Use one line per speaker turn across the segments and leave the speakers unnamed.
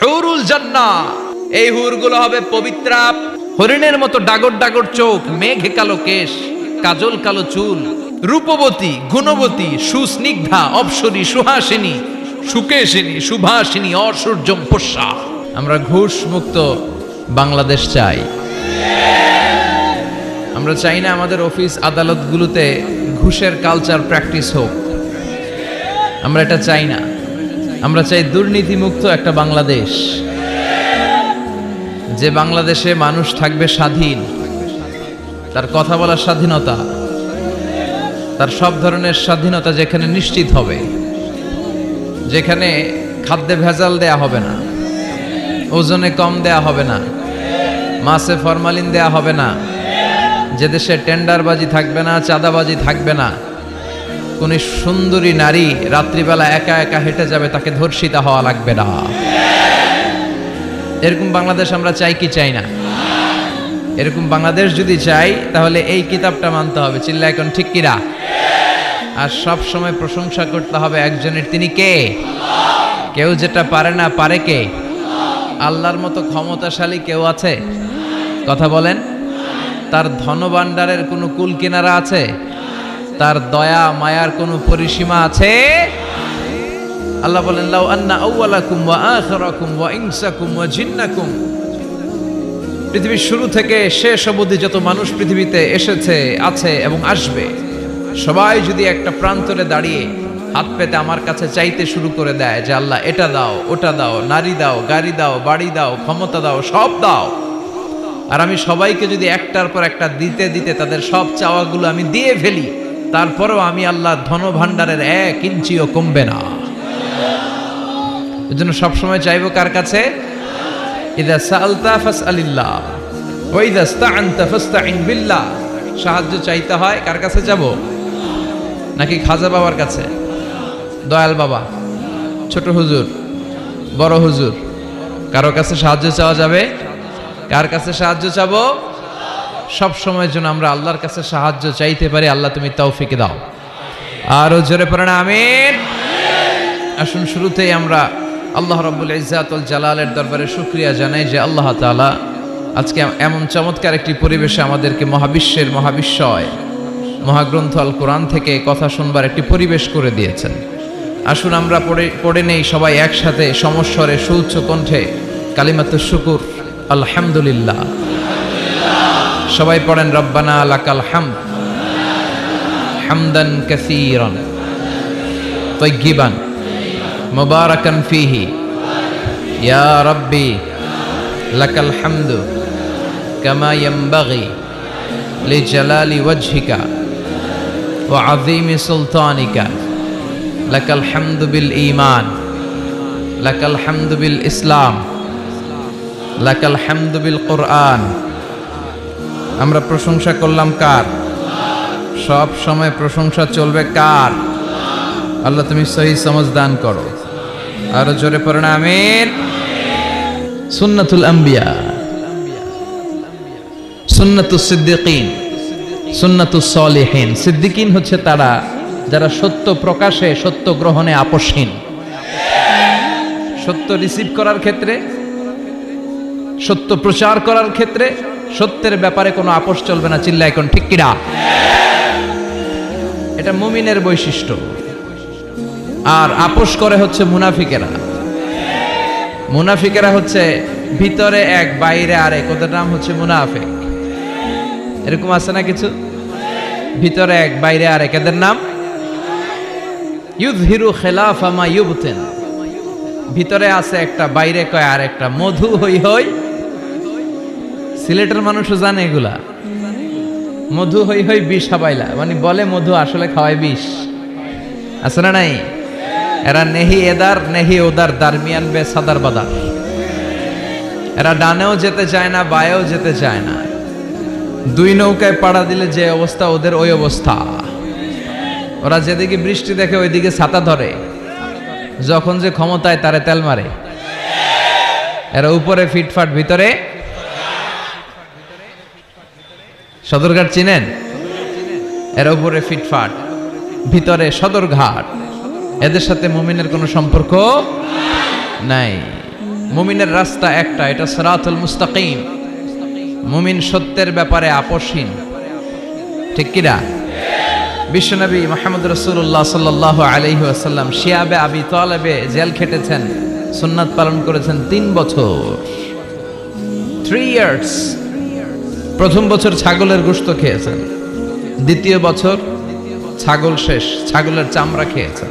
হুরুল জান্নাহ, এই হুরগুলো হবে পবিত্রা, হরিণের মতো ডাগর ডাগর চোখ, মেঘে কালো কেশ, কাজল কালো চুল, রূপবতী, গুণবতী, সুস্নিগ্ধা, অপ্সরী, সুহাসিনী, সুকেশিনী, সুভাষিনী, অসূর্যম পোষ্যা। আমরা ঘুষ মুক্ত বাংলাদেশ চাই। আমরা চাই না আমাদের অফিস আদালতগুলোতে ঘুষের কালচার প্র্যাকটিস হোক। আমরা এটা চাই না। আমরা চাই দুর্নীতিমুক্ত একটা বাংলাদেশ, যে বাংলাদেশে মানুষ থাকবে স্বাধীন, তার কথা বলার স্বাধীনতা, তার সব ধরনের স্বাধীনতা যেখানে নিশ্চিত হবে, যেখানে খাদ্যে ভেজাল দেয়া হবে না, ওজনে কম দেয়া হবে না, মাছে ফরমালিন দেয়া হবে না, যে দেশে টেন্ডারবাজি থাকবে না, চাঁদাবাজি থাকবে না, কোন সুন্দরী নারী রাত্রিবেলা একা একা হেঁটে যাবে, তাকে ধর্ষিতা হওয়া লাগবে না। এরকম বাংলাদেশ আমরা চাই কি চাই না? এরকম বাংলাদেশ যদি চাই তাহলে এই কিতাবটা মানতে হবে। চিল্লা এখন ঠিক কিরা? আর সব সময় প্রশংসা করতে হবে একজনের, তিনি কে? কেউ যেটা পারে না, পারে কে? আল্লাহর মতো ক্ষমতাশালী কেউ আছে? কথা বলেন। তার ধনভাণ্ডারের কোনো কুল কিনারা আছে? তার দয়া মায়ার কোনো পরিসীমা আছে? আল্লাহ বলেন, লাউ আন্না আউওয়ালাকুম ওয়া আখিরাকুম ওয়া ইনসাকুম ওয়া জিন্নাকুম, পৃথিবীর শুরু থেকে শেষ অবধি যত মানুষ পৃথিবীতে এসেছে, আছে এবং আসবে, সবাই যদি একটা প্রান্তরে দাঁড়িয়ে হাত পেতে আমার কাছে চাইতে শুরু করে দেয় যে আল্লাহ এটা দাও, ওটা দাও, নারী দাও, গাড়ি দাও, বাড়ি দাও, ক্ষমতা দাও, সব দাও, আর আমি সবাইকে যদি একটার পর একটা দিতে দিতে তাদের সব চাওয়াগুলো আমি দিয়ে ফেলি, তারপরেও আমি আল্লাহ ধনভাণ্ডারের 1 ইঞ্চিও কমবে না। এজন্য সবসময় চাইবো কার কাছে? ইযা সাআলতা ফাসআলিল্লাহ ওয়া ইযা ইসতাআনতা ফাসতাইন বিল্লাহ। সাহায্য চাইতে হয় কার কাছে যাব? নাকি খাজা বাবার কাছে, দয়াল বাবা, ছোট হুজুর, বড় হুজুর, কারো কাছে সাহায্য চাওয়া যাবে? কার কাছে সাহায্য চাবো? সব সময়ের জন্য আমরা আল্লাহর কাছে সাহায্য চাইতে পারি। আল্লাহ তুমি তৌফিক দাও। আরো জোরে পড়েন আমিন। আসুন শুরুতেই আমরা আল্লাহ রাব্বুল ইজ্জাত ওয়াল জালালের দরবারে শুকরিয়া জানাই যে আল্লাহ তাআলা আজকে এমন চমৎকার একটি পরিবেশে আমাদেরকে মহাবিশ্বের মহাবিশ্বয় মহাগ্রন্থ আল কোরআন থেকে কথা শুনবার একটি পরিবেশ করে দিয়েছেন। আসুন আমরা পড়ে নেই সবাই একসাথে সমস্বরে সুউচ্চ কণ্ঠে কালিমাতুশ শুকুর, আলহামদুলিল্লাহ। সবাই পড়েন, রব্বানা লাকাল হামদ হামদান কাসীরান তাইয়্যিবান মুবারাকান ফীহি ইয়া রাব্বি লাকাল হামদু কামা ইয়ানবাগি লিজালালি ওয়াজহিকা ওয়া আযীমি সুলতানিকা লাকাল হামদু বিল ঈমান লাকাল হামদু বিল ইসলাম লাকাল হামদু বিল কুরআন। আমরা প্রশংসা করলাম কার? সব সময় প্রশংসা চলবে কার? আল্লাহ তুমি সহি সমঝ দান করো। আরো জোরে পড়েন আমিন। সুন্নাতুল আম্বিয়া, সুন্নাতুস সিদ্দিকিন, সুন্নাতুস সলিহিন। সিদ্দিকিন হচ্ছে তারা যারা সত্য প্রকাশে, সত্য গ্রহণে আপোষহীন। সত্য রিসিভ করার ক্ষেত্রে, সত্য প্রচার করার ক্ষেত্রে সত্যের ব্যাপারে কোনো আপোষ চলবে না। চিল্লা এখন ঠিক কিনা? এটা মুমিনের বৈশিষ্ট্য। আর আপোষ করে হচ্ছে মুনাফিকেরা। মুনাফিকেরা হচ্ছে ভিতরে এক বাইরে আরেক, ওদের নাম হচ্ছে মুনাফিক। এরকম আছে না কিছু? ভিতরে এক বাইরে আরেক, এদের নাম ইউযহিরু খিলাফা মা ইউবতিন। ভিতরে আছে একটা, বাইরে কয় আর একটা। মধু হই হই, সিলেটের মানুষও জানে এগুলা। মধু হই হই বিষ হাবাইলা, মানে বলে মধু, আসলে খাওয়ায় বিষ। আছে না নাই? এরা নেহি এদার নেহি ওদার, দারমিয়ান বে সাদার বাদার। এরা ডানেও যেতে চায় না, বায়েও যেতে চায় না। দুই নৌকায় পাড়া দিলে যে অবস্থা, ওদের ওই অবস্থা। ওরা যেদিকে বৃষ্টি দেখে ওইদিকে ছাতা ধরে, যখন যে ক্ষমতায় তারে তেল মারে। এরা উপরে ফিটফাট, ভিতরে সদরঘাট চিনেন? এরা উপরে ফিটফাট, ভিতরে সদরঘাট। এদের সাথে মুমিনের কোনো সম্পর্ক নাই। মুমিনের রাস্তা একটা, এটা সিরাতুল মুস্তাকিম। মুমিন সত্যের ব্যাপারে আপোষহীন, ঠিক কিনা? বিশ্বনবী মুহাম্মদ রাসূলুল্লাহ সাল্লাল্লাহু আলাইহি ওয়াসাল্লাম শিয়াবে আবি তালেবে জেল খেটেছেন, সুন্নাত পালন করেছেন 3 বছর, 3 ইয়ার্স। প্রথম বছর ছাগলের গোশত খেয়েছেন, দ্বিতীয় বছর ছাগল শেষ, ছাগলের চামড়া খেয়েছেন,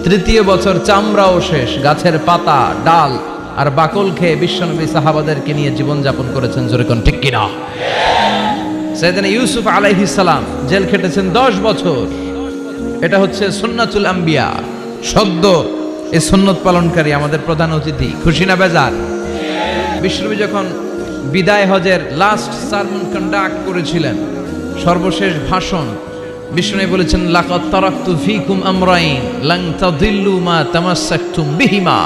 তৃতীয় বছর চামড়াও শেষ, গাছের পাতা, ডাল আর বাকল খেয়ে বিশ্বনবী সাহাবাদেরকে নিয়ে জীবনযাপন করেছেন। জোরে কোন ঠিক কিনা? সাইয়েদনা ইউসুফ আলাইহিস সালাম জেল খেটেছেন 10 বছর। এটা হচ্ছে সুন্নাতুল আম্বিয়া, সদ্য এই সুন্নত পালনকারী আমাদের প্রধান অতিথি। খুশি না বেজার? বিশ্বনবী যখন বিদায় হজের লাস্ট সারমন কন্ডাক্ট করেছিলেন, সর্বশেষ ভাষণ, বিষ্ণু বলেছেন লাকাদ তারাকতু ফীকুম আমরাইন লান তাদিল্লু মা তামাসসাকতুম বিহিমা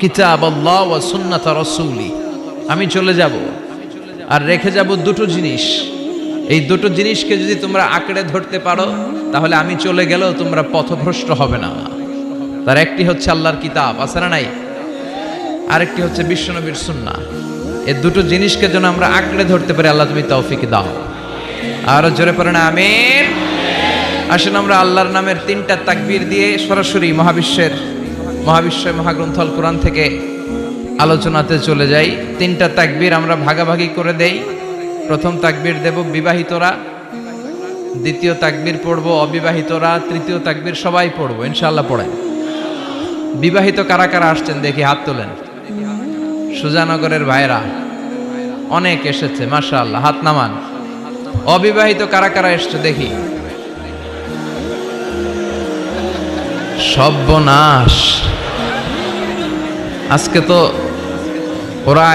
কিতাবাল্লাহ ওয়া সুন্নাত রাসূলি। আমি চলে যাব আর রেখে যাব দুটো জিনিস। এই দুটো জিনিসকে যদি তোমরা আঁকড়ে ধরতে পারো তাহলে আমি চলে গেলেও তোমরা পথভ্রষ্ট হবে না। তার একটি হচ্ছে আল্লাহর কিতাব, আছে না নাই? আরেকটি হচ্ছে বিশ্বনবীর সুন্নাহ। এই দুটো জিনিসকে যেন আমরা আঁকড়ে ধরতে পারি, আল্লাহ তুমি তৌফিক দাও। আরো জোরে পড়েন আমিন। আসেন আমরা আল্লাহর নামের 3টা তাকবীর দিয়ে সরাসরি মহাবিশ্ব মহাগ্রন্থ আল কোরআন থেকে আলোচনাতে চলে যাই। 3টা তাকবীর আমরা ভাগাভাগি করে দেই। প্রথম তাকবীর দেব বিবাহিতরা, দ্বিতীয় তাকবীর পড়ব অবিবাহিতরা, তৃতীয় তাকবীর সবাই পড়ব ইনশাআল্লাহ। পড়েন। বিবাহিত কারা কারা আসছেন দেখি হাত তোলেন। সুজানগরের ভাইরা অনেক এসেছে, মাশাআল্লাহ, হাত নামান। অবিবাহিত কারা কারা এসছে দেখি। সর্বনাশ, আজকে তো ওরা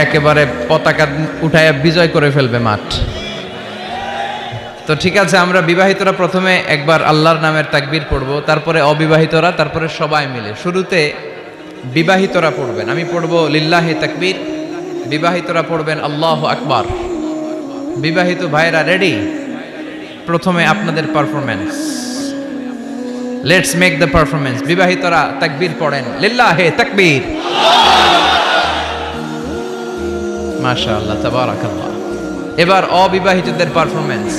একেবারে পতাকা উঠায় বিজয় করে ফেলবে মাঠ। তো ঠিক আছে, আমরা বিবাহিতরা প্রথমে একবার আল্লাহর নামের তাকবীর পড়ব, তারপরে অবিবাহিতরা, তারপরে সবাই মিলে। শুরুতে বিবাহিতরা পড়বেন, আমি পড়ব লিল্লাহি তাকবীর, বিবাহিতরা পড়বেন আল্লাহু আকবার। বিবাহিত ভাইরা রেডি? প্রথমে আপনাদের performance, let's make the performance. বিবাহিতরা তাকবীর পড়েন, লিল্লাহি তাকবীর। মাশাআল্লাহ, তাবারাকাল্লাহ। এবার অবিবাহিতদের পারফরম্যান্স,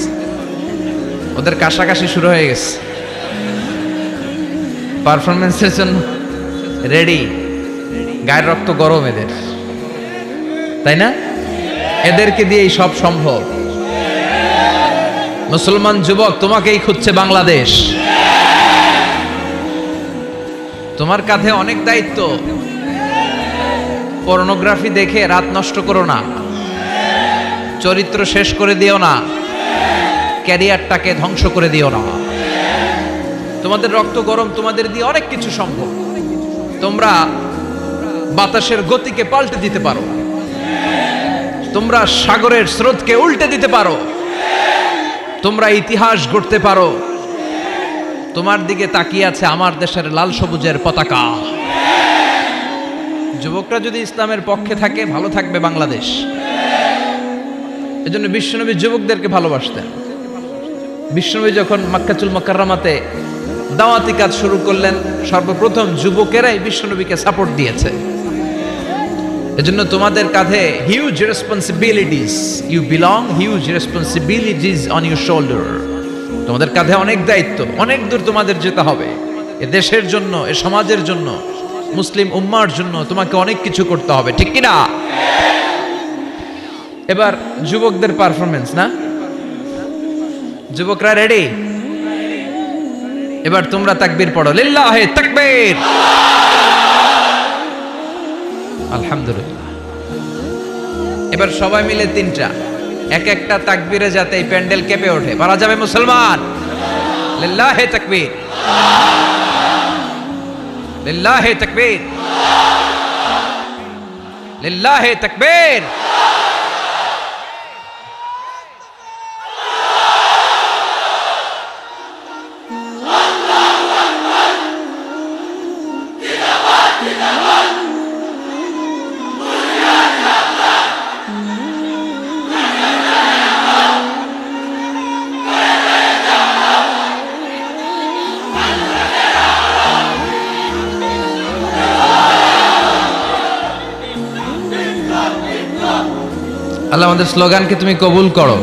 ওদের কাশাকাশি শুরু হয়ে গেছে। পারফরম্যান্সের জন্য রেডি? গায়ের রক্ত গরম এদের, তাই না? এদেরকে দিয়েই সব সম্ভব। মুসলমান যুবক, তোমাকেই খুঁজছে বাংলাদেশ। তোমার কাঁধে অনেক দায়িত্ব। পর্নোগ্রাফি দেখে রাত নষ্ট করো না, চরিত্র শেষ করে দিও না, ক্যারিয়ারটাকে ধ্বংস করে দিও না। তোমাদের রক্ত গরম, তোমাদের দিয়ে অনেক কিছু সম্ভব। তোমরা বাতাসের গতিকে পাল্টে দিতে পারো, তোমরা সাগরের স্রোতকে উল্টে দিতে পারো, তোমরা ইতিহাস গড়তে পারো। তোমার দিকে তাকিয়ে আছে আমার দেশের লাল সবুজের পতাকা। যুবকরা যদি ইসলামের পক্ষে থাকে, ভালো থাকবে বাংলাদেশ। এজন্য বিশ্বনবী যুবকদেরকে ভালোবাসতেন। বিশ্বনবী যখন মক্কাতুল মুকাররমাতে দাওয়াতি কাজ শুরু করলেন, সর্বপ্রথম যুবকেরাই বিশ্বনবীকে সাপোর্ট দিয়েছে। এজন্য তোমাদের কাঁধে huge responsibilities, you belong huge responsibilities on your shoulder. তোমাদের কাঁধে অনেক দায়িত্ব, অনেক দূর তোমাদের যেতে হবে। এ দেশের জন্য, এ সমাজের জন্য, মুসলিম উম্মার জন্য তোমাকে অনেক কিছু করতে হবে, ঠিক কি না? এবার যুবকদের পারফরম্যান্স না? যুবকরা রেডি? এবার তোমরা তাকবীর পড়ো, লিল্লাহি তাকবীর। আলহামদুলিল্লাহ। এবার সবাই মিলে 3টা, এক একটা তাকবীরে যাতে এই প্যান্ডেল কেঁপে ওঠে। পারা যাবে মুসলমান? লিল্লাহি তাকবীর, লিল্লাহি তাকবীর, লিল্লাহি তাকবীর। আল্লাহ আমাদের স্লোগানকে তুমি কবুল করো।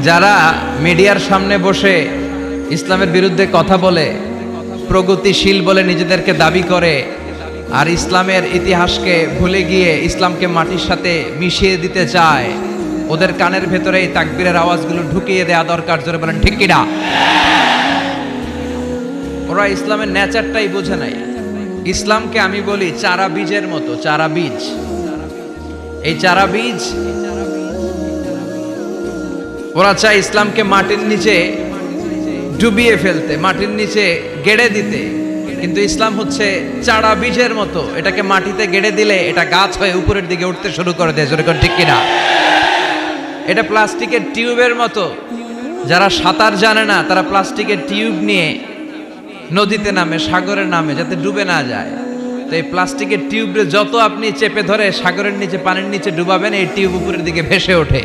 যারা মিডিয়ার সামনে বসে ইসলামের বিরুদ্ধে কথা বলে, প্রগতিশীল বলে নিজেদেরকে দাবি করে, আর ইসলামের ইতিহাসকে ভুলে গিয়ে ইসলামকে মাটির সাথে মিশিয়ে দিতে চায়, ওদের কানের ভেতরে এই তাকবীরের আওয়াজগুলো ঢুকিয়ে দেওয়া দরকার। জোরে বলেন ঠিক কিনা? ওরা ইসলামের নেচারটাই বোঝে নাই। ইসলামকে আমি বলি চারা বীজের মতো, চারা বীজ। এই চারা বীজ ওরা চায় ইসলামকে মাটির নিচে ডুবিয়ে ফেলতে, মাটির নিচে গেড়ে দিতে, কিন্তু ইসলাম হচ্ছে চারা বীজের মতো। এটাকে মাটিতে গেড়ে দিলে এটা গাছ হয়ে উপরের দিকে উঠতে শুরু করে দেয়। যেরকম ঠিক কিনা? এটা প্লাস্টিকের টিউবের মতো। যারা সাঁতার জানে না তারা প্লাস্টিকের টিউব নিয়ে নদীতে নামে, সাগরে নামে, যাতে ডুবে না যায়। তো এই প্লাস্টিকের টিউবে যত আপনি চেপে ধরে সাগরের নিচে, পানির নিচে ডুবাবেন, এই টিউব উপরের দিকে ভেসে ওঠে।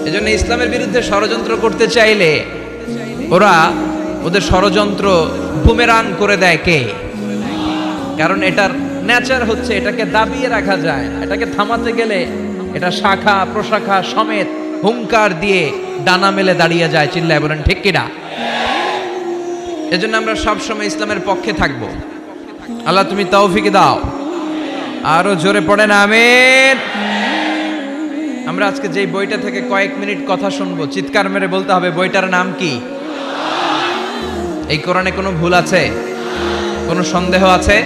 এজন্য ইসলামের বিরুদ্ধে ষড়যন্ত্র করতে চাইলে ওরা ওদের ষড়যন্ত্র বুমেরাং করে দেয় কে? কারণ এটার নেচার হচ্ছে এটাকে দাবিয়ে রাখা যায় না। এটাকে থামাতে গেলে এটা শাখা প্রশাখা সমেত হুঙ্কার দিয়ে ডানা মেলে দাঁড়িয়ে যায়। চিল্লায় বলেন ঠিক কিনা? এজন্য আমরা সবসময় ইসলামের পক্ষে থাকব। আল্লাহ তুমি তৌফিক দাও। আরো জোরে পড়েন আমিন। আমরা আজকে যেই বইটা থেকে কয়েক মিনিট কথা শুনবো, চিৎকার মেরে বলতে হবে বইটার নাম কি? এই কোরআনে কোনো ভুল আছে? কোনো সন্দেহ আছে?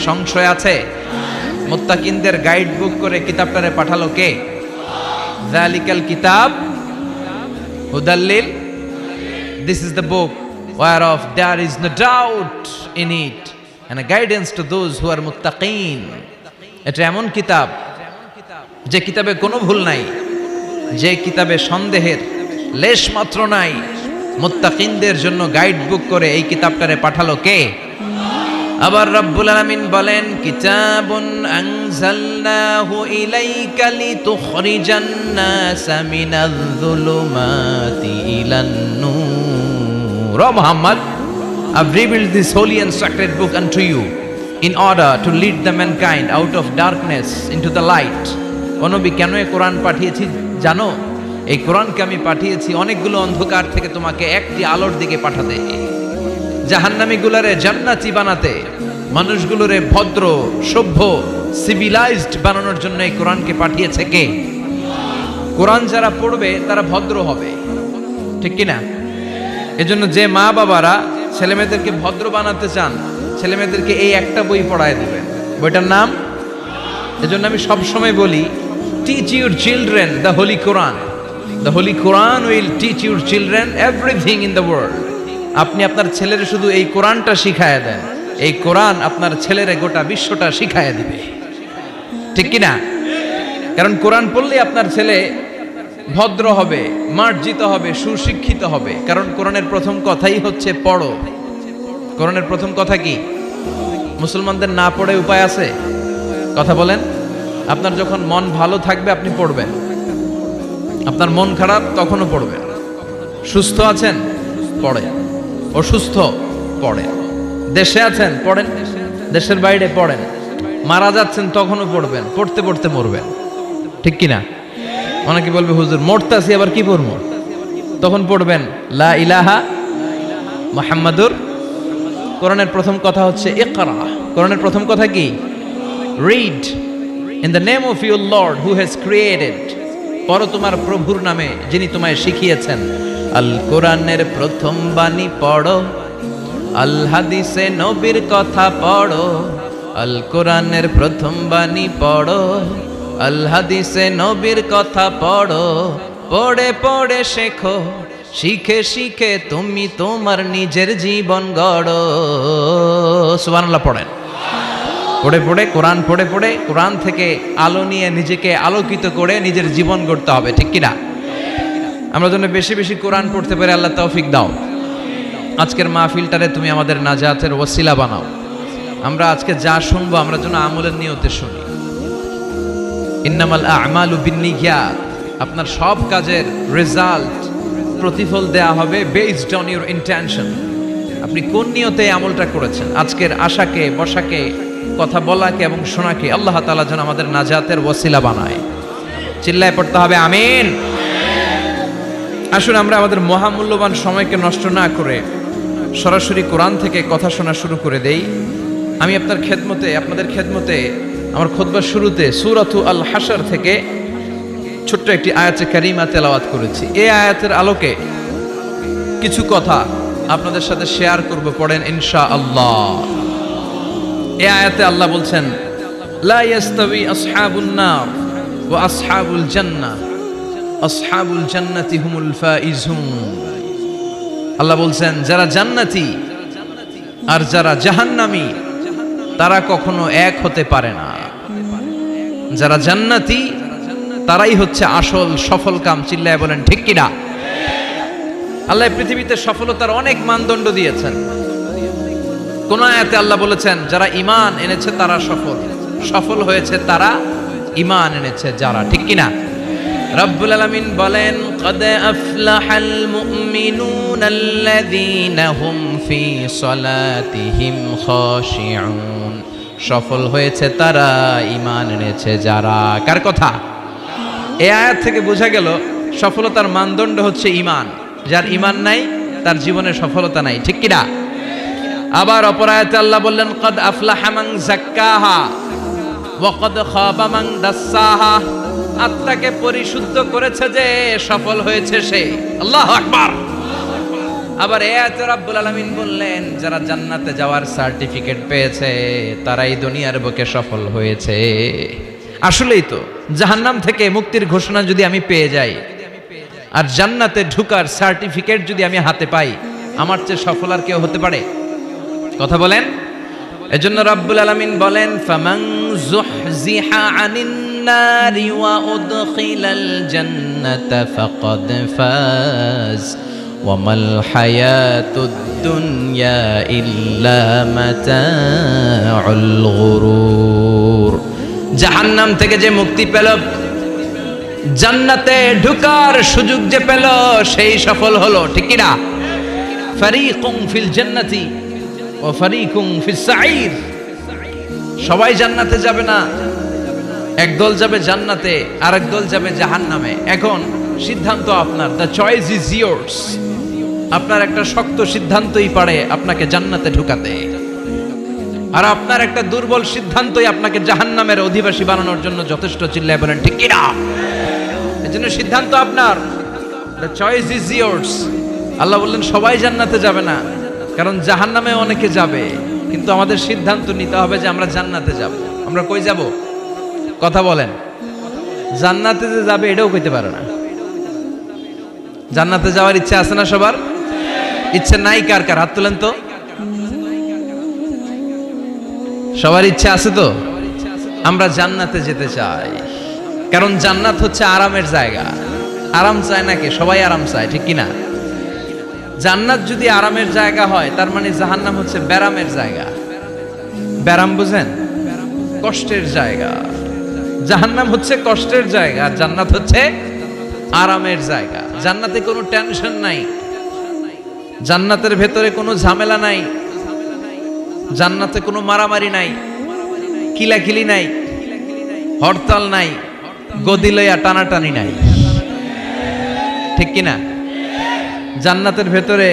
সংশয় আছে? মুত্তাকিনদের গাইড বুক করে কিতাবটারে পাঠালো কে? যালিকাল কিতাব হুদাল্লিল, this is the book whereof there is no doubt in it and a guidance to those who are muttaqin. এটা এমন কিতাব যে কিতাবে কোনো ভুল নাই, যে কিতাবে সন্দেহের লেশ মাত্র নাই। মুত্তাকিনদের জন্য গাইড বুক করে এই কিতাবটারে পাঠালো কে? আবার রব্বুল আলামিন বলেন, কিতাবুন আনজালনাহু ইলাইকা লিতুখরিজান নাসা মিনায-যুলুমাতি ইলান নূর। ও Muhammad, I've revealed this holy and sacred book unto you in order to lead the mankind out of darkness into the light. ও নবী, কেন এই কোরআন পাঠিয়েছি জানো? এই কোরআনকে আমি পাঠিয়েছি অনেকগুলো অন্ধকার থেকে তোমাকে একটি আলোর দিকে পাঠাতে, জাহান্নামীগুলোরে জান্নাতি বানাতে, মানুষগুলোরে ভদ্র সভ্য সিভিলাইজড বানানোর জন্য এই কোরআনকে পাঠিয়েছে কে? কোরআন যারা পড়বে তারা ভদ্র হবে, ঠিক কিনা? এজন্য যে মা বাবারা ছেলেমেয়েদেরকে ভদ্র বানাতে চান, ছেলেমেয়েদেরকে এই একটা বই পড়ায় দিবেন। বইটার নাম, এজন্য আমি সবসময় বলি, teach your children the Holi Quran. The Holi Quran will teach your children everything in the world. আপনি আপনার ছেলের শুধু এই কোরআনটা শিখায় দেন, এই কোরআন আপনার ছেলের গোটা বিশ্বটা শিখায় দিবে, ঠিক কিনা? কারণ কোরআন পড়লে আপনার ছেলে ভদ্র হবে, মার্জিত হবে, সুশিক্ষিত হবে। কারণ কোরআনের প্রথম কথাই হচ্ছে পড়ো। কোরআনের প্রথম কথা কি? মুসলমানদের না পড়ে উপায় আছে? কথা বলেন। আপনার যখন মন ভালো থাকবে আপনি পড়বেন, আপনার মন খারাপ তখনও পড়বেন। সুস্থ আছেন পড়েন, অসুস্থ পড়েন, দেশে আছেন পড়েন, দেশের বাইরে পড়েন, মারা যাচ্ছেন তখনও পড়বেন, পড়তে পড়তে মরবেন, ঠিক কিনা? অনেকে বলবে হুজুর মরতাছি আবার কি পড়বো? তখন পড়বেন লা ইলাহা মুহাম্মাদুর। কোরআনের প্রথম কথা হচ্ছে ইকরা। কোরআনের প্রথম কথা কি? Read in the name of your Lord who has created. পড়ো তোমার প্রভুর নামে যিনি তোমায় শিখিয়েছেন। আল কোরআনের প্রথম বাণী পড়ো, আল হাদিসে নবীর কথা পড়ো। আল কোরআনের প্রথম বাণী পড়ো, আল হাদিসে নবীর কথা পড়ো। পড়ে পড়ে শেখো, শিখে শিখে তুমি তোমার নিজের জীবন গড়ো। সুবহানাল্লাহ পড়েন। পড়ে পড়ে কোরআন পড়ে পড়ে কোরআন থেকে আলো নিয়ে নিজেকে আলোকিত করে নিজের জীবন গড়তে হবে, ঠিক কিনা? আমরা যেন বেশি বেশি কোরআন পড়তে পারি, আল্লাহ তৌফিক দাও। আজকের মাহফিলটারে তুমি আমাদের নাজাতের ওসিলা বানাও। আমরা আজকে যা শুনবো আমরা যেন আমলের নিয়তে শুনি। ইন্নামাল আ'মালু বিন্নিয়াত। আপনার সব কাজের রেজাল্ট, প্রতিফল দেয়া হবে বেসড অন ইউর ইন্টেনশন। আপনি কোন নিয়তে আমলটা করেছেন। আজকের আশাকে বসাকে কথা বলাকে এবং শোনাকে আল্লাহ তাআলা যেন আমাদের নাজাতের ওয়াসিলা বানায়। চিল্লায় পড়তে হবে আমিন। আসুন আমরা আমাদের মহামূল্যবান সময়কে নষ্ট না করে সরাসরি কোরআন থেকে কথা শোনা শুরু করে দেই। আমি আপনাদের খেদমতে আমার খুতবার শুরুতে সূরাতু আল হাশর থেকে ছোট্ট একটি আয়াতে কারিমা তেলাওয়াত করেছি। এই আয়াতের আলোকে কিছু কথা আপনাদের সাথে শেয়ার করব, পড়েন ইনশাআল্লাহ। এই আয়াতে আল্লাহ বলছেন, লা ইয়াস্তাবি আসহাবুন নার ওয়া আসহাবুল জান্নাহ, আসহাবুল জান্নাতি হুমুল ফাইজুন। আল্লাহ বলছেন যারা জান্নাতি আর যারা জাহান্নামী তারা কখনো এক হতে পারে না। যারা জান্নাতি তারাই হচ্ছে আসল সফল কাম। চিল্লায় বলেন ঠিক কিনা? আল্লাহ পৃথিবীতে সফলতার অনেক মানদণ্ড দিয়েছেন। কোন আয়াতে আল্লাহ বলেছেন যারা ঈমান এনেছে তারা সফল হয়েছে তারা ঈমান এনেছে যারা, ঠিক কিনা? রব্বুল আলামিন বলেন, ক্বাদ আফলাহাল মুমিনুনাল্লাযীনা হুম ফি সলাতিহিম খাশিউন। সফল হয়েছে তারা, ঈমান এনেছে যারা। কার কথা? এই আয়াত থেকে বোঝা গেল সফলতার মানদণ্ড হচ্ছে ঈমান। যার ঈমান নাই তার জীবনে সফলতা নাই, ঠিক কিনা? আবার অপর আয়াতে আল্লাহ বললেন, ক্বাদ আফলাহা মান যাক্কাহা ওয়া ক্বাদ খাবা মান দাসসাহা। আত্মাকে পরিশুদ্ধ করেছে যে সফল হয়েছে সে। আল্লাহু আকবার। আবার এই আয়াতে রব্বুল আলামিন বললেন যারা জান্নাতে যাওয়ার সার্টিফিকেট পেয়েছে তারাই দুনিয়ার বুকে সফল হয়েছে। আসলেই তো, জাহান্নাম থেকে মুক্তির ঘোষণা যদি আমি পেয়ে যাই আর জান্নাতে ঢুকার সার্টিফিকেট যদি আমি হাতে পাই, আমার চেয়ে সফল আর কেউ হতে পারে? কথা বলেন। এজন্য রব্বুল আলামিন বলেন, ফামান যুহজিহা আনিন নারি ওয়া উদখিলাল জান্নাতা ফাকাদ ফাজ ওয়া মাল হায়াতুদ দুনিয়া ইল্লা মাতাউল গুরুর। জাহান্নাম থেকে যে মুক্তি পেল, জান্নাতে ঢুকার সুযোগ যে পেল, সেই সফল হলো, ঠিক কিনা? ফারীকুম ফিল জান্নাতি ওয়া ফারীকুম ফিস সাঈর। সবাই জান্নাতে যাবে না, একদল যাবে জান্নাতে আর একদল যাবে জাহান্নামে। এখন সিদ্ধান্ত আপনার, দ্য চয়েস ইজ ইয়ার্স। আপনার একটা শক্ত সিদ্ধান্তই পারে আপনাকে জান্নাতে ঢুকাতে, আর আপনার একটা দুর্বল সিদ্ধান্তই আপনাকে জাহান্নামের অধিবাসী বানানোর জন্য যথেষ্ট। চিল্লায় বলেন ঠিক কিনা? এজন্য সিদ্ধান্ত আপনার, দ্য চয়েস ইজ ইয়ার্স। আল্লাহ বললেন সবাই জান্নাতে যাবে না, কারণ জাহান্নামে অনেকে যাবে, কিন্তু আমাদের সিদ্ধান্ত নিতে হবে যে আমরা জান্নাতে যাব। আমরা কই যাব? কথা বলেন। জান্নাতে যে যাবে এটাও কইতে পারে না। জান্নাতে যাওয়ার ইচ্ছা আছে না সবার? ইচ্ছা নাই কার কার? হাত তুলেন তো। সবার ইচ্ছা আছে তো? আমরা জান্নাতে যেতে চাই, কারণ জান্নাত হচ্ছে আরামের জায়গা। আরাম চায় নাকি? সবাই আরাম চায়, ঠিক কিনা? জান্নাত যদি আরামের জায়গা হয়, তার মানে জাহান্নাম হচ্ছে ব্যারামের জায়গা। ব্যারাম বুঝেন? কষ্টের জায়গা। জাহান্নাম হচ্ছে কষ্টের জায়গা, আর জান্নাত হচ্ছে আরামের জায়গা। জান্নাতে কোনো টেনশন নাই, জান্নাতের ভেতরে কোনো ঝামেলা নাই, জান্নাতে কোনো মারামারি নাই, কিলাকিলি নাই, হরতাল নাই, গদি লইয়া টানাটানি নাই, ঠিক কিনা? জান্নাতের ভেতরে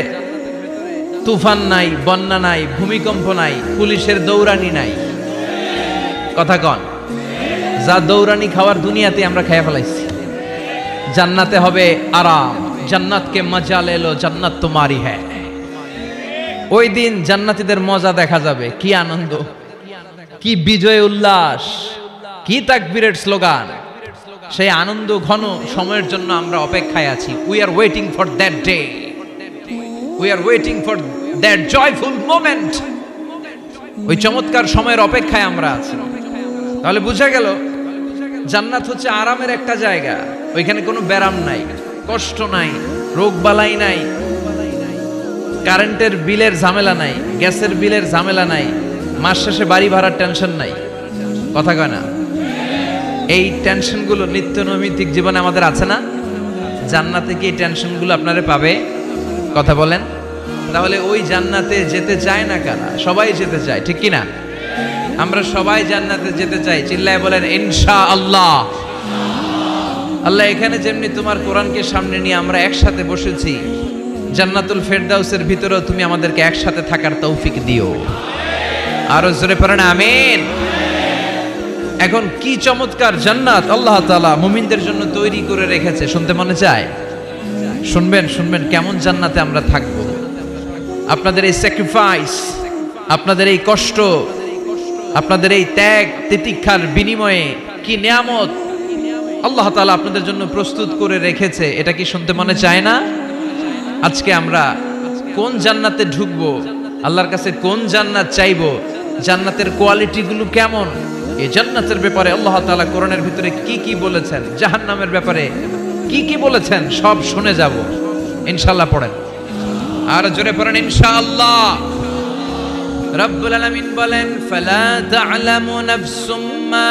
তুফান নাই, বন্যা নাই, ভূমিকম্প নাই, পুলিশের দৌড়ানি নাই। কথা কন। যা দৌড়ানি খাওয়ার দুনিয়াতে আমরা খেয়ে ফেলাইছি। জান্নাতে হবে আরাম। জান্নাতকে মজা লেলো, জান্নাত তোমারি হ্যায়। ওই দিন জান্নাতীদের মজা দেখা যাবে। কি আনন্দ, কি বিজয় উল্লাস, কি তাকবীরের স্লোগান। সেই আনন্দ ঘন সময়ের জন্য আমরা অপেক্ষায় আছি। We are waiting for that day, we are waiting for that joyful moment. ওই চমৎকার সময়ের অপেক্ষায় আমরা আছি। তাহলে বোঝা গেল জান্নাত হচ্ছে আরামের একটা জায়গা। ওইখানে কোনো ব্যারাম নাই, কষ্ট নাই, রোগ বালাই নাই, কারেন্টের বিলের ঝামেলা নাই, গ্যাসের বিলের ঝামেলা নাই, মাস শেষে বাড়ি ভাড়ার টেনশন নাই। কথা কয় না? এই টেনশনগুলো নিত্য নৈমিত্তিক জীবনে আমাদের আছে না? জান্নাতে কি এই টেনশনগুলো আপনারা পাবে? কথা বলেন। তাহলে ওই জান্নাতে যেতে চায় না কারা? সবাই যেতে চায়, ঠিক কিনা? আমরা সবাই জান্নাতে যেতে চাই, চিল্লায় বলেন ইনশাআল্লাহ। আল্লাহ এখানে যেমনি তোমার কোরআনকে সামনে নিয়ে আমরা একসাথে বসেছি, জান্নাতুল ফেরদাউসের ভিতরেও তুমি আমাদেরকে একসাথে থাকার তৌফিক দিও। আরো জোরে পড়েন আমিন। এখন কি চমৎকার জান্নাত আল্লাহ তাআলা মুমিনদের জন্য তৈরি করে রেখেছে, শুনতে মনে চায়? শুনবেন শুনবেন কেমন জান্নাতে আমরা থাকব। আপনাদের এই স্যাক্রিফাইস, আপনাদের এই কষ্ট, আপনাদের এই ত্যাগ তিতিক্ষার বিনিময়ে কি নিয়ামত আল্লাহ তাআলা আপনাদের জন্য প্রস্তুত করে রেখেছে, এটা কি শুনতে মনে চায় না? আজকে আমরা কোন জান্নাতে ঢুকবো, আল্লাহর কাছে কোন জান্নাত চাইবো, জান্নাতের কোয়ালিটিগুলো কেমন, এই জান্নাতের ব্যাপারে আল্লাহ তাআলা কোরআনের ভিতরে কি কি বলেছেন, জাহান্নামের ব্যাপারে কি কি বলেছেন, সব শুনে যাব ইনশাআল্লাহ। পড়েন আর জোরে পড়েন ইনশাআল্লাহ। রব্বুল আলামিন বলেন ফালা তা'লামু নাফসুম মা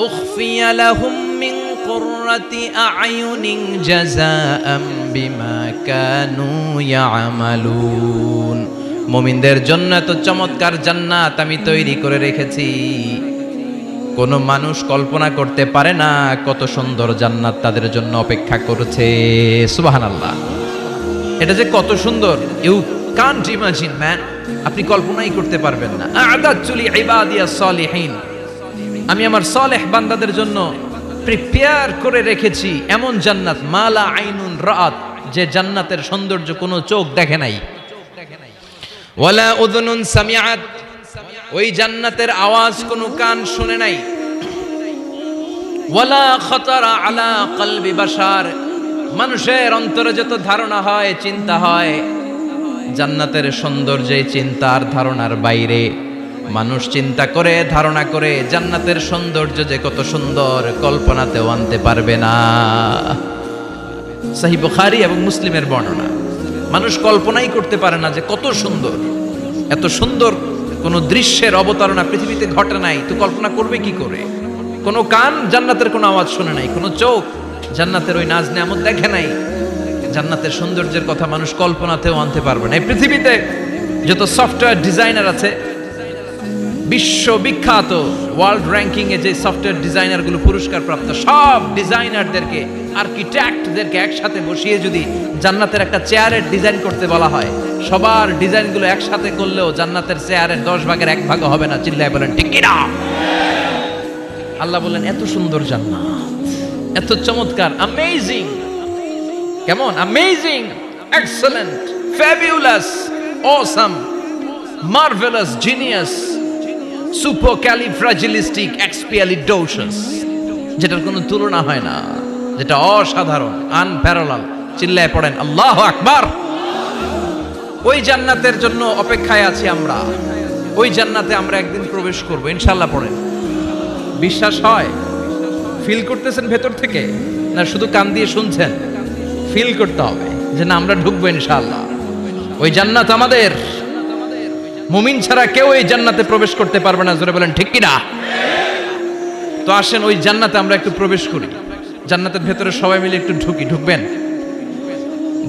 উখফিয়া লাহুম মিন কুররাতি আ'য়ুনিন জাযাআম বিমা কানু ইয়া'মালুন। মুমিনদের জন্য এত চমৎকার জান্নাত আমি তৈরি করে রেখেছি, কোন মানুষ কল্পনা করতে পারে না কত সুন্দর জান্নাত তাদের জন্য অপেক্ষা করছে। সুবহানাল্লাহ। এটা যে কত সুন্দর, ইউ কান্ট ইমাজিন ম্যান, আপনি কল্পনাই করতে পারবেন না। আ'দাতু লিইবাদিয়াস সালিহিন, আমি আমার সালেহ বান্দাদের জন্য প্রিপেয়ার করে রেখেছি এমন জান্নাত, মালা আইনুন রাআত, যে জান্নাতের সৌন্দর্য কোনো চোখ দেখে নাই, ওয়ালা উযুনুন সামিআত, ওই জান্নাতের আওয়াজ কোনো কান শুনে নাই, ওয়ালা খাতারা আলা কলবি বাশার, মানুষের অন্তরে যত ধারণা হয়, চিন্তা হয়, জান্নাতের সৌন্দর্যে চিন্তার ধারণার বাইরে। মানুষ চিন্তা করে, ধারণা করে জান্নাতের সৌন্দর্য যে কত সুন্দর, কল্পনাতেও আনতে পারবে না। সহিহ বুখারী এবং মুসলিমের বর্ণনা। মানুষ কল্পনাই করতে পারে না যে কত সুন্দর, এত সুন্দর কোন দৃশ্যের অবতারণা পৃথিবীতে ঘটে নাই, তো কল্পনা করবে কি করে? কোনো কান জান্নাতের কোনো আওয়াজ শুনে নাই, কোনো চোখ জান্নাতের ওই নাজ নেয়ামত দেখে নাই, জান্নাতের সৌন্দর্যের কথা মানুষ কল্পনাতেও আনতে পারবে না। এই পৃথিবীতে যত সফটওয়্যার ডিজাইনার আছে, বিশ্ববিখ্যাত ওয়ার্ল্ড র্যাঙ্কিং এ যে সফটওয়্যার ডিজাইনার গুলো পুরস্কার প্রাপ্ত, সব ডিজাইনারদেরকে, আর্কিটেক্টদেরকে একসাথে বসিয়ে যদি জান্নাতের একটা চেয়ারের ডিজাইন করতে বলা হয়, সবার ডিজাইনগুলো একসাথে করলেও জান্নাতের চেয়ারের 10 ভাগের 1 ভাগও হবে না। চিল্লায় বলেন ঠিক কি না? আল্লাহ বলেন এত সুন্দর জান্নাত, এত চমৎকার, অ্যামেজিং। কেমন? Amazing, excellent, fabulous, awesome, marvellous, genius, supercalifragilisticexpialidocious, যেটার কোনো তুলনা হয় না, যেটা অসাধারণ, আনপ্যারালাল। চিল্লায় পড়েন আল্লাহু আকবার। ওই জান্নাতের জন্য অপেক্ষায় আছি আমরা, ওই জান্নাতে আমরা একদিন প্রবেশ করব ইনশাআল্লাহ। পড়েন। বিশ্বাস হয়? ফিল করতেছেন ভেতর থেকে, না শুধু কান দিয়ে শুনছেন? ফিল করতে হবে যে না, আমরা ঢুকবো ইনশাআল্লাহ। ওই জান্নাত আমাদের, মুমিন ছাড়া কেউ এই জান্নাতে প্রবেশ করতে পারবে না। জোরে বলেন ঠিক কি না? তো আসেন ওই জান্নাতে আমরা একটু প্রবেশ করি, জান্নাতের ভেতরে সবাই মিলে একটু ঢুকি। ঢুকবেন?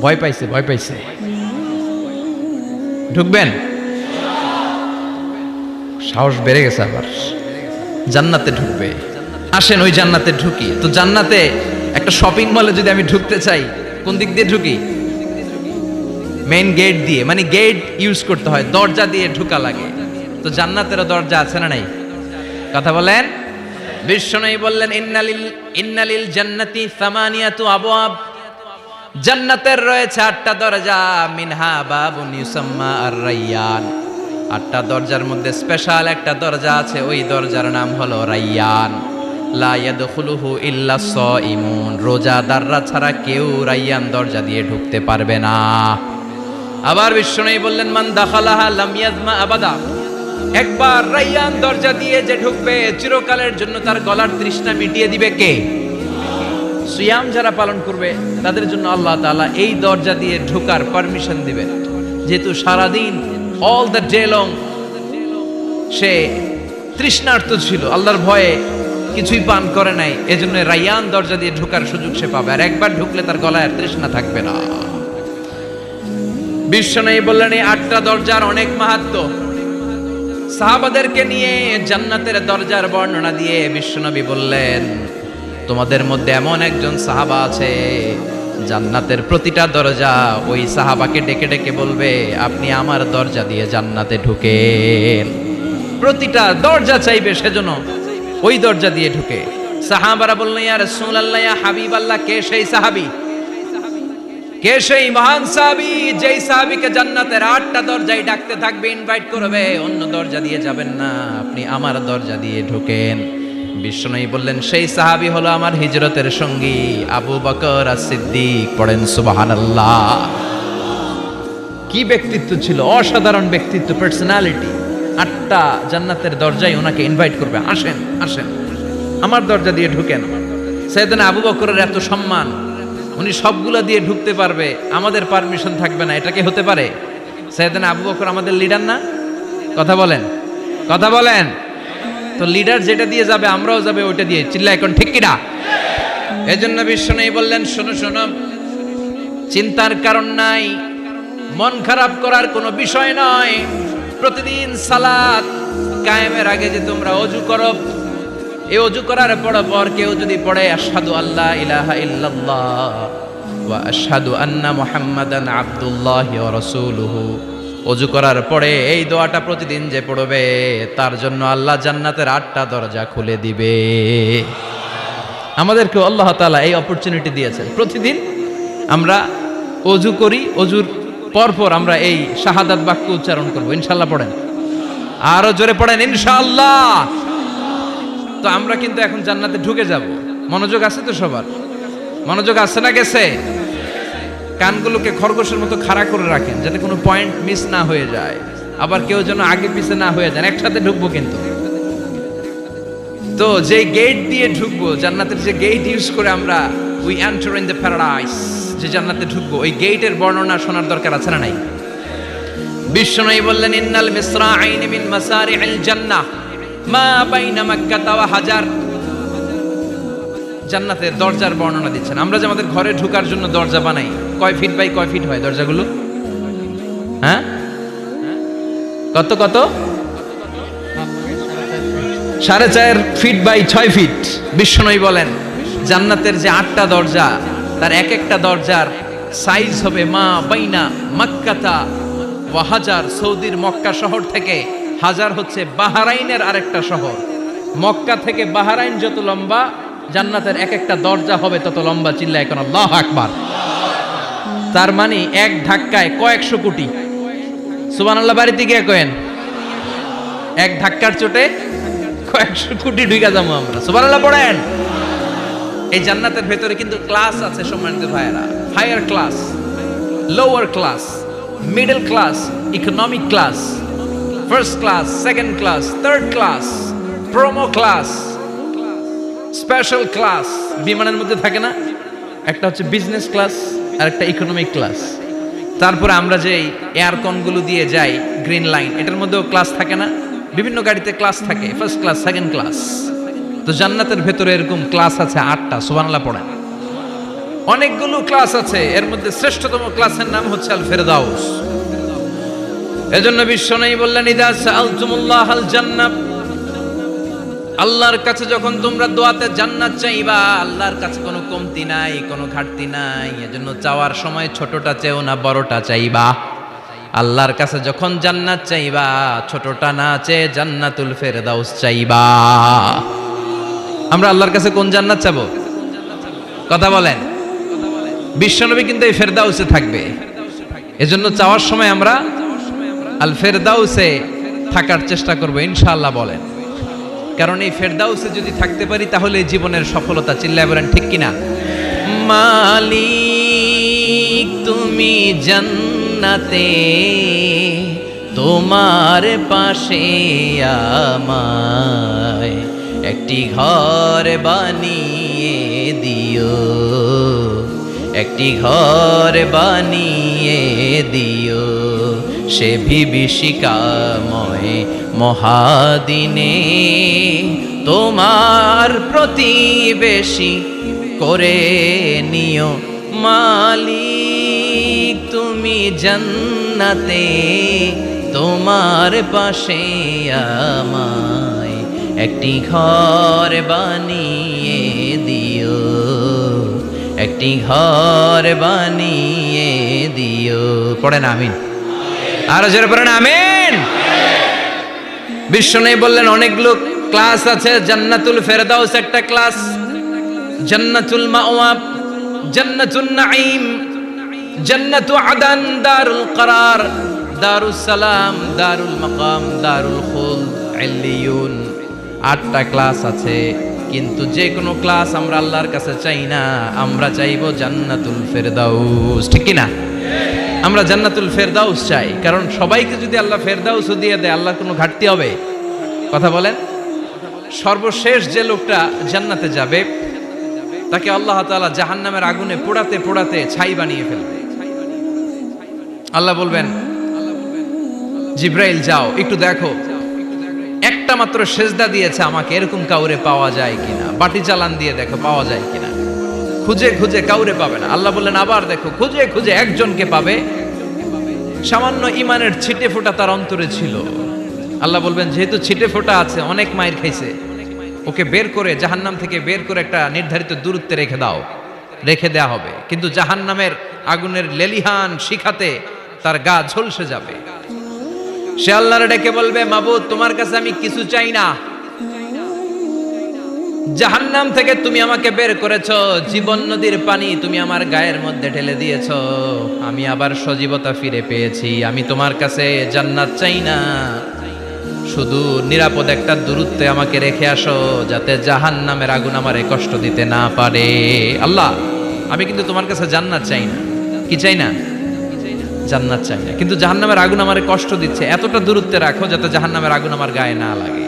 ভয় পাইছে, ভয় পাইছে। ঢুকবেন? সাহস বেড়ে গেছে আবার, জান্নাতে ঢুকবে। আসেন ওই জান্নাতে ঢুকি। তো জান্নাতে একটা শপিং মলে যদি আমি ঢুকতে চাই, কোন দিক দিয়ে ঢুকি? মেইন গেট দিয়ে, মানে গেট ইউজ করতে হয়, দরজা দিয়ে ঢুকা লাগে। তো জান্নাতেরও দরজা আছে না নাই? কথা বলেন। বিশ্বনবী বললেন ইন্নালিল জান্নাতি সামানিয়াতু আবওয়াব, জান্নাতের রয়েছে 8টা দরজা, মিনহা বাবুন ইউসাম্মা আর-রায়্যান। 8টা দরজার মধ্যে স্পেশাল একটা দরজা আছে, ওই দরজার নাম হলো রায়্যান। লা ইয়াদখুলুহু ইল্লা সাইমুন, রোজাদাররা ছাড়া কেউ রায়্যান দরজা দিয়ে ঢুকতে পারবে না। আবার বিশ্বনবী বললেন মান দাখালাহা লাম ইয়াজমা আবাদা, একবার রায়্যান দরজা দিয়ে যে ঢুকবে, চিরকালের জন্য তার গলার তৃষ্ণা মিটিয়ে দিবে কে? সিয়াম যারা পালন করবে তাদের জন্য আল্লাহ তাআলা এই দরজা দিয়ে ঢোকার পারমিশন দিবেন। যেহেতু সারাদিন অল দ্য ডে লং সে তৃষ্ণার্ত ছিল, আল্লাহর ভয়ে কিছুই পান করে নাই, এজন্য রায়্যান দরজা দিয়ে ঢোকার সুযোগ সে পাবে, আর একবার ঢুকলে তার গলায় আর তৃষ্ণা থাকবে না। বিশ্বনবী বললেন এই 8টা দরজার অনেক মাহাত্ম্য। সাহাবাদেরকে নিয়ে জান্নাতের দরজার বর্ণনা দিয়ে বিশ্বনবী বললেন, তোমাদের মধ্যে এমন একজন সাহাবা আছে, জান্নাতের প্রতিটা দরজা ওই সাহাবাকে ডেকে ডেকে বলবে, আপনি আমার দরজা দিয়ে জান্নাতে ঢুকেন। প্রতিটা দরজা চাইবে সেজন্য ওই দরজা দিয়ে ঢুকে। সাহাবারা বললেন, ইয়া রাসূলুল্লাহ, ইয়া হাবিবাল্লাহ, কে সেই সাহাবী? কে সেই মহান সাহাবী যেই সাহাবীকে জান্নাতের 8টা দরজায় ডাকতে থাকবে, ইনভাইট করবে, অন্য দরজা দিয়ে যাবেন না, আপনি আমার দরজা দিয়ে ঢোকেন। বিশ্বনবী বললেন, সেই সাহাবী হলো আমার হিজরতের সঙ্গী আবু বকর as-সিদ্দিক। পড়েন সুবহানাল্লাহ। কি ব্যক্তিত্ব ছিল, অসাধারণ ব্যক্তিত্ব, পার্সোনালিটি। 8টা জান্নাতের দরজায় ওনাকে ইনভাইট করবে, আসেন আসেন আমার দরজা দিয়ে ঢুকেন। সাইয়েদনা আবু বকরের এত সম্মান, উনি সবগুলা দিয়ে ঢুকতে পারবে, আমাদের পারমিশন থাকবে না, এটা কি হতে পারে? সাইয়েদনা আবু বকর আমাদের লিডার না? কথা বলেন, কথা বলেন। তো লিডার যেটা দিয়ে যাবে আমরাও যাবে ওইটা দিয়ে, চিল্লা এখন ঠিক কিনা? এজন্য বিশ্বনবী বললেন, শোনো শোনো, চিন্তার কারণ নাই, মন খারাপ করার কোনো বিষয় নয়। প্রতিদিন সালাত কায়েমের আগে যে তোমরা ওযু করো, এই ওযু করার পর কেউ যদি পড়ে আশহাদু আল্লা ইলাহা ইল্লাল্লাহ ওয়া আশহাদু আন্না মুহাম্মাদান আবদুল্লাহি ওয়া রাসূলুহু, ওযু করার পরে এই দোয়াটা প্রতিদিন যে পড়বে তার জন্য আল্লাহ জান্নাতের 8টা দরজা খুলে দিবে। আমাদেরকে আল্লাহ তাআলা এই অপরচুনিটি দিয়েছেন, প্রতিদিন আমরা ওযু করি, ওযুর পরপর আমরা এই শাহাদাত বাক্য উচ্চারণ করব। ইনশাআল্লাহ পড়েন, আরো জোরে পড়েন ইনশাআল্লাহ। তো আমরা কিন্তু এখন জান্নাতে ঢুকে যাব। মনোযোগ আছে তো সবার? মনোযোগ আছে না গেছে? কানগুলোকে খরগোশের মতো খাড়া করে রাখেন যাতে কোনো পয়েন্ট মিস না হয়ে যায়, আবার কেউ যেন আগে পিছে না হয়ে যায়। একসাথে ঢুকবো কিন্তু। তো যে গেট দিয়ে ঢুকবো, জান্নাতের যে গেট ইউজ করে আমরা we enter in the paradise, যে জান্নাতে ঢুকবো, ওই গেটের বর্ণনা শোনার দরকার আছে না নাই? বিশ্বনবী বললেন, ইন্নাল মিসরাআইন মিন মাসারি'আল জান্নাহ মা বাইনা মাক্কাহ ওয়া হাজার। জান্নাতের দরজার বর্ণনা দিচ্ছেন। আমরা যে আমাদের ঘরে ঢোকার জন্য দরজা বানাই, কয় ফিট বাই কয় ফিট হয় দরজাগুলো? হ্যাঁ, কত কত? 4.5 ফিট বাই 6 ফিট। বিশ্বনবী বলেন, জান্নাতের যে 8টা দরজা, তার এক একটা দরজার সাইজ হবে মা বাইনা মাক্কাতা ওয়া হাজার। সৌদির মক্কা শহর থেকে হাজার হচ্ছে বাহরাইনের আরেকটা শহর। মক্কা থেকে বাহরাইন যত লম্বা, জান্নাতের এক একটা দরজা হবে তত লম্বা। চিল্লা এখন আল্লাহু আকবার। তার মানে এক ধাক্কায় কয়েকশো কোটি। সুবহানাল্লাহ বাড়িতে গিয়ে কয়েন, এক ধাক্কার চোটে কয়েকশো কোটি ঢুকা যাবো আমরা। সুবহানাল্লাহ পড়েন। এই জান্নাতের ভেতরে কিন্তু ক্লাস আছে সম্মানিত ভাইয়েরা। Higher class, lower class, middle class, economic class, first class, second class, third class, promo class, special class. বিমানের মধ্যে থাকে না, একটা হচ্ছে বিজনেস ক্লাস আর একটা ইকোনমিক ক্লাস। তারপরে আমরা যে এয়ারকনগুলো দিয়ে যাই, গ্রিন লাইন, এটার মধ্যেও ক্লাস থাকে না? বিভিন্ন গাড়িতে ক্লাস থাকে, ফার্স্ট ক্লাস, সেকেন্ড ক্লাস। তো জান্নাতের ভেতরে এরকম ক্লাস আছে 8টা। সুবহানাল্লাহ পড়েন। অনেকগুলো ক্লাস আছে, এর মধ্যে শ্রেষ্ঠতম ক্লাসের নাম হচ্ছে আল ফেরদাউস। এজন্য বিশ্বনবী বললেন, ইদা সাআলতুমুল্লাহাল জান্নাহ, আল্লাহর কাছে যখন তোমরা দোয়াতে জান্নাত চাইবা, আল্লাহর কাছে কোনো কমতি নাই, কোনো ঘাটতি নাই। এজন্য চাওয়ার সময় ছোটটা চেও না, বড়টা চাইবা। আল্লাহর কাছে যখন জান্নাত চাইবা, ছোটটা না চেয়ে জান্নাতুল ফেরদাউস চাইবা। আমরা আল্লাহর কাছে কোন জান্নাত চাবো? কথা বলেন। বিশ্বনবী কিন্তু এই ফেরদাউসে থাকবে, এজন্য চাওয়ার সময় আমরা আল ফেরদাউসে থাকার চেষ্টা করবো ইনশাআল্লাহ বলেন। কারণ এই ফেরদাউসে যদি থাকতে পারি তাহলে জীবনের সফলতা। চিল্লায় বলেন ঠিক কিনা? মালিক তুমি জান্নাতে, তোমার পাশে আমায় একটি ঘর বানিয়ে দিও, একটি ঘর বানিয়ে দিও সে বিভীষিকাময় মহাদিনে, তোমার প্রতিবেশী করে নিও মালিক তুমি জান্নাতে, তোমার পাশে আমায় একটি ঘর বানিয়ে দিও, একটি ঘর বানিয়ে দিও। পড়েন আমিন, আরো জোরে পড়েন আমিন। বিশ্বনবী বললেন অনেকগুলো ক্লাস আছে, জান্নাতুল ফেরদাউস একটা ক্লাস, জান্নাতুল মাওয়া, জান্নাতুন নাঈম, জান্নাতু আদান, দারুল করার, দারুস সালাম, দারুল মাকাম, দারুল খুলদ, ইল্লিয়ুন। 8টা ক্লাস আছে, কিন্তু যে কোনো ক্লাস আমরা আল্লাহর কাছে চাই না, আমরা চাইবো জান্নাতুল ফেরদাউস। ঠিক কি না? আমরা জান্নাতুল ফেরদাউস চাই, কারণ সবাইকে যদি আল্লাহ ফেরদাউস দিয়ে দেয়, আল্লাহর কোনো ঘাটতি হবে? কথা বলেন। সর্বশেষ যে লোকটা জান্নাতে যাবে তাকে আল্লাহ তাআলা জাহান্নামের আগুনে পোড়াতে পোড়াতে ছাই বানিয়ে ফেলবে। আল্লাহ বলবেন, জিব্রাইল যাও একটু দেখো, একটা মাত্র সেজদা দিয়েছে আমাকে, এরকম কাউরে পাওয়া যায় কিনা। বাটি চালান দিয়ে দেখো পাওয়া যায় কিনা। খুঁজে খুঁজে কাউরে পাবে না। আল্লাহ বললেন আবার দেখো, খুঁজে খুঁজে একজনকে পাবে, সামান্য ইমানের ছিটে ফোঁটা তার অন্তরে ছিল। আল্লাহ বলবেন, যেহেতু ছিটে ফোঁটা আছে, অনেক মায়ের খাইছে, ওকে বের করে জাহান্নাম থেকে বের করে একটা নির্ধারিত দূরত্বে রেখে দাও। রেখে দেয়া হবে, কিন্তু জাহান্নামের আগুনের লেলিহান শিখাতে তার গা ঝলসে যাবে। সে আল্লাহর ডেকে বলবে, মাবুদ তোমার কাছে আমি কিছু চাই না, জাহান্নাম থেকে তুমি আমাকে বের করেছো, জীবন নদীর পানি তুমি আমার গায়ের মধ্যে ঢেলে দিয়েছো, আমি আবার সজীবতা ফিরে পেয়েছি। আমি তোমার কাছে জান্নাত চাই না, শুধু নিরাপদ একটা দূরত্বে আমাকে রেখে আসো, যাতে জাহান্নামের আগুন আমারে কষ্ট দিতে না পারে। আল্লাহ, আমি কিন্তু তোমার কাছে জান্নাত চাই না। কি চাই না? জান্নাত চাই না, কিন্তু জাহান্নামের আগুন আমারে কষ্ট দিচ্ছে, এতটা দূরত্বে রাখো যাতে জাহান্নামের আগুন আমার গায়ে না লাগে।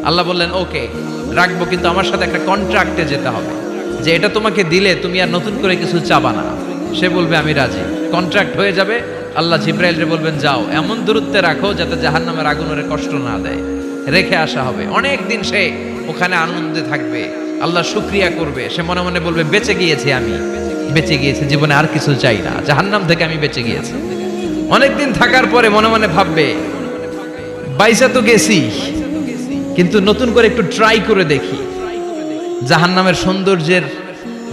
আল্লাহ বললেন, ওকে রাখবো, কিন্তু আমার সাথে একটা কন্ট্রাক্টে যেতে হবে, যে এটা তোমাকে দিলে তুমি আর নতুন করে কিছু চাবা না। সে বলবে আমি রাজি, কন্ট্রাক্ট হয়ে যাবে। আল্লাহ জিব্রাইলকে বলবেন, যাও এমন দূরত্বে রাখো যাতে জাহান্নামের আগুন ওরে কষ্ট না দেয়। রেখে আসা হবে, অনেক দিন সে ওখানে আনন্দে থাকবে, আল্লাহ শুকরিয়া করবে। সে মনে মনে বলবে, বেঁচে গিয়েছি, আমি বেঁচে গিয়েছি, জীবনে আর কিছু চাই না, জাহান্নাম থেকে আমি বেঁচে গিয়েছি। অনেকদিন থাকার পরে মনে মনে ভাববে, বাইসা তো গেছি, কিন্তু নতুন করে একটু ট্রাই করে দেখি, জাহান্নামের সৌন্দর্যের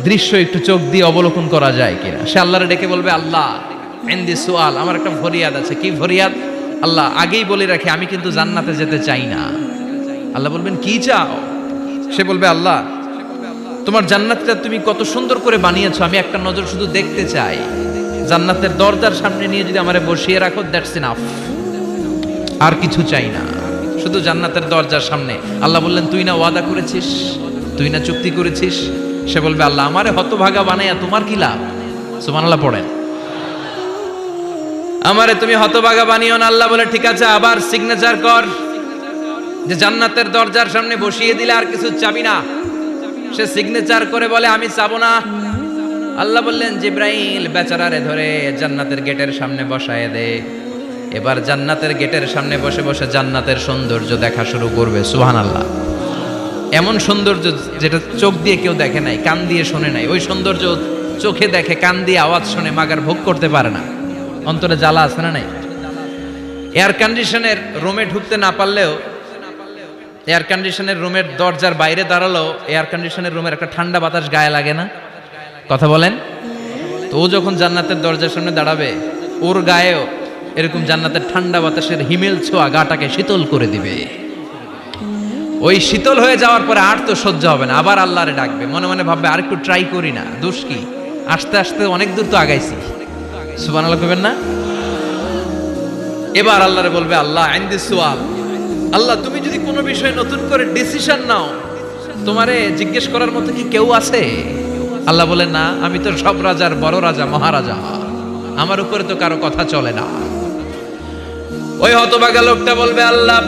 দৃশ্য একটু চোখ দিয়ে অবলোকন করা যায় কিনা। সে আল্লাহরে ডেকে বলবে, আল্লাহ ইনদি সুআল, আমার একটা ফরিয়াদ আছে। কি ফরিয়াদ? আল্লাহ আগেই বলে রাখি, আমি কিন্তু জান্নাতে যেতে চাই না। আল্লাহ বলবেন, কি চাও? সে বলবে, আল্লাহ তোমার জান্নাতটা তুমি কত সুন্দর করে বানিয়েছো, আমি একটা নজর শুধু দেখতে চাই। জান্নাতের দরজার সামনে নিয়ে যদি আমারে বসিয়ে রাখো, দ্যাটস ইনাফ, আর কিছু চাই না, শুধু জান্নাতের দরজার সামনে। আল্লাহ বললেন, তুই না ওয়াদা করেছিস, তুই না চুক্তি করেছিস। সে বলবে, আল্লাহ আমারে হতভাগা বানাইয়া তোমার কি লাভ? সুবহানাল্লাহ পড়েন। আমারে তুমি হতভাগা বানিও না। আল্লাহ বলে, ঠিক আছে, আবার সিগনেচার কর যে জান্নাতের দরজার সামনে বসিয়ে দিলে আর কিছু চাবি না। সে সিগনেচার করে বলে, আমি চাবো না। আল্লাহ বললেন, জিব্রাইল বেচারারে ধরে জান্নাতের গেটের সামনে বসায় দে। এবার জান্নাতের গেটের সামনে বসে বসে জান্নাতের সৌন্দর্য দেখা শুরু করবে। সুবহানাল্লাহ। এমন সৌন্দর্য যেটা চোখ দিয়ে কেউ দেখে নাই, কান দিয়ে শোনে নাই। ওই সৌন্দর্য চোখে দেখে, কান দিয়ে আওয়াজ শোনে, মাগার ভোগ করতে পারে না। অন্তরে জ্বালা আছে না নাই? এয়ার কন্ডিশনের রুমে ঢুকতে না পারলেও, এয়ার কন্ডিশনের রুমের দরজার বাইরে দাঁড়ালো, এয়ার কন্ডিশনের রুমের একটা ঠান্ডা বাতাস গায়ে লাগে না? কথা বলেন। তো ও যখন জান্নাতের দরজার সামনে দাঁড়াবে, ওর গায়েও এরকম জান্নাতের ঠান্ডা বাতাসের হিমেল ছোঁয়া গাটাকে শীতল করে দিবে। ওই শীতল হয়ে যাওয়ার পরে আর তো সহ্য হবে না, আবার আল্লাহরে ডাকবে। মনে মনে ভাববে, আর একটু ট্রাই করি না, দোষ কি, আস্তে আস্তে অনেক দূর তো আগাইছি। সুবহানাল্লাহ কইবেন না? এবার আল্লাহরে বলবে, আল্লাহ ইনদি সুআল, আল্লাহ তুমি যদি কোনো বিষয়ে নতুন করে ডিসিশন নাও, তোমারে জিজ্ঞেস করার মতো কি কেউ আছে? আল্লাহ বলে, না, আমি তো সব রাজার বড় রাজা, মহারাজা, আমার উপরে তো কারো কথা চলে না। ওই হতভাগা লোকটা বলবে, আল্লাহ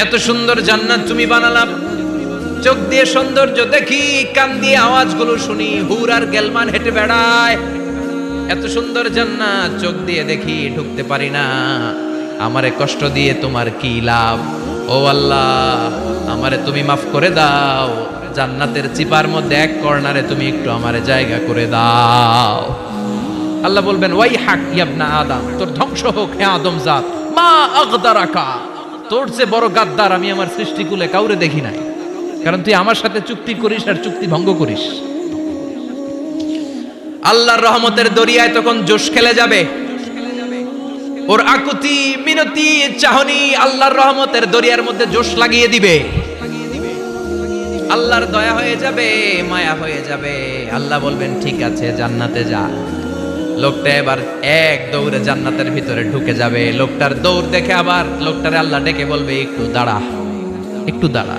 এত সুন্দর জান্নাত তুমি বানালাম, চোখ দিয়ে সৌন্দর্য দেখি, কান দিয়ে আওয়াজগুলো শুনি, হুর আর গেলমান হেঁটে বেড়ায়, এত সুন্দর জান্নাত চোখ দিয়ে দেখি, ঢুকতে পারি না, আমারে কষ্ট দিয়ে তোমার কি লাভ? ও আল্লাহ, আমারে তুমি মাফ করে দাও, জান্নাতের চিপার মধ্যে এক কর্নারে তুমি একটু আমারে জায়গা করে দাও। আল্লাহ বলবেন ওয়াই হাক ইয়াবনা আদম, তোর ধ্বংস হোক হে আদম জাত, মা আগদারাকা, তোর যে বড় গাদ্দার আমি আমার সৃষ্টিকুলে কাউরে দেখি নাই, কারণ তুই আমার সাথে চুক্তি করিস আর চুক্তি ভঙ্গ করিস। আল্লাহর রহমতের দরিয়ায় তখন জোশ খেলে যাবে, ওর আকুতি মিনতি চাহনি আল্লাহর রহমতের দরিয়ার মধ্যে জোশ লাগিয়ে দিবে। আল্লাহর দয়া হয়ে যাবে, মায়া হয়ে যাবে। আল্লাহ বলবেন ঠিক আছে জান্নাতে যা। লোকটা এবার এক দৌড়ে জান্নাতের ভিতরে ঢুকে যাবে। লোকটার দৌড় দেখে আবার লোকটারে আল্লাহ ডেকে বলবে একটু দাঁড়া, একটু দাঁড়া,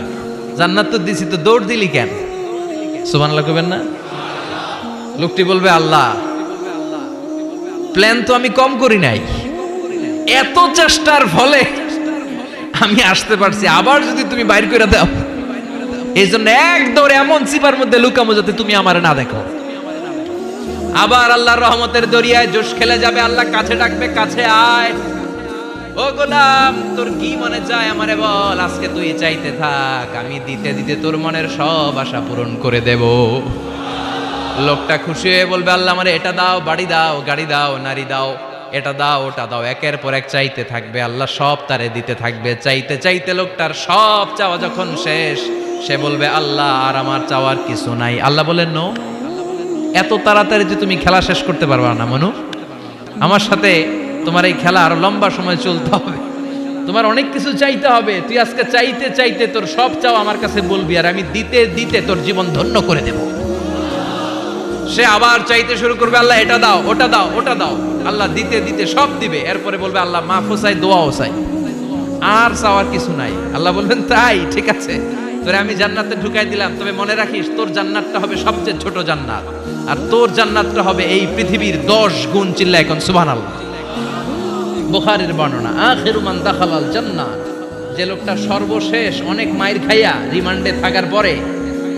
জান্নাত তো দিছি, তো দৌড় দিলি কেন? সুবহানাল্লাহ কইবেন না? লোকটি বলবে আল্লাহ প্ল্যান তো আমি কম করি নাই, এত চেষ্টার ফলে আমি আসতে পারছি, আবার যদি তুমি বাইর করে দাও, এই জন্য এক দৌড়ে এমন চিপার মধ্যে লুকামো যাতে তুমি আমার না দেখো। আবার আল্লাহর রহমতের দরিয়ায় জোশ খেলে যাবে। আল্লাহ কাছে ডাকবে, কাছে আয়, ও গোলাম তোর কি মনে চায় আমারে বল, আজকে তুই চাইতে থাক, আমি দিতে দিতে তোর মনের সব আশা পূরণ করে দেব। লোকটা খুশি হয়ে বলবে আল্লাহ আমারে এটা দাও, বাড়ি দাও, গাড়ি দাও, নারী দাও, এটা দাও, ওটা দাও, একের পর এক চাইতে থাকবে। আল্লাহ সব তারে দিতে থাকবে। চাইতে চাইতে লোকটার সব চাওয়া যখন শেষ, সে বলবে আল্লাহ আর আমার চাওয়ার কিছু নাই। আল্লাহ বলেন নো, এত তাড়াতাড়ি যে তুমি খেলা শেষ করতে পারবা না মনু, আমার সাথে তোমার এই খেলা আরো লম্বা সময় চলতে হবে, তোমার অনেক কিছু চাইতে হবে। তুই আজকে চাইতে চাইতে তোর সব চাও আমার কাছে বলবি, আর আমি দিতে দিতে তোর জীবন ধন্য করে দেব। সে আবার চাইতে শুরু করবে, আল্লাহ এটা দাও, ওটা দাও, ওটা দাও। আল্লাহ দিতে দিতে সব দিবে। এরপরে বলবে আল্লাহ মাফও চাই, দোয়াও চাই, আর চাওয়ার কিছু নাই। আল্লাহ বলবেন তাই ঠিক আছে, তোরে আমি জান্নাতে ঢুকাই দিলাম, তবে মনে রাখিস তোর জান্নাতটা হবে সবচেয়ে ছোট জান্নাত, আর তোর জান্নাতটা হবে এই পৃথিবীর 10 গুণ। চিল্লা এখন সুবহানাল্লাহ। বুখারীর বর্ণনা, আখিরু মান দাখালাল জান্নাহ, যে লোকটা সর্বশেষ অনেক মাইর খাইয়া রিমান্ডে থাকার পরে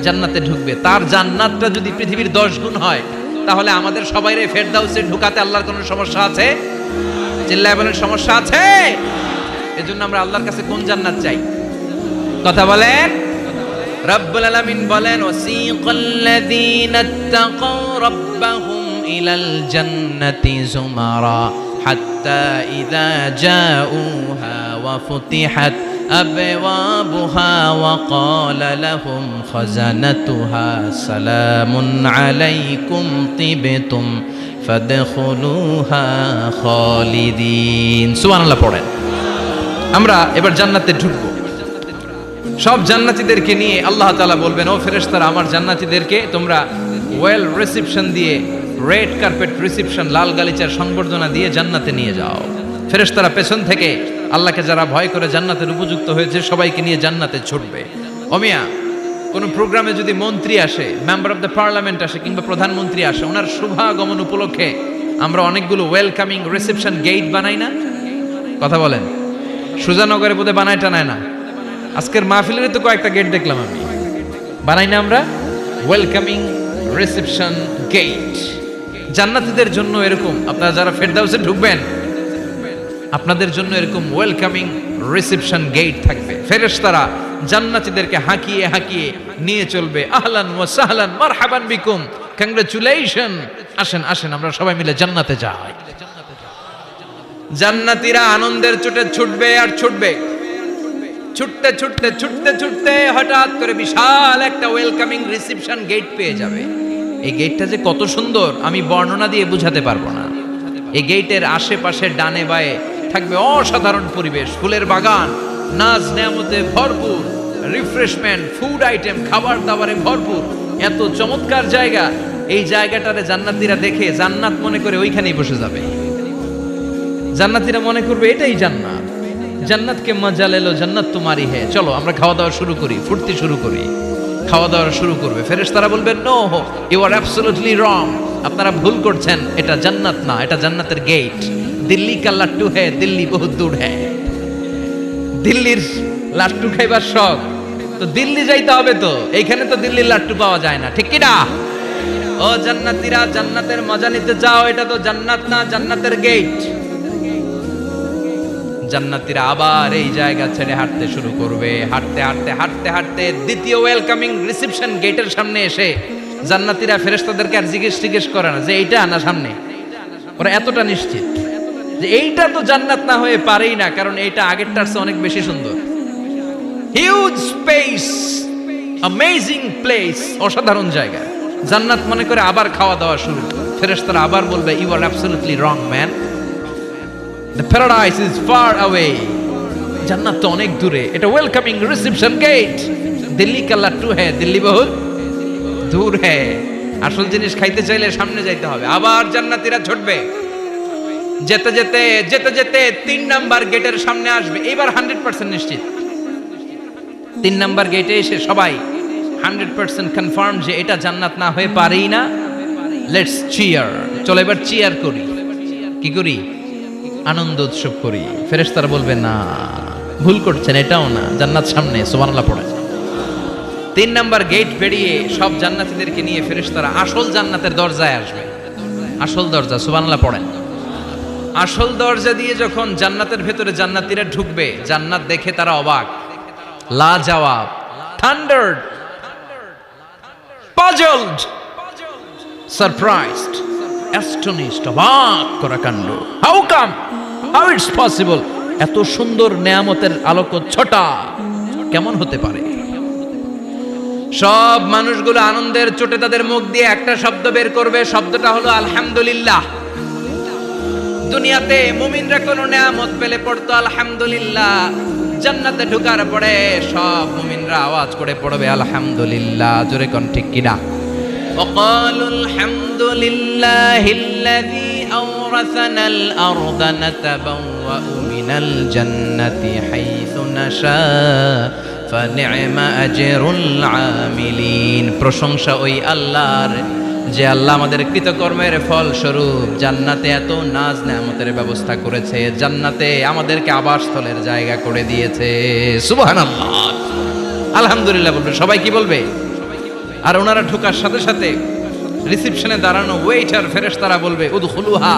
জান্নাতে ঢুকবে, তার জান্নাতটা যদি পৃথিবীর 10 গুণ হয়, তাহলে আমাদের সবাইরে ফেরদাউসে ঢুকাতে আল্লাহর কোনো সমস্যা আছে? চিল্লায় বলেন সমস্যা আছে? এজন্য আমরা আল্লাহর কাছে কোন জান্নাত চাই? কথা বলেন। রব্বুল আলামিন বলেন ওয়াসিকাল্লাযীনা ইত্তাকাউ রাব্বাহুম ইলাল জান্নাতি যুমারা হাত্তা ইযা জাউহা ওয়া ফুতিহাত আবওয়াবুহা ওয়া ক্বালা লাহুম খাজানাতুহা সালামুন আলাইকুম তিবতুম ফাদখুলুহা খালিদিন। সুবহানাল্লাহ পড়েন। আমরা এবার জান্নাতে ঢুকবো। সব জান্নাতীদেরকে নিয়ে আল্লাহ তাআলা বলবেন ও ফেরেশতারা আমার জান্নাতীদেরকে তোমরা ওয়েল রিসেপশন দিয়ে, রেড কার্পেট রিসেপশন, লাল গালিচার সংবর্ধনা দিয়ে জান্নাতে নিয়ে যাও। ফেরেশতারা পেছন থেকে আল্লাহকে যারা ভয় করে জান্নাতের উপযুক্ত হয়েছে সবাইকে নিয়ে জান্নাতে ছুটবে। ওমিয়া কোনো প্রোগ্রামে যদি মন্ত্রী আসে, মেম্বার অফ দ্য পার্লামেন্ট আসে, কিংবা প্রধানমন্ত্রী আসে, ওনার শুভাগমন উপলক্ষে আমরা অনেকগুলো ওয়েলকামিং রিসেপশন গেট বানাই না? কথা বলেন। সুজানগরে বোধহয় বানায় টানায় না, আজকের মাহফিলের তো কয়েকটা গেট দেখলাম আমি, বানাই না আমরা ওয়েলকামিং রিসেপশন গেট। জান্নাতীদের জন্য এরকম, আপনারা যারা ফেরদাউসে ঢুকবেন আপনাদের জন্য এরকম ওয়েলকামিং রিসেপশন গেট থাকবে। ফেরেশতারা জান্নাতীদেরকে হাঁকিয়ে হাঁকিয়ে নিয়ে চলবে, আহলান ওয়া সাহলান মারহাবান বিকুম, কংগ্রাচুলেশন, আসেন আসেন আমরা সবাই মিলে জান্নাতে যাই। জান্নাতীরা আনন্দের চোটে ছুটবে আর ছুটবে, ছুটতে ছুটতে ছুটতে ছুটতে হঠাৎ করে বিশাল একটা ওয়েলকামিং রিসেপশন গেট পেয়ে যাবে। এই গেটটা যে কত সুন্দর আমি বর্ণনা দিয়ে বোঝাতে পারবো না। এই গেটের আশেপাশে ডানে বায়ে থাকবে অসাধারণ পরিবেশ, ফুলের বাগান, নাজ নেয়ামতে ভরপুর, রিফ্রেশমেন্ট, ফুড আইটেম, খাবার দাবারে ভরপুর, এত চমৎকার জায়গা। এই জায়গাটারে জান্নাতীরা দেখে জান্নাত মনে করে ওইখানেই বসে যাবে। জান্নাতীরা মনে করবে এটাই জান্নাত, জান্নাতকে মজা লেলো, জান্নাত তোমারই হে, চলো আমরা খাওয়া দাওয়া শুরু করি, ফুর্তি শুরু করি। খাওয়া দাওয়া শুরু করবে। ফেরেশতারা বলবেন no, you are absolutely wrong, আপনারা ভুল করছেন, এটা জান্নাত না, এটা জান্নাতের গেট। দিল্লি কা লাট্টু হ্যায়, দিল্লি বহুত দূর হ্যায়। দিল্লির লাট্টু খাইবার শখ তো দিল্লি যাইতে হবে, তো এইখানে তো দিল্লির লাট্টু পাওয়া যায় না, ঠিক কি না? ও জান্নাতীরা জান্নাতের মজা নিতে চাও, এটা তো জান্নাত না, জান্নাতের গেট। জান্নাতীরা আবার এই জায়গা ছেড়ে হাঁটতে শুরু করবে। হাঁটতে হাঁটতে হাঁটতে হাঁটতে দ্বিতীয় ওয়েলকামিং রিসেপশন গেটের সামনে এসে জান্নাতীরা ফেরেশতাদেরকে আর জিজ্ঞেস করে না যে এইটা না সামনে, ওরা এতটা নিশ্চিত যে এইটা তো জান্নাত না হয়ে পারেই না, কারণ এইটা আগেরটার চেয়ে অনেক বেশি সুন্দর। হিউজ স্পেস, অ্যামেজিং প্লেস, অসাধারণ জায়গা। জান্নাত মনে করে আবার খাওয়া দাওয়া শুরু। ফেরেশতারা আবার বলবে, you are absolutely wrong man, the paradise is far away. জান্নাত তো অনেক দূরে, এটা ওয়েলকামিং রিসেপশন গেট। দিল্লি কা লাট্টু হ্যায়, দিল্লি বহুত দূর হ্যায়। আসল জিনিস খাইতে চাইলে সামনে যাইতে হবে। আবার জান্নাতীরা ছুটবে, যেতে যেতে যেতে যেতে 3 নাম্বার গেটের সামনে আসবে। এবার 100% নিশ্চিত 3 নাম্বার গেটে এসে সবাই 100% কনফার্ম যে এটা জান্নাত না হয়ে পারেই না। লেটস চিয়ার, চলো এবার চিয়ার করি। কি করি? আনন্দ উৎসব করি। ফেরেশতারা বলবে, না ভুল করছেন, এটাও না, জান্নাত সামনে, সুবহানাল্লাহ পড়ে। 3 নাম্বার গেট পেরিয়ে সব জান্নাতীদেরকে নিয়ে ফেরেশতারা আসল জান্নাতের দরজায় আসবে। আসল দরজা, সুবহানাল্লাহ পড়েন। আসল দরজা দিয়ে যখন জান্নাতের ভেতরে জান্নাতীরা ঢুকবে, জান্নাত দেখে তারা অবাক, লাজবাব, থান্ডার্ড, পাজলড, সারপ্রাইজড, অ্যাস্টনিশড, অবাক করা কাণ্ড। How come, how it's possible, এত সুন্দর নেয়ামতের আলোকচ্ছটা কেমন হতে পারে? সব মানুষগুলো আনন্দের চোটে তাদের মুখ দিয়ে একটা শব্দ বের করবে, শব্দটা হলো আলহামদুলিল্লাহ। দুনিয়াতে মুমিনরা কোনো নেয়ামত পেলে পড়তো আলহামদুলিল্লাহ, জান্নাতে ঢোকার পরে সব মুমিনরা আওয়াজ করে পড়বে আলহামদুলিল্লাহ। জোরে কোন ঠিক কিনা? وقالوا الحمد لله الذي أورثنا الأرض نتبوأ من الجنة حيث نشاء فنعم أجر العاملين। প্রশংসা ওই আল্লাহর, যে আল্লাহ আমাদের কৃতকর্মের ফল স্বরূপ জান্নাতে এত নাজ নেয়ামতের ব্যবস্থা করেছে, জান্নাতে আমাদেরকে আবাসস্থলের জায়গা করে দিয়েছে। সুবহানাল্লাহ, আলহামদুলিল্লাহ বলবে সবাই। কি বলবে? আর ওনারা ঢোকার সাথে সাথে রিসেপশনে দাঁড়ানো ওয়েটার ফেরেশতারা বলবে, উদখুলুহা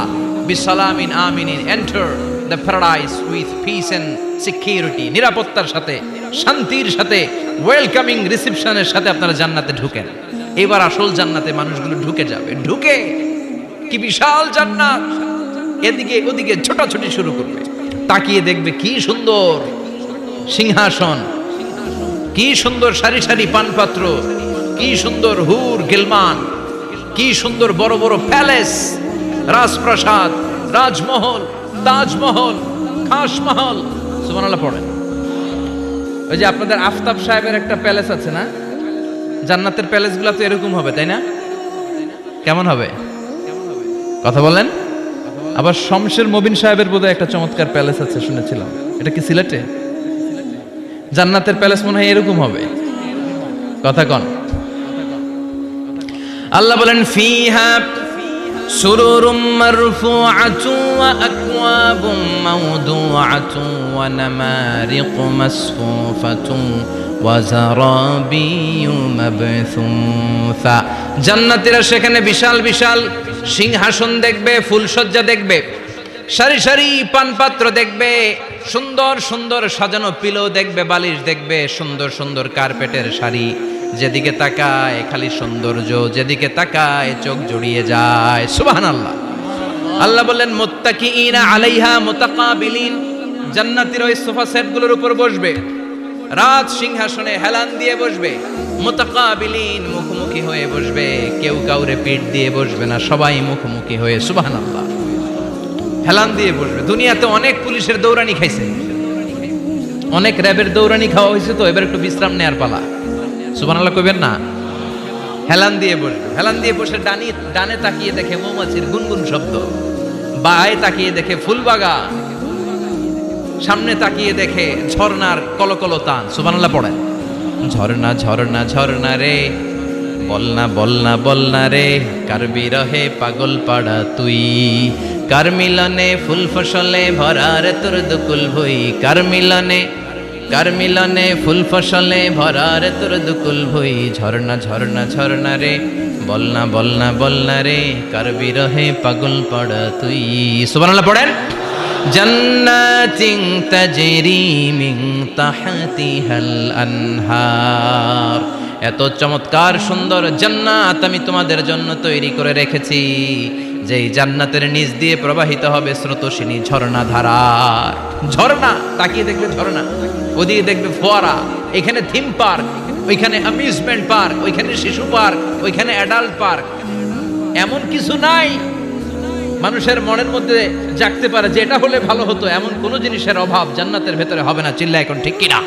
বিসালামিন আমিনিন, enter the paradise with peace and security. নিরাপত্তার সাথে, শান্তির সাথে, ওয়েলকামিং রিসেপশনের সাথে আপনারা জান্নাতে ঢুকেন। এবার আসল জান্নাতে মানুষগুলো ঢুকে যাবে। ঢুকে কি বিশাল জান্নাত, এদিকে ওদিকে ছোটাছুটি শুরু করবে। তাকিয়ে দেখবে কি সুন্দর সিংহাসন, কি সুন্দর সারি সারি পানপাত্র, কি সুন্দর হুর গিলমান, কি সুন্দর বড় বড় প্যালেস, রাজপ্রাসাদ, রাজমহল, তাজমহল, খাসমহল। সুবহানাল্লাহ পড়েন। ওই যে আপনাদের আফতাব সাহেবের একটা প্যালেস আছে না, জান্নাতের প্যালেসগুলো তো এরকম হবে, তাই না? কেমন হবে কথা বলেন? আবার শমশের মবিন সাহেবের বোধহয় একটা চমৎকার প্যালেস আছে শুনেছিলাম, এটা কি সিলেটে? জান্নাতের প্যালেস মনে হয় এরকম হবে, কথা কন। আল্লাহ বলেন, ফিহা সুরুরুম মারফুআতুন ওয়া আকওয়াবুম মাওদুআতুন ওয়া নামারিকু মাসফুফাতুন ওয়া যারাবিয়্যু মাবথুসা। জান্নাতীরা সেখানে বিশাল বিশাল সিংহাসন দেখবে, ফুলসজ্জা দেখবে, সারি সারি পানপাত্র দেখবে, সুন্দর সুন্দর সাজানো পিলো দেখবে, বালিশ দেখবে, সুন্দর সুন্দর কার্পেটের শাড়ি। যেদিকে তাকায় খালি সৌন্দর্য, যেদিকে তাকায় চোখ জুড়িয়ে যায়। সুবহানাল্লাহ। আল্লাহ বললেন, মুত্তাকিইনা আলাইহা মুতাকাবিলিন। জান্নাতীরা ওই সোফা সেটগুলোর উপর বসবে, রাজ সিংহাসনে হেলান দিয়ে বসবে, মুতাকাবিলিন, মুখোমুখি হয়ে বসবে। কেউ কাউরে পিঠ দিয়ে বসবে না, সবাই মুখোমুখি হয়ে। সুবহানাল্লাহ, হেলান দিয়ে বসবে। দুনিয়াতে অনেক পুলিশের দৌড়ানি খাইছে, অনেক র্যাবের দৌড়ানি খাওয়া হয়েছে, তো এবার একটু বিশ্রাম নেয়ার পালা। সুবহানাল্লাহ কইবেন না? হেলান দিয়ে বসবে। হেলান দিয়ে বসে ডানে তাকিয়ে দেখে মৌমাছির গুনগুন শব্দ, বায়ে তাকিয়ে দেখে ফুলবাগান, সামনে তাকিয়ে দেখে ঝর্ণার কলকল টান। সুবহানাল্লাহ পড়েন। ঝর্ণা ঝর্ণা ঝর্ণা রে, বলনা বলনা বলনা রে, কার বিরহে পাগল পাড়া তুই, কার মিলনে ফুল ফসলে ভরার তোর দুকুল ভুই, কার মিলনে ফুল ফসলে ভরার তোর দুকুল ভুই। ঝর্ণা ঝর্ণা ঝর্ণা রে, বলনা বলনা বলনা রে, কার বিরহে পাগল পাড়া তুই। সুবহানাল্লাহ পড়েন। জান্নাতিন তাজরি মিন তাহতিহাল আনহার। এত চমৎকার সুন্দর জান্নাত আমি তোমাদের জন্য তৈরি করে রেখেছি, যেই জান্নাতের নিচ দিয়ে প্রবাহিত হবে স্রোতস্বিনী ঝর্ণা ধারা। ঝর্ণা, তাকিয়ে দেখবে ঝর্ণা, ওদিকে দেখবে ফোয়ারা, এখানে থিম পার্ক, ওইখানে অ্যামিউজমেন্ট পার্ক, ওইখানে শিশু পার্ক, ওইখানে অ্যাডাল্ট পার্ক। এমন কিছু নাই মানুষের মনের মধ্যে জাগতে পারে যে এটা হলে ভালো হতো, এমন কোনো জিনিসের অভাব জান্নাতের ভেতরে হবে না। চিল্লা এখন ঠিক কিনা?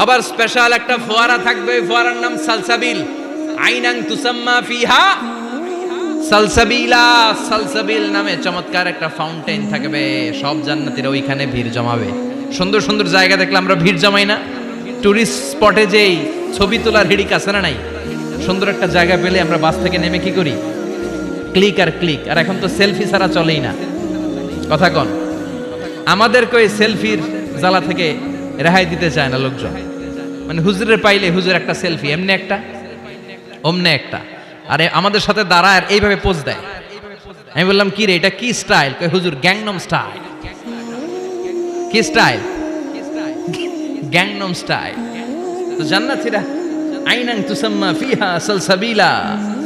আবার স্পেশাল একটা ফোয়ারা থাকবে, ফোয়ারার নাম সালসাবিল। আইনাং তুসাম্মা ফিহা সালসাবিলা। সালসাবিল নামে চমৎকার একটা ফাউন্টেন থাকবে। সব জান্নাতীরা ওইখানে ভিড় জমাবে। সুন্দর সুন্দর জায়গা দেখলে আমরা ভিড় জমাই না? টুরিস্ট স্পটে যেই ছবি তোলার হিড়িক আছে না নাই? সুন্দর একটা জায়গা পেলে আমরা বাস থেকে নেমে কি করি? ক্লিক আর ক্লিক। আর এখন তো সেলফি ছাড়া চলেই না, কথা কন। আমাদেরকে ওই সেলফির জ্বালা থেকে রেহাই দিতে চায় না লোকজন। মানে হুজুরের পাইলে হুজুর একটা সেলফি, এমনি একটা অমনে একটা, আরে আমাদের সাথে দাঁড়ায় আর এইভাবে পোজ দেয়। আমি বললাম কি রে, এটা কি স্টাইল? কই হুজুর গ্যাংনম স্টাইল। কি স্টাইল? Gangnam style. তো জান্নাতীরা আইনাং তুসাম্মা ফিহা সালসাবিলা,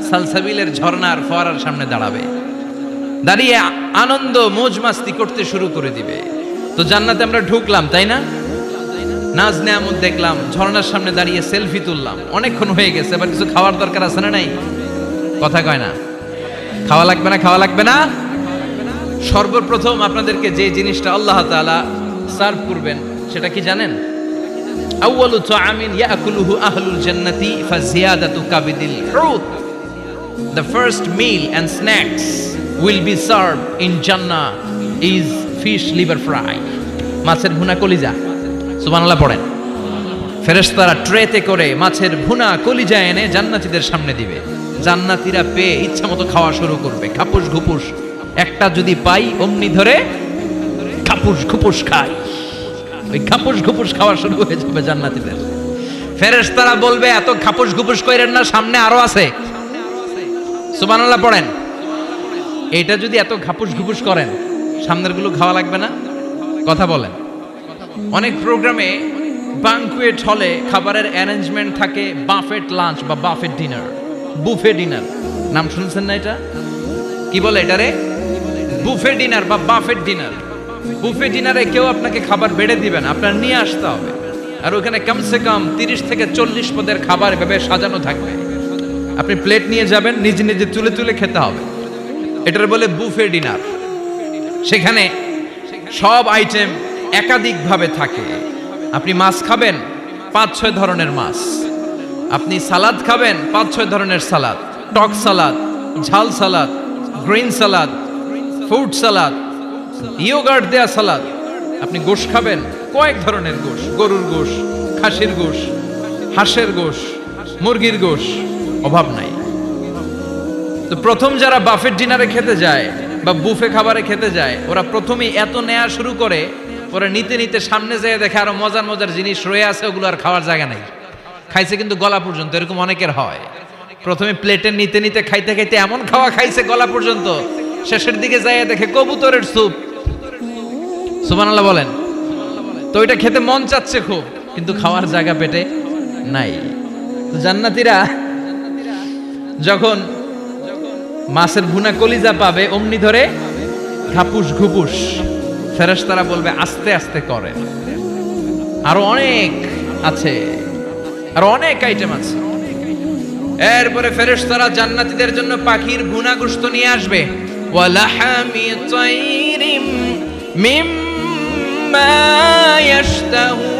সালসাবিলের ঝর্ণার ফোয়ারার সামনে দাঁড়াবে, দাঁড়িয়ে আনন্দ মौज মাস্তি করতে শুরু করে দিবে। তো জান্নাতে আমরা ঢুকলাম, তাই না? নাজ নেয়ামত দেখলাম, ঝর্ণার সামনে দাঁড়িয়ে সেলফি তুললাম, অনেকক্ষণ হয়ে গেছে, এবার কিছু খাওয়ার দরকার আছে না নাই? কথা কয় না? খাওয়া লাগবে না? খাওয়া লাগবে না? সর্বপ্রথম আপনাদেরকে যে জিনিসটা আল্লাহ তাআলা সার্ভ করবেন সেটা কি জানেন? আউয়ালু তাআমিন ইয়াকুলুহু আহলুল জান্নাতি ফাজিয়াদাতু কাবিদিল হুত। The first meal and snacks will be served in Jannah is fish liver fry. মাছের ভুনা কলিজা। সুবহানাল্লাহ পড়েন। ফেরেশতারা ট্রেতে করে মাছের ভুনা কলিজা এনে জান্নাতীদের সামনে দিবে। জান্নাতীরা পেয়ে ইচ্ছা মতো খাওয়া শুরু করবে, খাপুস ঘুপুস। একটা যদি পাই অমনি ধরে খাপুস ঘুপুস খাই। ওই খাপুস ঘুপুস খাওয়া শুরু হয়ে যাবে জান্নাতীদের। ফেরেশতারা বলবে এত খাপুস ঘুপুস কইরেন না, সামনে আরো আছে। সুবহানাল্লাহ পড়েন। এটা যদি এত খাপুস ঘুপুস করেন, সামনের গুলো খাওয়া লাগবে না? কথা বলেন। অনেক প্রোগ্রামে বাঙ্কুয়েট হলে খাবারের অ্যারেঞ্জমেন্ট থাকে বাফেট লাঞ্চ বা বাফেট ডিনার, বুফে ডিনার। নাম শুনছেন না এটা? কি বলে এটারে? বুফে ডিনার বা বাফেট ডিনার। বুফে ডিনারে কেউ আপনাকে খাবার বেড়ে দিবেন, আপনার নিয়ে আসতে হবে। আর ওখানে কমসে কম 30 থেকে 40 পদের খাবার এভাবে সাজানো থাকবে। আপনি প্লেট নিয়ে যাবেন, নিজে নিজে তুলে তুলে খেতে হবে। এটার বলে বুফে ডিনার। সেখানে সব আইটেম একাধিকভাবে থাকে। আপনি মাছ খাবেন, 5-6 ধরনের মাছ। আপনি সালাদ খাবেন, 5-6 ধরনের সালাদ, টক সালাদ, ঝাল salad, green salad, fruit salad, yoghurt দেয়া সালাদ। আপনি গোশ খাবেন, কয়েক ধরনের গোশ, গরুর গোশ, খাসির গোশ, হাঁসের গোশ, মুরগির গোশ, অভাব নাই। তো প্রথম যারা বাফেট ডিনারে খেতে যায় বা বুফে খাবারে খেতে যায়, ওরা প্রথমেই এত নেয়া শুরু করে, পরে নিতে নিতে সামনে যেয়ে দেখে আরো মজার মজার জিনিস রয়ে আছে, ওগুলো আর খাওয়ার জায়গা নেই। খাইছে কিন্তু গলা পর্যন্ত, এরকম অনেকের হয়। প্রথমে প্লেটে নিতে নিতে খাইতে খাইতে এমন খাওয়া খাইছে গলা পর্যন্ত, শেষের দিকে যাইয়া দেখে কবুতরের স্যুপ। সুবহানাল্লাহ বলেন। তো ওইটা খেতে মন চাচ্ছে খুব, কিন্তু খাওয়ার জায়গা পেটে নাই। তো জান্নাতীরা যখন মাছের ভুনা কলিজা পাবে, অমনি ধরে খাপুস ঘুপুস। ফেরেশতারা বলবে আস্তে আস্তে করেন, আরো অনেক আছে, আরো অনেক আইটেম আছে। এরপরে ফেরেশতারা জান্নাতীদের জন্য পাখির ভুনা গোশত নিয়ে আসবে। ওয়ালাহামি তাইরিম মিম্মা ইয়াশতাহুন।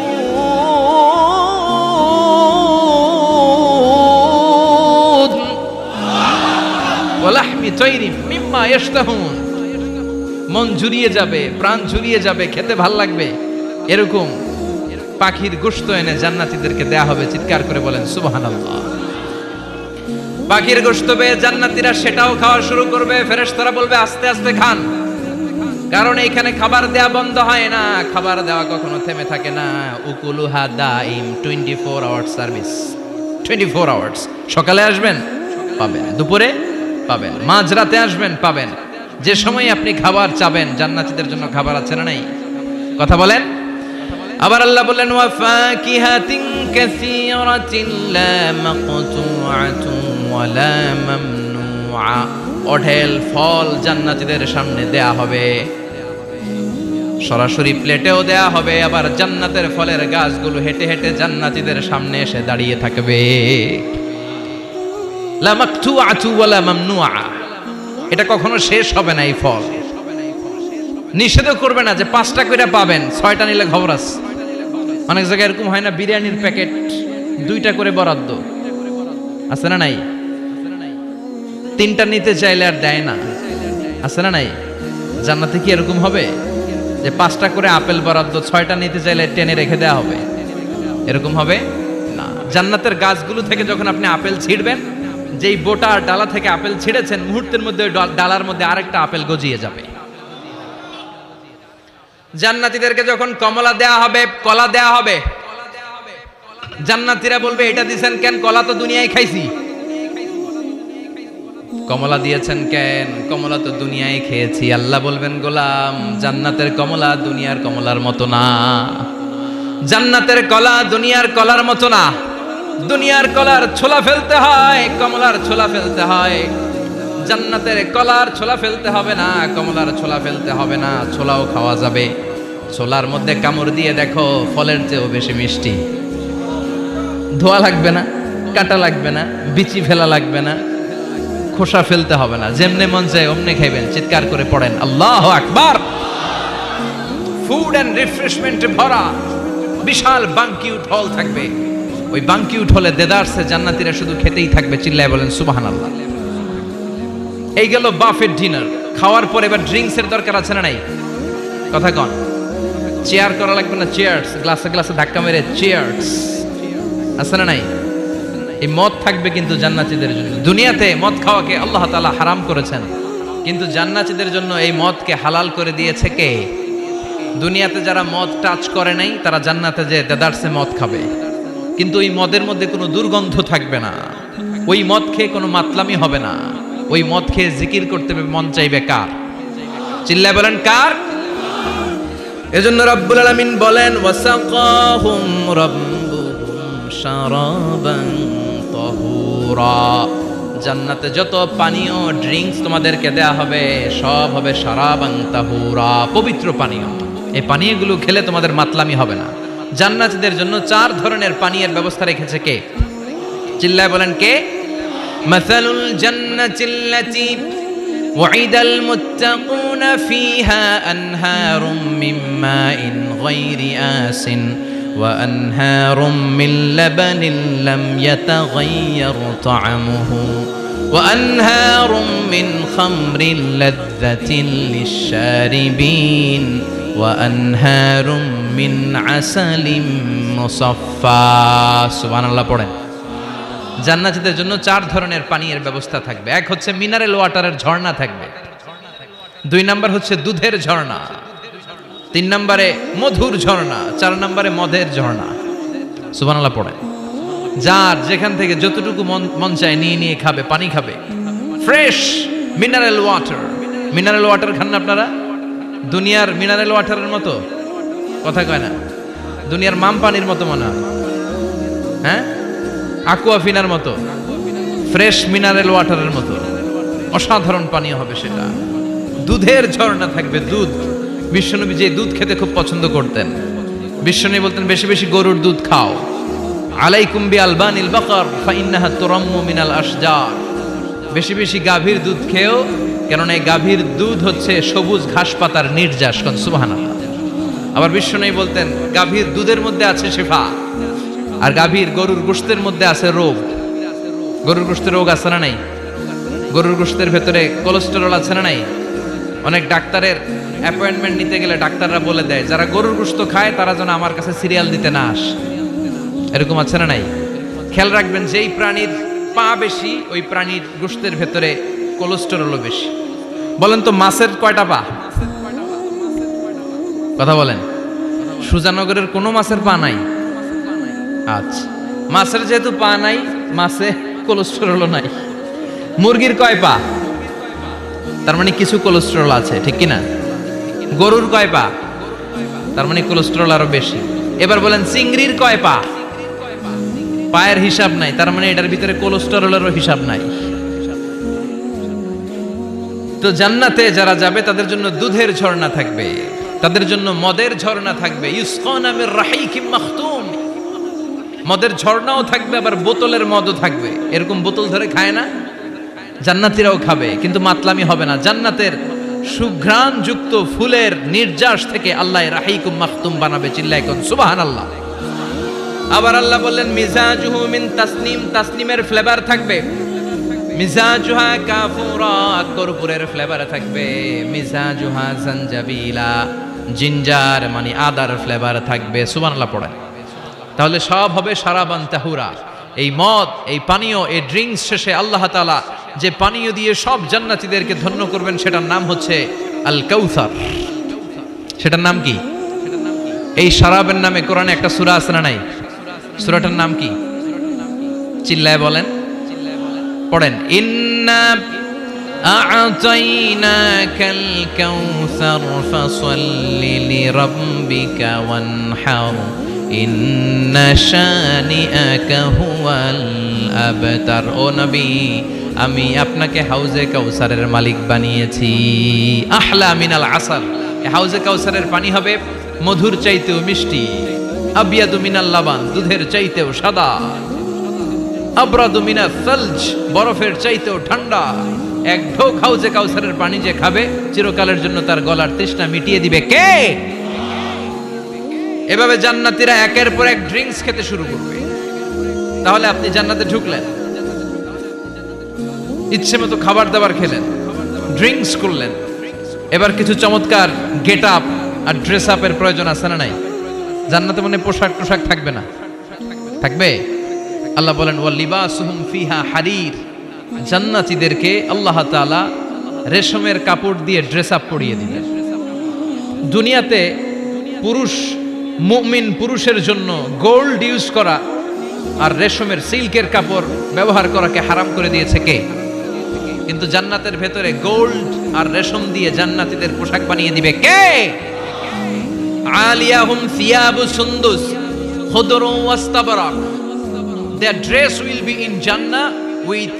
ওয়ালাহমি তাইরিম মিম্মা ইয়াশতাহুন। মন জুড়িয়ে যাবে, প্রাণ জুড়িয়ে যাবে, খেতে ভাল লাগবে, এরকম পাখির গোশত এনে জান্নাতীদেরকে দেয়া হবে। চিৎকার করে বলেন সুবহানাল্লাহ। পাখির গোশত পেয়ে জান্নাতীরা সেটাও খাওয়া শুরু করবে। ফেরেশতারা বলবে আস্তে আস্তে খান, কারণ এইখানে খাবার দেয়া বন্ধ হয় না, খাবার দেওয়া কখনো থেমে থাকে না। উকুলুহা দাইম, 24 আওয়ার সার্ভিস, 24 আওয়ার্স। সকালে আসবেন পাবেন, দুপুরে পাবেন, মাঝরাতে আসবেন পাবেন। যে সময় আপনি খাবার চাবেন, জান্নাতীদের জন্য খাবার আছে না নাই? কথা বলেন। আবার আল্লাহ বললেন ওয়া ফাকিহাতিন কাসীরাতিন লা মাকতুআতুন ওয়া লা মামনুআ অঢেল ফল জান্নাতীদের সামনে দেয়া হবে, সরাসরি প্লেটেও দেয়া হবে, আবার জান্নাতের ফলের গাছগুলো হেঁটে হেঁটে জান্নাতীদের সামনে এসে দাঁড়িয়ে থাকবে। লা মাকতুআতু ওয়ালা মামনুআ, এটা কখনো শেষ হবে না। এই ফল নিষেধও করবে না যে 5টা করে পাবেন, 6টা নিলে খবর আছে। অনেক জায়গায় এরকম হয় না, বিরিয়ানির প্যাকেট 2টা করে বরাদ্দ আছে না নাই? 3টা নিতে চাইলে আর দেয় না, আছে না নাই? জান্নাতে কি এরকম হবে যে 5টা করে আপেল বরাদ্দ, 6টা নিতে চাইলে টেনে রেখে দেওয়া হবে? এরকম হবে না। জান্নাতের গাছগুলো থেকে যখন আপনি আপেল ছিঁড়বেন, যেই বোটা ডালা থেকে আপেল ছিঁড়েছেন, মুহূর্তের মধ্যে ওই ডালার মধ্যে আরেকটা আপেল গজিয়ে যাবে। জান্নাতীদেরকে যখন কমলা দেয়া হবে, কলা দেয়া হবে, জান্নাতীরা বলবে এটা দিয়েছেন কেন? কলা তো দুনিয়ায় খাইছি। কমলা দিয়েছেন কেন? কমলা তো দুনিয়ায় খেয়েছি। আল্লাহ বলবেন, গোলাম, জান্নাতের কমলা দুনিয়ার কমলার মতো না, জান্নাতের কলা দুনিয়ার কলার মতো না। দুনিয়ার কলার ছোলা ফেলতে হয়, কমলার ছোলা ফেলতে হয়। জান্নাতের কলার ছোলা ফেলতে হবে না, কমলার ছোলা ফেলতে হবে না, ছোলাও খাওয়া যাবে। ছোলার মধ্যে কামড় দিয়ে দেখো, ফলের চেয়েও বেশি মিষ্টি। ধোয়া লাগবে না, কাটা লাগবে না, বিচি ফেলা লাগবে না, খোসা ফেলতে হবে না। যেমনে মন চায় অমনে খাইবেন, চিৎকার করে পড়েন আল্লাহু আকবার। ফুড এন্ড রিফ্রেশমেন্টে ভরা বিশাল বানকিউট হল থাকবে। ওই বানকিউট হলে দেদারসে জান্নাতীরা শুধু খেতেই থাকবে, চিল্লায় বলেন সুবহানাল্লাহ। এই গেল বাফেট ডিনার। খাওয়ার পর এবার ড্রিঙ্কস এর দরকার আছে না নাই? কথা কন। চেয়ার করা লাগবে না, চেয়ার্স, গ্লাসে গ্লাসে ধাক্কা মেরে চেয়ার্স, আছে না নাই? এই মদ থাকবে কিন্তু জান্নাতীদের জন্য। দুনিয়াতে মদ খাওয়াকে আল্লাহ তাআলা হারাম করেছেন, কিন্তু জান্নাতীদের জন্য এই মদকে হালাল করে দিয়েছে কে? দুনিয়াতে যারা মদ টাচ করে নাই, তারা জান্নাতে যে দেদারসে মদ খাবে, কিন্তু ওই মদের মধ্যে কোনো দুর্গন্ধ থাকবে না, ওই মদ খেয়ে কোনো মাতলামি হবে না, ওই মদ খেয়ে জিকির করতে মন চাইবে কার? চিল্লায় বলেন কার? এজন্য রব্বুল আলামিন বলেন, ওয়াসাকাহুম রাব্বুহুম শারাবান তাহুরা। জান্নাতে যত পানীয় ড্রিঙ্কস তোমাদেরকে দেয়া হবে, সব হবে শারাবান তাহুরা, পবিত্র পানীয়। এই পানীয়গুলো খেলে তোমাদের মাতলামি হবে না। জান্নাতীদের জন্য 4 ধরনের পানীয়ের ব্যবস্থা রেখেছে কে? চিল্লায় বলেন কে? মাসালুল জান্নাতিল্লাতী ওয়াইদাল মুত্তাকুনা ফিহা আনহারুম মিন মাইন গায়রি আসিন ওয়া আনহারুম মিন লাবানিন লাম ইয়াতাগায়্যার তা'আমুহু ওয়া আনহারুম মিন খামরিন লাযযাতিন লিশ-শারিবিন ওয়া আনহারুম মিন আসালিম মুসাফফা। সুবহানাল্লাহ পড়েন। জান্নাতীদের জন্য 4 ধরনের পানীয়ের ব্যবস্থা থাকবে। এক হচ্ছে মিনারেল ওয়াটারের ঝর্ণা থাকবে, 2 নাম্বার হচ্ছে দুধের ঝর্ণা, 3 নম্বরে মধুর ঝর্ণা, 4 নম্বরে মদের ঝর্ণা। সুবহানাল্লাহ পড়েন। যার যেখান থেকে যতটুকু মন চায় নিয়ে নিয়ে খাবে, পানি খাবে। Fresh mineral water. Mineral water খান না আপনারা? দুনিয়ার মিনারেল ওয়াটারের মতো? কথা কয় না। দুনিয়ার মাম পানির মতো মনে হয়, হ্যাঁ? আকুয়াফিনার মতো, ফ্রেশ মিনারেল ওয়াটারের মতো অসাধারণ পানীয় হবে সেটা। দুধের ঝর্ণা থাকবে, দুধ। বিশ্বনবী যে দুধ খেতে খুব পছন্দ করতেন, বিশ্বনবী বলতেন বেশি বেশি গরুর দুধ খাও। আলাইকুম বি আলবানিল বাকার ফাইন্নাহা তুরাম্মু মিনাল আশজার। বেশি বেশি গাভীর দুধ খেও, কেননা এই গাভীর দুধ হচ্ছে সবুজ ঘাস পাতার নির্যাস। সুবহানাল্লাহ। আবার বিশ্বনবী বলতেন গাভীর দুধের মধ্যে আছে শিফা, আর গাভীর গরুর গোশতের মধ্যে আছে রোগ। গরুর গোশতের রোগ আছে না নাই? গরুর গোশতের ভেতরে কোলেস্টেরল আছে না নাই? অনেক ডাক্তারের অ্যাপয়েন্টমেন্ট নিতে গেলে ডাক্তাররা বলে দেয় যারা গরুর গোশত খায় তারা যেন আমার কাছে সিরিয়াল দিতে না আসে। এরকম আছে না নাই? খেয়াল রাখবেন, যেই প্রাণীর পা বেশি ওই প্রাণীর গোশতের ভেতরে কোলেস্টেরলও বেশি। বলেন তো মাছের কয়টা পা? কথা বলেন। সুজানগরের কোনো মাছের পা নাই? আচ্ছা, মাছের যেহেতু পা নাই, মাছে কোলেস্টেরলও নাই। মুরগির কয় পা? তার মানে কিছু কোলেস্টেরল আছে, ঠিক কি না? গরুর কয় পা? তার মানে কোলেস্টেরল আরো বেশি। এবার বলেন চিংড়ির কয় পা? পায়ের হিসাব নাই, তার মানে এটার ভিতরে কোলেস্টেরলেরও হিসাব নাই। তো জান্নাতে যারা যাবে তাদের জন্য দুধের ঝর্ণা থাকবে, তাদের জন্য মদের ঝর্ণা থাকবে, ইউসকানা মির রাহিকিম মাখতুম, মদের ঝর্ণাও থাকবে, আবার বোতলের মদও থাকবে। এরকম বোতল ধরে খায় না, জান্নাতীরাও খাবে, কিন্তু মাতলামি হবে না। জান্নাতের সুঘ্রাণ যুক্ত ফুলের নির্যাস থেকে আল্লাহ রাহিকুম মাখতুম বানাবে। চিল্লায় কোন সুবহানাল্লাহ। আবার আল্লাহ বললেন মিজাজুহু মিন তাসনিম, তাসনিমের ফ্লেভার থাকবে। মিজাজুহা কাফুরা, কর্পূরের ফ্লেভার থাকবে। মিজাজুহা জানজাবিলা, জিঞ্জার মানে আদার ফ্লেভার থাকবে। সুবহানাল্লাহ পড়ে। তাহলে সব হবে শারাবান তাহুরা। এই মদ, এই পানীয়, এই ড্রিঙ্কস শেষে আল্লাহ তাআলা যে পানীয় দিয়ে সব জান্নাতীদেরকে ধন্য করবেন সেটার নাম হচ্ছে আল কাউসার। সেটার নাম কি? এই শারাবের নামে কোরআনে একটা সূরা আছে না নাই? সূরাটার নাম কি? চিল্লায় বলেন, পড়েন। ইন্না আ'তাইনাকাল কাউসার ফাসাল্লি লিরাব্বিকা ওয়ানহার ইন্না শানিআকা হুয়াল আবতার। ও নবী, আমি আপনাকে হাউজে কাউসারের মালিক বানিয়েছি। আহলা মিনাল আসাল, এই হাউজে কাউসারের পানি হবে মধুর চাইতেও মিষ্টি। আবিয়াদু মিনাল লাবান, দুধের চাইতেও সাদা। আবরাদু মিনাস সালজ, বরফের চাইতেও ঠান্ডা। এক ঢোক হাউজে কাউসারের পানি যে খাবে চিরকালের জন্য তার গলার তৃষ্ণা মিটিয়ে দিবে কে? এভাবে জান্নাতীরা একের পর এক ড্রিঙ্কস খেতে শুরু করবে। তাহলে আপনি জান্নাতে ঢুকলেন, ইচ্ছে মতো খাবার দাবার খেলেন, ড্রিঙ্কস করলেন, এবার কিছু চমৎকার গেট আপ আর ড্রেস আপের প্রয়োজন আছে না নাই? জান্নাতে মনে পোশাক টোশাক থাকবে না? থাকবে। আল্লাহ বলেন ওয়া লিবাসুহুম ফিহা হারির, জান্নাতীদেরকে আল্লাহ তাআলা রেশমের কাপড় দিয়ে ড্রেস আপ পরিয়ে দিবেন। দুনিয়াতে পুরুষ, মুমিন পুরুষের জন্য গোল্ড ইউজ করা আর রেশমের সিল্কের কাপড় ব্যবহার করাকে হারাম করে দিয়েছে কে? কিন্তু জান্নাতের ভেতরে গোল্ড আর রেশম দিয়ে জান্নাতীদের পোশাক বানিয়ে দিবে কে? আলিয়াহুম সিয়াবু সুন্দুস খুদরু ওয়াস্তাবরাক, their dress will be in Jannah with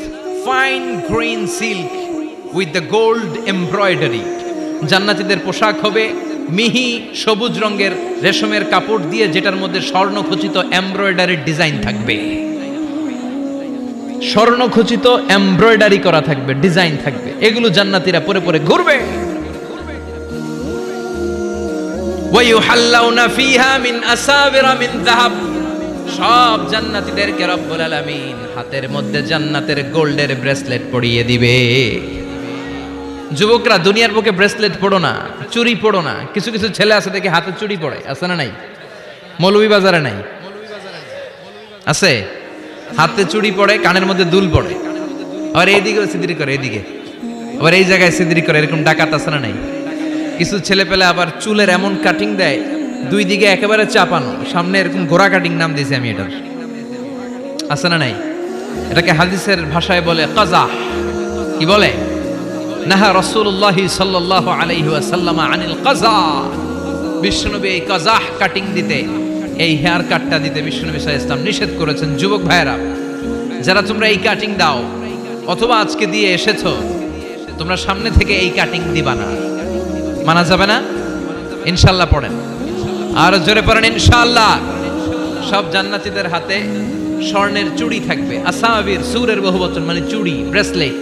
fine green silk with the gold embroidery. জান্নাতীদের পোশাক হবে মিহি সবুজ রঙের রেশমের কাপড় দিয়ে, যেটার মধ্যে স্বর্ণখচিত এমব্রয়ডারির ডিজাইন থাকবে। স্বর্ণখচিত এমব্রয়ডারি করা থাকবে, ডিজাইন থাকবে। এগুলো জান্নাতীরা পরে পরে ঘুরবে। ওয়ায়ুহাল্লাউনা ফিহা মিন আসাবিরা মিন যাহাব, সব জান্নাতীদেরকে রব্বুল আলামিন হাতের মধ্যে জান্নাতের গোল্ডের ব্রেসলেট পরিয়ে দিবে। যুবকরা, দুনিয়ার বুকে ব্রেসলেট পড়ো না, চুড়ি পড়ো না। কিছু কিছু ছেলে আছে দেখে হাতে চুড়ি পড়ে, আছে না নাই? মৌলভীবাজারে নাই? আছে। হাতে চুড়ি পড়ে, কানের মধ্যে দুল পড়ে, আবার এইদিকেও সিদ্রি করে, এদিকে আবার এই জায়গায় সিদ্রি করে। এরকম ডাকাত আছে না নাই? কিছু ছেলে পেলে আবার চুলের এমন কাটিং দেয়, দুই দিকে একেবারে চাপানো, সামনে এরকম ঘোড়া কাটিং নাম দিয়েছি আমি এটার। আছে না নাই? এটাকে হাদিসের ভাষায় বলে কাজা। কি বলে? নাহা রাসূলুল্লাহ সাল্লাল্লাহু আলাইহি ওয়াসাল্লাম আনিল কাজা। বিশ্বনবী এই কাজাহ কাটিং দিতে, এই হেয়ার কাটটা দিতে বিশ্বনবী সাল্লাল্লাহু আলাইহি ওয়াসাল্লাম নিষেধ করেছেন। যুবক ভাইয়েরা, যারা তোমরা এই কাটিং দাও অথবা আজকে দিয়ে এসেছো, তোমরা সামনে থেকে এই কাটিং দিবা না। মানা যাবে না? ইনশাআল্লাহ পড়েন, আর জোরে পড়েন ইনশাআল্লাহ। সব জান্নাতীদের হাতে স্বর্ণের চুড়ি থাকবে। আসাবির, সুরের বহুবচন মানে চুড়ি, ব্রেসলেট।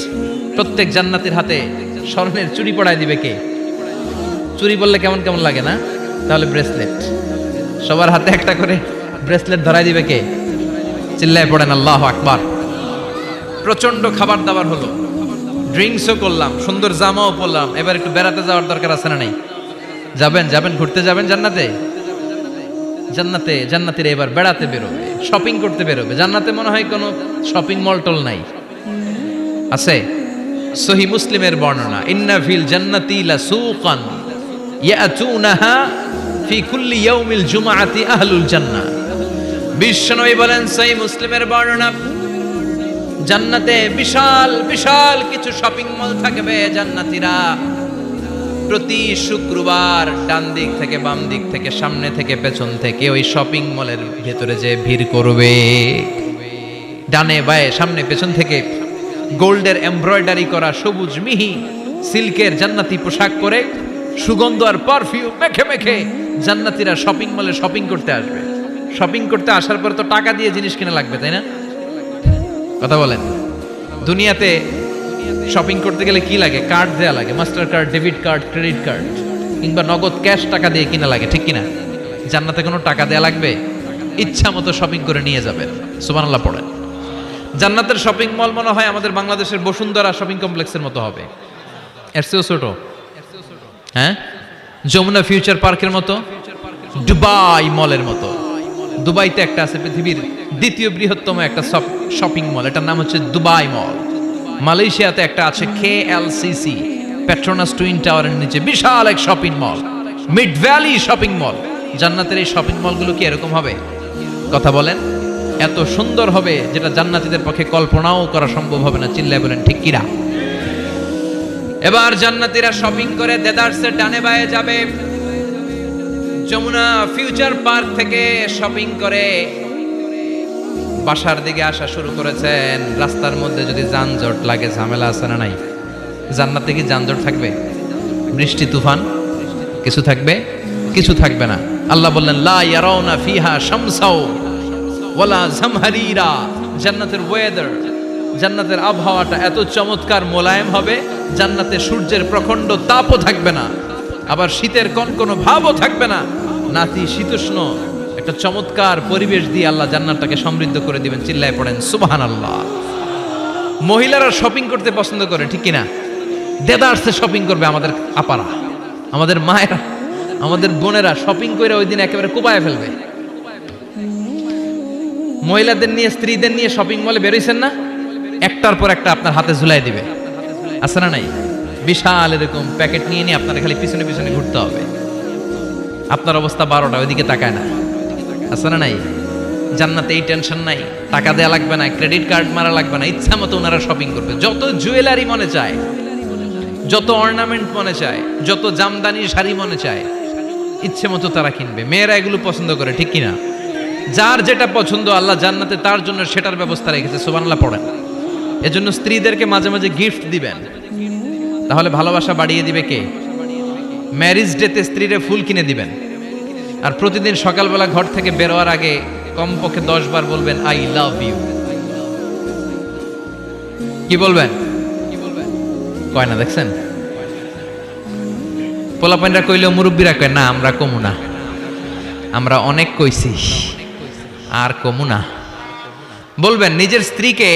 প্রত্যেক জান্নাতীর হাতে স্বর্ণের চুড়ি পড়ায় দিবে কে? চুড়ি বললে কেমন কেমন লাগে না? তাহলে ব্রেসলেট, সবার হাতে একটা করে ব্রেসলেট ধরায় দিবে কে? চিল্লায় পড়েন আল্লাহু আকবার। প্রচন্ড খাবার দাবার হলো, ড্রিঙ্কসও করলাম, সুন্দর জামাও পরলাম, এবার একটু বেড়াতে যাওয়ার দরকার আছে না নাই? যাবেন, যাবেন, ঘুরতে যাবেন জান্নাতে। জান্নাতে জান্নাতীরা এবার বেড়াতে বেরোবে, শপিং করতে বেরোবে। জান্নাতে মনে হয় কোনো শপিং মল টল নাই? আছে। সহিহ মুসলিমের বর্ণনা, ইন্না ফিল জান্নাতি লাসুকান ইয়াতুনাহা ফি কুল্লি ইয়াউমিল জুমআতি আহলুল জান্নাহ। বিশ্বনবী বলেন, সহিহ মুসলিমের বর্ণনা, জান্নাতে বিশাল বিশাল কিছু শপিং মল থাকবে। জান্নাতীরা প্রতি শুক্রবার ডান দিক থেকে বাম দিক থেকে সামনে থেকে পেছন থেকে ওই শপিং মলের ভেতরে যে ভিড় করবে, ডানে বায়ে সামনে পেছন থেকে গোল্ডের এমব্রয়ডারি করা সবুজ মিহি সিল্কের জান্নাতি পোশাক পরে সুগন্ধ আর পারফিউম মেখে মেখে জান্নাতীরা শপিং মলে শপিং করতে আসবে। শপিং করতে আসার পরে তো টাকা দিয়ে জিনিস কিনা লাগবে, তাই না? কথা বলেন। দুনিয়াতে শপিং করতে গেলে কি লাগে? কার্ড দেয়া লাগে, master card, debit card, credit card, কিংবা নগদ ক্যাশ টাকা দিয়ে কিনা লাগে, ঠিক কিনা? জান্নাতে কোনো টাকা দেয়া লাগবে? ইচ্ছা মতো শপিং করে নিয়ে যাবেন। সুবহানাল্লাহ পড়েন। জান্নাতের শপিং মল মনে হয় আমাদের বাংলাদেশের বসুন্ধরা শপিং কমপ্লেক্সের মতো হবে, এর চেয়েও ছোট। হ্যাঁ, যমুনা ফিউচার পার্কের মতো, দুবাই মলের মতো। দুবাইতে একটা আছে পৃথিবীর দ্বিতীয় বৃহত্তম একটা শপিং মল, এটার নাম হচ্ছে দুবাই মল। মালয়েশিয়াতে একটা আছে KLCC, পেট্রোনাস টুইন টাওয়ারের নিচে বিশাল এক shopping mall, mid valley shopping mall. জান্নাতের এই শপিং মলগুলো কি এরকম হবে? কথা বলেন। এত সুন্দর হবে যেটা জান্নাতীদের পক্ষে কল্পনাও করা সম্ভব হবে না। চিল্লায় বলেন ঠিক কিনা? এবার জান্নাতীরা শপিং করে দেদারসের ডানে বায়ে যাবে। যমুনা ফিউচার পার্ক থেকে শপিং করে বাসার দিকে আসা শুরু করেছেন। রাস্তার মধ্যে যদি যানজট লাগে, ঝামেলা আছে না নাই? জান্নাতে কি যানজট থাকবে? বৃষ্টি তুফান কিছু থাকবে? কিছু থাকবে না। আল্লাহ বললেন লা ইয়ারাউনা ফিহা শামসাও ওয়ালা জামহারিরা। জান্নাতের ওয়েদার, জান্নাতের আবহাওয়াটা এত চমৎকার মোলায়েম হবে, জান্নাতে সূর্যের প্রখণ্ড তাপও থাকবে না, আবার শীতের কনকনো ভাবও থাকবে না। নাতি শীতোষ্ণ একটা চমৎকার পরিবেশ দিয়ে আল্লাহ জান্নাতটাকে সমৃদ্ধ করে দিবেন। চিল্লায় পড়েন সুবহানাল্লাহ। মহিলারা শপিং করতে পছন্দ করে, ঠিক কিনা? দেদারসে শপিং করবে আমাদের আপারা, আমাদের মায়েরা, আমাদের বোনেরা শপিং করে ওই দিন একেবারে কোপায় ফেলবে। মহিলাদের নিয়ে, স্ত্রীদের নিয়ে শপিং মলে বেরোইছেন না, একটার পর একটা আপনার হাতে ঝুলাই দিবে, আছে না নাই? বিশাল এরকম প্যাকেট নিয়ে নিয়ে আপনার খালি পিছনে পিছনে ঘুরতে হবে। আপনার অবস্থা 12টা, ওইদিকে তাকায় না, আছে না নাই? জান্নাতে এই টেনশন নাই, টাকা দেয়া লাগবে না, ক্রেডিট কার্ড মারা লাগবে না, ইচ্ছা মতো ওনারা শপিং করবে। যত জুয়েলারি মনে চায়, যত অর্নামেন্ট মনে চায়, যত জামদানি শাড়ি মনে চায়, ইচ্ছে মতো তারা কিনবে। মেয়েরা এগুলো পছন্দ করে, ঠিক কিনা? যার যেটা পছন্দ আল্লাহ জান্নাতে তার জন্য সেটার ব্যবস্থা রেখেছে। সুবহানাল্লাহ পড়েন। এজন্য স্ত্রীদেরকে মাঝে মাঝে গিফট দিবেন, তাহলে ভালোবাসা বাড়িয়ে দিবে কে? ম্যারেজ ডেতে স্ত্রীরে ফুল কিনে দিবেন, আর প্রতিদিন সকালবেলা ঘর থেকে বেরোয়ার আগে কমপক্ষে 10 বার বলবেন আই লাভ ইউ। কি বলবেন? কয় না, দেখছেন? পোলাপাইনরা কইলেও মুরব্বীরা কয় না, আমরা কমু না, আমরা অনেক কইছি আর কমু না। বলবেন, নিজের স্ত্রীকে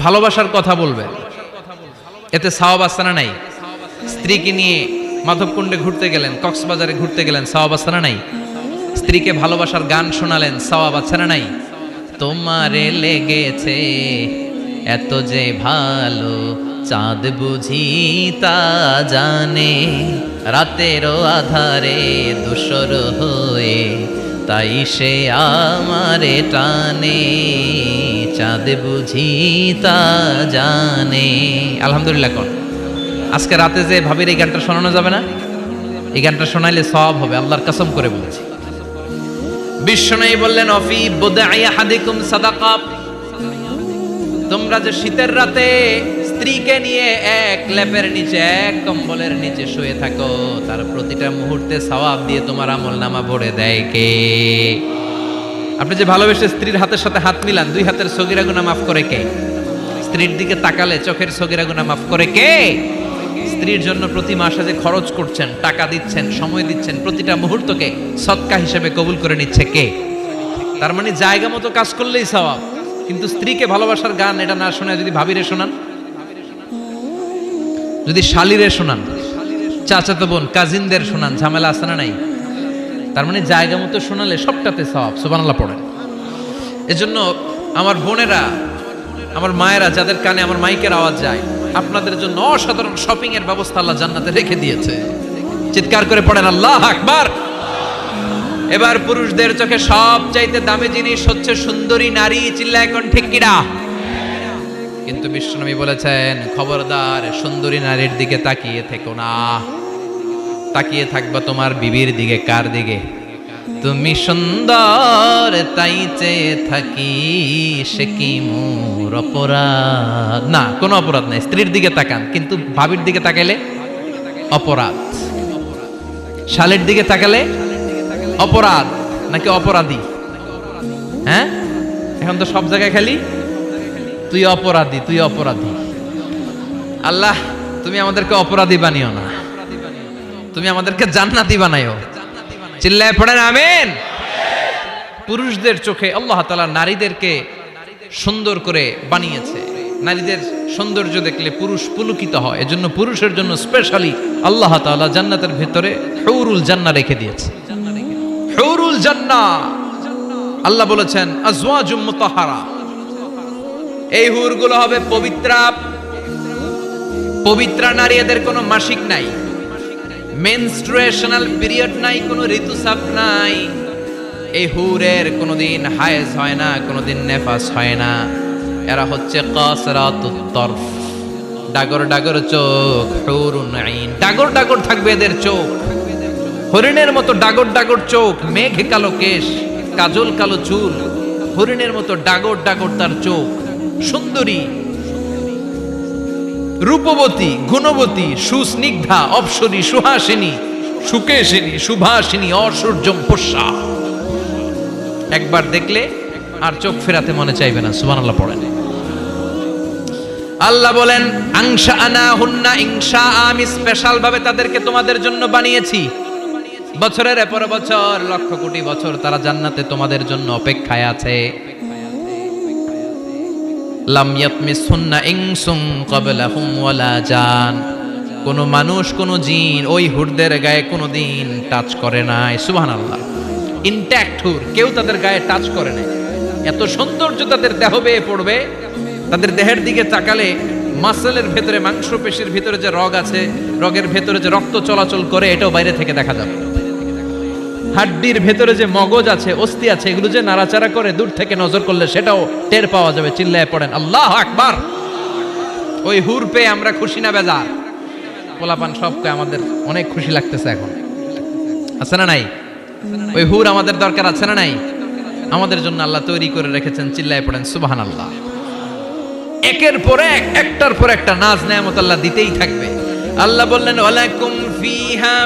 ভালোবাসার কথা বলবেন, এতে সওয়াব আছে না নাই? স্ত্রীকে নিয়ে মাধবকুণ্ডে ঘুরতে গেলেন, কক্সবাজারে ঘুরতে গেলেন, সওয়াব আছে না নাই? স্ত্রীকে ভালোবাসার গান শোনালেন, সওয়াব আছে না নাই? তোমারে লেগেছে এত যে ভালো, চাঁদ বুঝি তা জানে, রাতেরও আধারে ধূসর হয়ে তাই সে আমারে টানে, চাঁদ বুঝি তা জানে। আলহামদুলিল্লাহ কোন আজকে রাতে যে ভাবির এই গানটা শোনানো যাবে না? এই গানটা শোনাইলে সওয়াব হবে, আল্লাহর কসম করে বলছি। বিশ্বনবী বললেন অফি বুদআই আহাদিকুম সাদাকা। তোমরা যে শীতের রাতে স্ত্রীকে নিয়ে এক লেপের নিচে, এক কম্বলের নিচে শুয়ে থাকো, তার প্রতিটা মুহূর্তে সওয়াব দিয়ে তোমার আমলনামা ভরে দেয় কে? আপনি যে ভালোবেসে স্ত্রীর হাতের সাথে হাত মিলান, 2 হাতের সগীরা গুনাহ মাফ করে কে? স্ত্রীর দিকে তাকালে চোখের সগীরা গুনাহ মাফ করে কে? স্ত্রীর জন্য প্রতি মাসে যে খরচ করছেন, টাকা দিচ্ছেন, সময় দিচ্ছেন, প্রতিটা মুহূর্তকে সদকা হিসেবে কবুল করে নিচ্ছে কে? তার মানে জায়গা মতো কাজ করলেই সওয়াব। কিন্তু স্ত্রীকে ভালোবাসার গান এটা না শোনায় যদি ভাবিরে শোনান, যদি শালিরে শোনান, চাচাতো বোন কাজিনদের শোনান, ঝামেলা আছে না নাই? তার মানে জায়গা মতো শোনালে সবটাতে সওয়াব। সুবহানাল্লাহ পড়েন। এজন্য আমার বোনেরা, আমার মায়েরা, যাদের কানে আমার মাইকের আওয়াজ যায়, আপনাদের জন্য অসাধারণ শপিং এর ব্যবস্থা আল্লাহ জান্নাতে রেখে দিয়েছে। চিৎকার করে পড়েন আল্লাহু আকবার। এবার পুরুষদের চোখে সবচাইতে দামি জিনিস হচ্ছে সুন্দরী নারী। চিল্লায় এখন ঠিক কিনা? কিন্তু বিশ্বনবী বলেছেন খবরদার সুন্দরী নারীর দিকে তাকিয়ে থেকো না, তাকিয়ে থাকবা তোমার বিবির দিকে। কার দিকে? তুমি সুন্দর তাই চেয়ে থাকি, সে কি মোর অপরাধ? না, কোনো অপরাধ নাই, স্ত্রীর দিকে তাকান। কিন্তু ভাবির দিকে তাকাইলে অপরাধ। শালের দিকে তাকালে অপরাধ নাকি অপরাধী? হ্যাঁ, এখন তো সব জায়গায় খালি তুই অপরাধী, তুই অপরাধী। আল্লাহ, তুমি আমাদেরকে অপরাধী বানিও না, তুমি আমাদেরকে জান্নাতি বানাইও। চিল্লায় পড়েন আমিন। পুরুষদের চোখে আল্লাহ তাআলা নারীদেরকে সুন্দর করে বানিয়েছে। নারীদের সৌন্দর্য দেখলে পুরুষ পুলকিত হয়, এজন্য পুরুষের জন্য স্পেশালি আল্লাহ তাআলা জান্নাতের ভিতরে হুরুল জান্নাহ রেখে দিয়েছে। হুরুল জান্নাহ, আল্লাহ বলেছেন আজওয়াজুম মুতাহহারা, এই হুরগুলো হবে পবিত্রা। পবিত্রা নারী, এদের কোনো মাসিক নাই, মেনস্ট্রুয়েশনাল পিরিয়ড নাই, কোনো ঋতুস্রাব নাই। এই হুরের কোনোদিন হায়েজ হয় না, কোনোদিন নেফাস হয় না। এরা হচ্ছে কাসরাতুত তরফ, ডাগর ডাগর চোখ, হুরুন আইন, ডাগর ডাগর থাকবে এদের চোখ, হরিণের মতো ডাগর ডাগর চোখ, মেঘে কালো কেশ, কাজল কালো চুল, হরিণের মতো ডাগর ডাগর তার চোখ, সুন্দরী, রূপবতী, গুণবতী, সুস্নিগ্ধা, অপ্সরী, সুহাসিনী, সুকেশিনী, সুভাসিনী, অসূর্যম পোষ্যা। একবার দেখলে আর চোখ ফেরাতে মনে চাইবে না। সুবহানাল্লাহ পড়েন। আল্লাহ বলেন আনশাআনা হুন্না ইনশা, আমি স্পেশাল ভাবে তাদেরকে তোমাদের জন্য বানিয়েছি। বছরের পর বছর, লক্ষ কোটি বছর তারা জান্নাতে তোমাদের জন্য অপেক্ষায় আছে। লাম ইয়াতমিসহুন্না ইনসুন ক্বাবলাহুম ওয়ালা জান, কোন মানুষ কোন জিন ওই হুরদের গায়ে কোনোদিন টাচ করে নাই। সুবহানাল্লাহ। ইনট্যাক্ট হুর, কেউ তাদের গায়ে টাচ করে নাই। এত সৌন্দর্য তাদের দেহ বেয়ে পড়বে, তাদের দেহের দিকে তাকালে মাসলের ভেতরে, মাংসপেশির ভিতরে যে রগ আছে, রগের ভেতরে যে রক্ত চলাচল করে, এটাও বাইরে থেকে দেখা যাবে। হাড্ডির ভেতরে যে মগজ আছে, অস্থি আছে, এগুলো যে নাড়াচাড়া করে, দূর থেকে নজর করলে সেটাও টের পাওয়া যাবে। চিল্লায় পড়েন আল্লাহু আকবার। ওই হুর পেয়ে আমরা খুশি না বেজার? পোলাপান সবকে আমাদের অনেক খুশি লাগতেছে এখন, আছে না নাই? ওই হুর আমাদের দরকার আছে না নাই? আমাদের জন্য আল্লাহ তৈরি করে রেখেছেন। চিল্লায় পড়েন সুবহানাল্লাহ। একের পর এক, একটার পর একটা নাজ নেয়ামত আল্লাহ দিতেই থাকবে। আল্লাহ বললেন ওয়ালাকুম ফিহা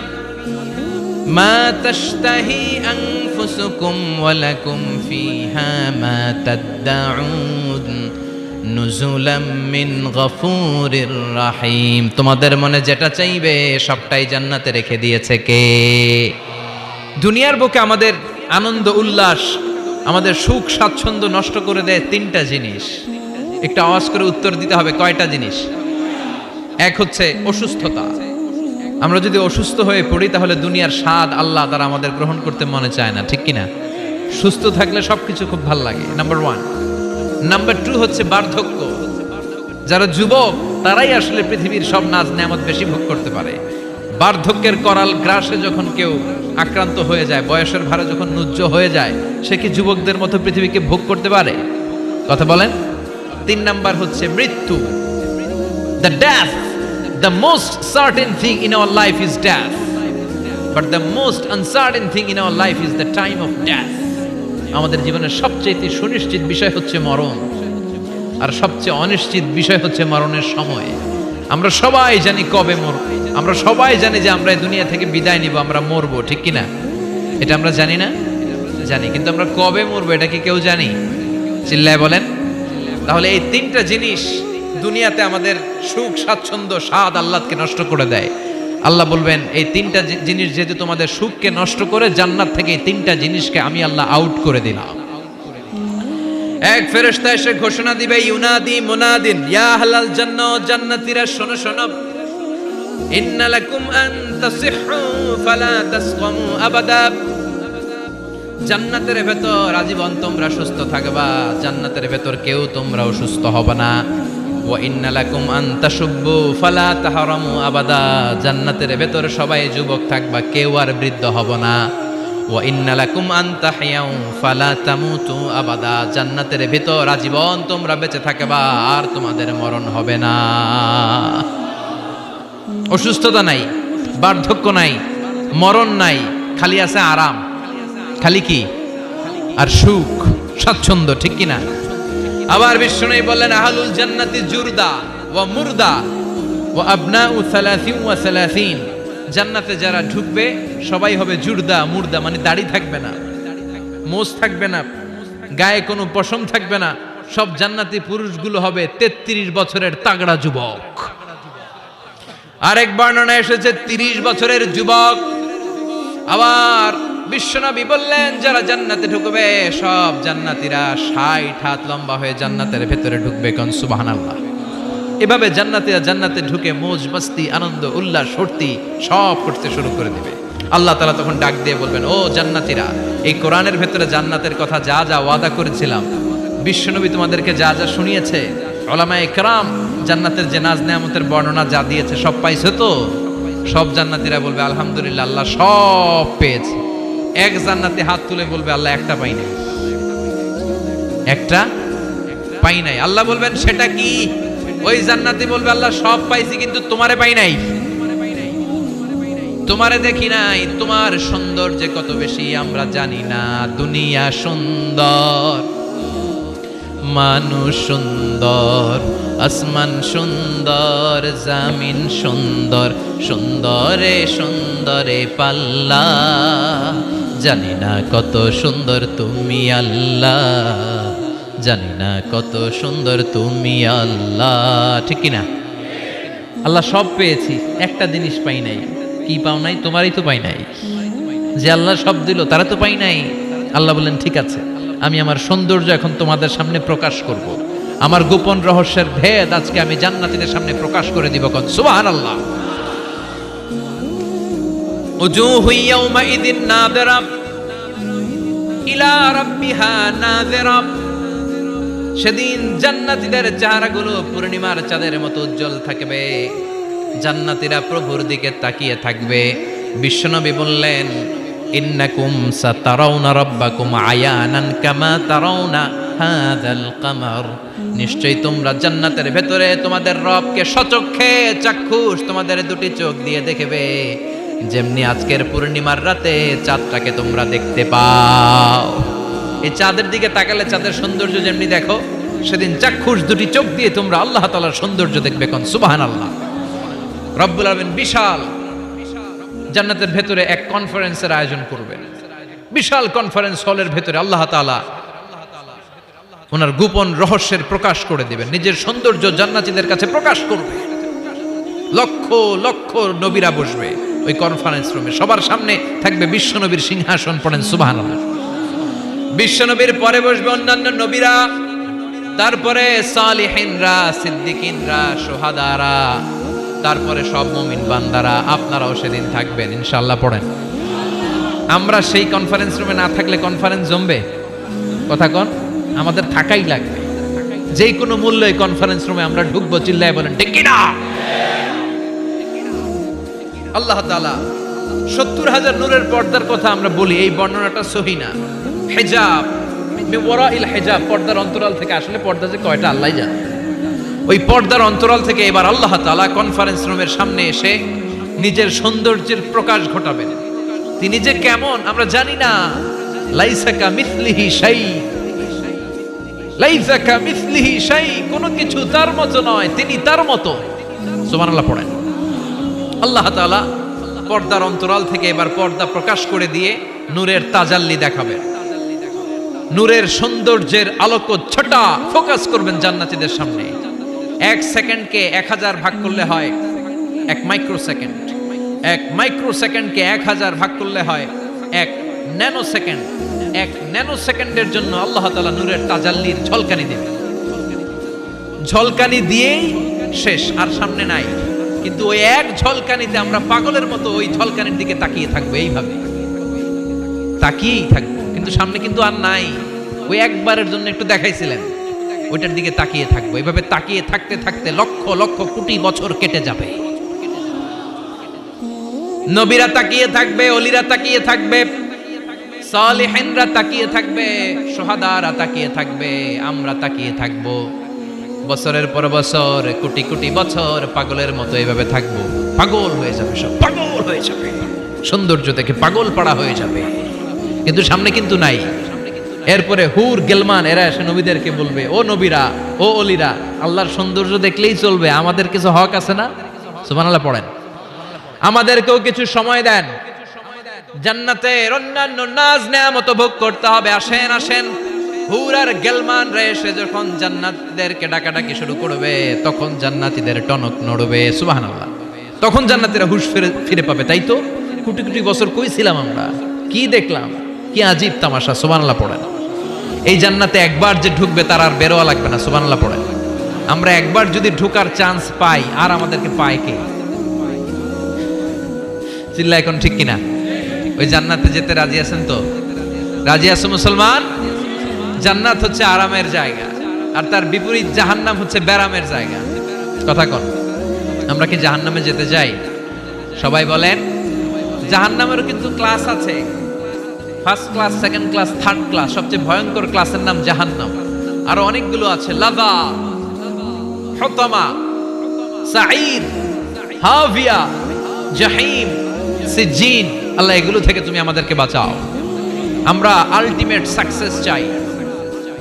মা তাশতাহি আনফুসুকুম ওয়ালাকুম ফিহা মা তাদউন নুজুলাম মিন গফুরির রহিম, তোমাদের মনে যেটা চাইবে সবটাই জান্নাতে রেখে দিয়েছে কে? দুনিয়ার বুকে আমাদের আনন্দ উল্লাস, আমাদের সুখ স্বাচ্ছন্দ্য নষ্ট করে দেয় তিনটা জিনিস। একটা আওয়াজ করে উত্তর দিতে হবে, কয়টা জিনিস? এক হচ্ছে অসুস্থতা। আমরা যদি অসুস্থ হয়ে পড়ি তাহলে দুনিয়ার স্বাদ আল্লাহ তারা আমাদের গ্রহণ করতে মনে চায় না, ঠিক কিনা? সুস্থ থাকলে সবকিছু খুব ভালো লাগে, নাম্বার ওয়ান। নাম্বার টু হচ্ছে বার্ধক্য। যারা যুবক তারাই আসলে পৃথিবীর সব নাজ নেয়ামত বেশি ভোগ করতে পারে। বার্ধক্যের করাল গ্রাসে যখন কেউ আক্রান্ত হয়ে যায়, বয়সের ভারে যখন নুজ্জ হয়ে যায়, সে কি যুবকদের মতো পৃথিবীকে ভোগ করতে পারে? কথা বলেন। তিন নাম্বার হচ্ছে মৃত্যু, the death. The most certain thing in our life is death, but the most uncertain thing in our life is the time of death. আমাদের জীবনের সবচেয়ে সুনিশ্চিত বিষয় হচ্ছে মরণ, আর সবচেয়ে অনিশ্চিত বিষয় হচ্ছে মরণের সময়। আমরা সবাই জানি কবে মরব, আমরা সবাই জানি যে আমরা এই দুনিয়া থেকে বিদায় নিব, আমরা মরবো, ঠিক কিনা? এটা আমরা জানি না? জানি, কিন্তু আমরা কবে মরবো এটা কি কেউ জানি? চিল্লায় বলেন। তাহলে এই তিনটা জিনিস দুনিয়াতে আমাদের সুখ স্বাচ্ছন্দ্য স্বাদ আল্লাহকে নষ্ট করে দেয়। আল্লাহ বলবেন এই তিনটা জিনিস যেহেতু তোমাদের সুখকে নষ্ট করে, জান্নাত থেকে এই তিনটা জিনিসকে আমি আল্লাহ আউট করে দিলাম। এক ফেরেশতা এসে ঘোষণা দিবে, ইউনাদি মুনাদিন ইয়া আহলাল জান্নাহ, জান্নাতীরা শোনো শোনো, ইন্না লাকুম আন তাসিহু ফালা তাসকামু আবাদা। জান্নাতের ভেতর আজীবন তোমরা সুস্থ থাকবা, জান্নাতের ভেতর কেউ তোমরা অসুস্থ হবে না। ওয়া ইন্না লাকুম আন তাশুব্বু ফালা তাহরামু আবাদা, জান্নাতের ভেতর সবাই যুবক থাকবা, কেউ আর বৃদ্ধ হবে না। ওয়া ইন্না লাকুম আন তাহইয়াউ ফালা তামুতু আবাদা, জান্নাতের ভেতর আজীবন তোমরা বেঁচে থাকবা, আর তোমাদের মরণ হবে না। অসুস্থতা নাই, বার্ধক্য নাই, মরণ নাই, খালি আছে আরাম। খালি কি? আর সুখ স্বাচ্ছন্দ্য, ঠিক কিনা? আবার বিষ্ণু বললেন আহলুল জান্নাতি জুরদা ওয়া মুরদা ওয়া আবনাউ 33 ওয়া 30, জান্নাতে যারা ঢুকবে সবাই হবে জুরদা মুর্দা, মানে দাড়ি থাকবে না, মোজ থাকবে না, গায়ে কোনো পশম থাকবে না। সব জান্নাতি পুরুষগুলো হবে 33 বছরের তাগড়া যুবক। আরেক বর্ণনা এসেছে 30 বছরের যুবক। আবার বিশ্বনবী বললেন যারা জান্নাতে ঢুকবে সব জান্নাতীরা 60 হাত লম্বা হয়ে জান্নাতের ভেতরে ঢুকবে। কোন সুবহানাল্লাহ। এভাবে জান্নাতীরা জান্নাতে ঢুকে মৌজ মস্তি আনন্দ উল্লাস ফুর্তি সব করতে শুরু করে দিবে। আল্লাহ তাআলা তখন ডাক দিয়ে বলবেন, ও জান্নাতীরা, এই কোরআনের ভেতরে জান্নাতের কথা যা যা ওয়াদা করেছিলাম, বিশ্বনবী তোমাদেরকে যা যা শুনিয়েছে, উলামায়ে কেরাম জান্নাতের যে নাজ নেয়ামতের বর্ণনা যা দিয়েছে সব পাইছো তো? সব জান্নাতীরা বলবে আলহামদুলিল্লাহ, আল্লাহ সব পেয়েছে। এক জান্নাতি হাত তুলে বলবে আল্লাহ একটা পাই নাই, একটা পাই নাই। আল্লাহ বলবেন সেটা কি? ওই জান্নাতি বলবে আল্লাহ সব পাইছি কিন্তু তোমারে পাই নাই, তোমারে দেখি নাই, তোমার সৌন্দর্য কত বেশি আমরা জানি না। দুনিয়া সুন্দর, মানুষ সুন্দর, আসমান সুন্দর, জামিন সুন্দর, সুন্দরে সুন্দরে পাল্লা, জানি না কত সুন্দর তুমি আল্লাহ, জানি না কত সুন্দর তুমি আল্লাহ। ঠিক কিনা? আল্লাহ সব পেয়েছি, একটা জিনিস পাই নাই। কি পাও নাই? তোমারই তো পাই নাই। যে আল্লাহ সব দিল তারা তো পাই নাই। আল্লাহ বললেন ঠিক আছে, আমি আমার সৌন্দর্য এখন তোমাদের সামনে প্রকাশ করব। আমার গোপন রহস্যের ভেদ আজকে আমি জান্নাতীদের সামনে প্রকাশ করে দিব। কোন সুবহানাল্লাহ। উজুহু ইয়াউমাইদিন নাযিরা ইলা রাব্বিহা নাযিরা। সেদিন জান্নাতীদের চেহারাগুলো পূর্ণিমার চাঁদের মতো উজ্জ্বল থাকবে। জান্নাতীরা প্রভুর দিকে তাকিয়ে থাকবে। বিশ্বনবী বললেন, ইন্নাকুম সাতারাউনা রাব্বাকুম আয়ানান কামা তারাউনা হাযাল কামার। নিশ্চয়ই তোমরা জান্নাতের ভেতরে তোমাদের রবকে সচক্ষে চাক্ষুষ তোমাদের দুটি চোখ দিয়ে দেখবে, যেমনি আজকের পূর্ণিমার রাতে চাঁদটাকে তোমরা দেখতে পাও। এই চাঁদের দিকে তাকালে চাঁদের সৌন্দর্য যেমনি দেখো, সেদিন চাক্ষুষ দুটি চোখ দিয়ে তোমরা আল্লাহ তাআলার সৌন্দর্য দেখবে। কোন সুবহানাল্লাহ। রব্বুল আলামিন বিশাল জান্নাতের ভেতরে এক কনফারেন্সের আয়োজন করবেন। বিশাল কনফারেন্স হলের ভেতরে আল্লাহ তাআলা ওনার গোপন রহস্যের প্রকাশ করে দিবেন, নিজের সৌন্দর্য জান্নাতীদের কাছে প্রকাশ করবে। লক্ষ লক্ষ নবীরা বসবে ওই কনফারেন্স রুমে, সবার সামনে থাকবে বিশ্বনবীর সিংহাসন। পড়েন সুবহানাল্লাহ। বিশ্বনবীর পরে বসবে অন্যান্য নবীরা, তারপরে সালিহিনরা, সিদ্দিকিনরা, শুহাদারা, তারপরে সব মুমিন বান্দারা। আপনারাও সেদিন থাকবেন ইনশাআল্লাহ। পড়েন। আমরা সেই কনফারেন্স রুমে না থাকলে কনফারেন্স জমবে? কথা কোন? আমাদের থাকাই লাগবে। যে কোনো মূল্যে কনফারেন্স রুমে আমরা ঢুকবো। চিল্লায় বলেন ঠিক কি না? আল্লাহ তাআলা 70,000 নূরের পর্দার কথা আমরা বলি, এই বর্ণনাটা সহিহ না। হিজাব মিন ওয়ারাইল হিজাব, পর্দার অন্তরাল থেকে। আসলে পর্দা যে কয়টা আল্লাহই জানে। ওই পর্দার অন্তরাল থেকে এবার আল্লাহ তাআলা কনফারেন্স রুমের সামনে এসে নিজের সৌন্দর্যের প্রকাশ ঘটাবেন। তিনি যে কেমন আমরা জানি না। লাইসা কামিসলিহি শাই, লাইসা কামিসলিহি শাই, কোনো কিছু তার মতো নয়, তিনি তার মতো। সুবহানাল্লাহ। পড়েন। আল্লাহ তাআলা পর্দার অন্তরাল থেকে এবার পর্দা প্রকাশ করে দিয়ে নূরের তাজাল্লি দেখাবেন। নূরের সৌন্দর্যের আলোকচ্ছটা ফোকাস করবেন জান্নাতীদের সামনে। 1 সেকেন্ডকে 1000 ভাগ করলে হয় 1 মাইক্রো সেকেন্ড। 1 মাইক্রো সেকেন্ডকে 1000 ভাগ করলে হয় 1 ন্যানো সেকেন্ড। 1 ন্যানো সেকেন্ডের জন্য আল্লাহ তাআলা নূরের তাজাল্লির ঝলকানি দেবেন। ঝলকানি দিয়েই শেষ, আর সামনে নাই। কিন্তু ওই এক ঝলকানিতে আমরা পাগলের মতো ওই ঝলকানির দিকে তাকিয়ে থাকবো, এইভাবে তাকিয়েই থাকবো। কিন্তু সামনে কিন্তু আর নাই। ওই একবারের জন্য একটু দেখাইছিলেন, ওইটার দিকে তাকিয়ে থাকবো। এইভাবে তাকিয়ে থাকতে থাকতে লক্ষ লক্ষ কোটি বছর কেটে যাবে। নবীরা তাকিয়ে থাকবে, ওলিরা তাকিয়ে থাকবে, সালিহিনরা তাকিয়ে থাকবে, শুহাদারা তাকিয়ে থাকবে, আমরা তাকিয়ে থাকবো। বছরের পর বছর, কোটি কোটি বছর পাগলের মতো এইভাবে থাকবো। পাগল হয়ে যাবে, সব পাগল হয়ে যাবে, সৌন্দর্য দেখে পাগল পাড়া হয়ে যাবে। কিন্তু সামনে কিন্তু নাই। এরপরে হুর গেলমান এরা এসে নবীদেরকে বলবে, ও নবীরা, ও অলিরা, আল্লাহর সৌন্দর্য দেখলেই চলবে, আমাদের কিছু হক আছে না? সুবহানাল্লাহ। পড়েন। আমাদেরকেও কিছু সময় দেন, জান্নাতের অন্যান্য নাজ নেয়ামত ভোগ করতে হবে। আসেন আসেন, হুর আর গেলমান রে এসে যখন জান্নাতীদেরকে ডাকাডাকি শুরু করবে, তখন জান্নাতীদের টনক নড়বে। সুবহানাল্লাহ। তখন জান্নাতীরা হুঁশ ফিরে পাবে। তাই তো কোটি কোটি বছর কই ছিলাম আমরা, কি দেখলাম, কি আজীব তামাশা। সুবহানাল্লাহ পড়েন। এই জান্নাতে একবার যে ঢুকবে তার আর বেরোয়া লাগবে না। সুবহানাল্লাহ পড়েন। আমরা একবার যদি ঢোকার চান্স পাই, আর আমাদেরকে পায় কে? চিল্লা এখন ঠিক কিনা? ওই জান্নাতে যেতে রাজি আছেন তো? রাজি আছো মুসলমান? জান্নাত হচ্ছে আরামের জায়গা, আর তার বিপরীত জাহান্নাম হচ্ছে ব্যারামের জায়গা। কথা কন, আমরা কি জাহান্নামে যেতে চাই? সবাই বলেন। জাহান্নামেরও কিন্তু ক্লাস আছে, first class, second class, third class. সবচেয়ে ভয়ঙ্কর ক্লাসের নাম জাহান্নাম। আরো অনেকগুলো আছে, লাযা, হুতামা, সাঈর, হাভিয়া, জাহিম, সিজিন। আল্লাহ এগুলো থেকে তুমি আমাদেরকে বাঁচাও। আমরা আলটিমেট সাকসেস চাই।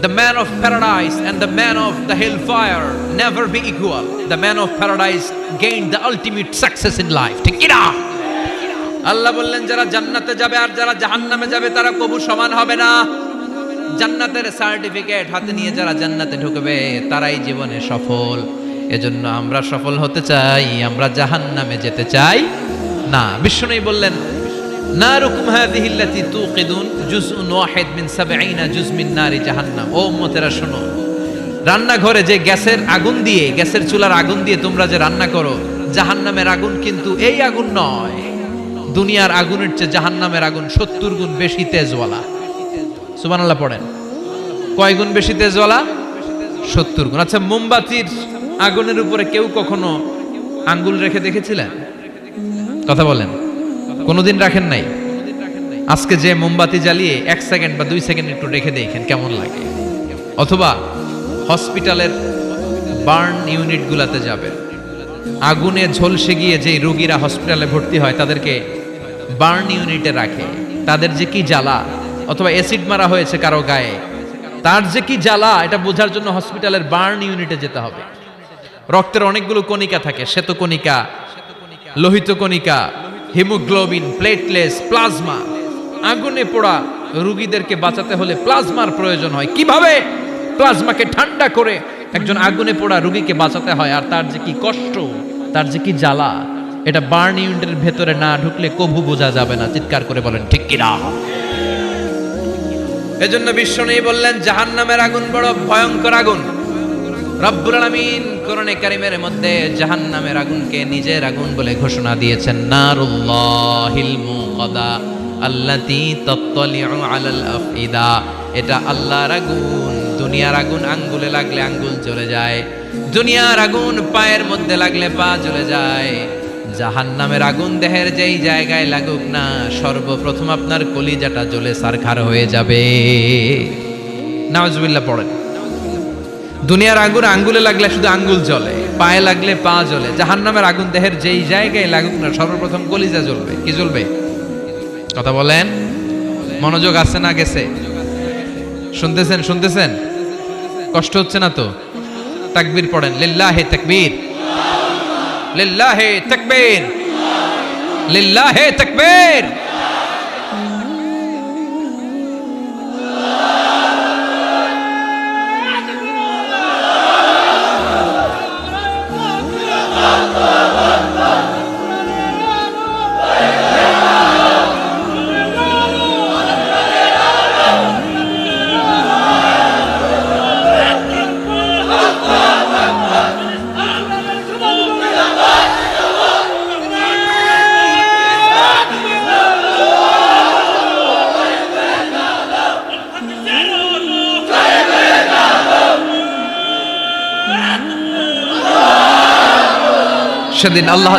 The man of paradise and the man of the hellfire never be equal. The man of paradise gained the ultimate success in life. ঠিক কি না? আল্লাহ বললেন যারা জান্নাতে যাবে আর যারা জাহান্নামে যাবে তারা কবু সমান হবে না। জান্নাতের সার্টিফিকেট হাতে নিয়ে যারা জান্নাতে ঢুকবে তারাই জীবনে সফল। এজন্য আমরা সফল হতে চাই, আমরা জাহান্নামে যেতে চাই না। বিষ্ণুই বললেন নারুকুম হাযিহিল্লাতী তুকিদুন জুজউন ওয়াহিদ মিন ৭০ জুজ মিন নারি জাহান্নাম। ও উম্মতেরা শোনো, রান্নাঘরে যে গ্যাসের আগুন দিয়ে, গ্যাসের চুলার আগুন দিয়ে তোমরা যে রান্না করো, জাহান্নামের আগুন কিন্তু এই আগুন নয়। দুনিয়ার আগুনের চেয়ে জাহান্নামের আগুন ৭০ গুণ বেশি তেজওয়ালা। সুবহানাল্লাহ পড়েন। কয় গুণ বেশি তেজওয়ালা? ৭০ গুণ। আচ্ছা, মোমবাতির আগুনের উপরে কেউ কখনো আঙ্গুল রেখে দেখেছিলেন? কথা বলেন। কোনোদিন রাখেন নাই? আজকে যে মোমবাতি জ্বালিয়ে ১ সেকেন্ড বা ২ সেকেন্ড একটু রেখে দেখেন কেমন লাগে। অথবা হসপিটালের বার্ন ইউনিট গুলাতে যাবে, আগুনে ঝলসে গিয়ে যে রোগীরা হসপিটালে ভর্তি হয় তাদেরকে বার্ন ইউনিটে রাখে, তাদের যে কি জ্বালা। অথবা অ্যাসিড মারা হয়েছে কারো গায়ে, তার যে কি জ্বালা, এটা বোঝার জন্য হসপিটালের বার্ন ইউনিটে যেতে হবে। রক্তের অনেকগুলো কণিকা থাকে, শ্বেত কণিকা, লোহিত কণিকা, হিমোগ্লোবিন, প্লেটলেটস, প্লাজমা। আগুনে পোড়া রোগীদেরকে বাঁচাতে হলে প্লাজমার প্রয়োজন হয়। কিভাবে প্লাজমাকে ঠান্ডা করে একজন আগুনে পোড়া রোগীকে বাঁচাতে হয়, আর তার যে কি কষ্ট, তার যে কি জ্বালা, এটা বার্ন ইউনিটের ভেতরে না ঢুকলে কভু বোঝা যাবে না। চিৎকার করে বলেন ঠিক কিনা? এজন্য বিশ্বনবী বললেন জাহান্নামের আগুন বড় ভয়ঙ্কর আগুন। রব্বুল আলামিন কোরআনে কারীমের মধ্যে জাহান্নামের আগুনকে নিজের আগুন বলে ঘোষণা দিয়েছেন, নারুল্লাহিল মুকাদা আল্লাতী তাত্তালিউ আলাল আফইদা। এটা আল্লাহর আগুন। দুনিয়ার আগুন আঙ্গুলে লাগলে আঙ্গুল জ্বলে যায়, দুনিয়ার আগুন পায়ের মধ্যে লাগলে পা জ্বলে যায়। জাহান্নামের আগুন দেহের যেই জায়গায় লাগুক না, সর্বপ্রথম আপনার কলিজাটা জ্বলে ছারখার হয়ে যাবে। নাউজুবিল্লাহ পড়েন। দুনিয়ার আগুন আঙ্গুলে লাগলে শুধু আঙ্গুল জ্বলে, পায়ে লাগলে পা জ্বলে। জাহান্নামের আগুন দেহের যেই জায়গায় লাগুক না, সর্বপ্রথম কলিজা জ্বলবে। কি জ্বলবে? কথা বলেন। মনোযোগ আছে না গেছে? শুনতেছেন? শুনতেছেন? কষ্ট হচ্ছে না তো? তাকবীর পড়েন। লিল্লাহি তাকবীর, লিল্লাহি তাকবীর, লিল্লাহি তাকবীর। সেদিন আল্লাহ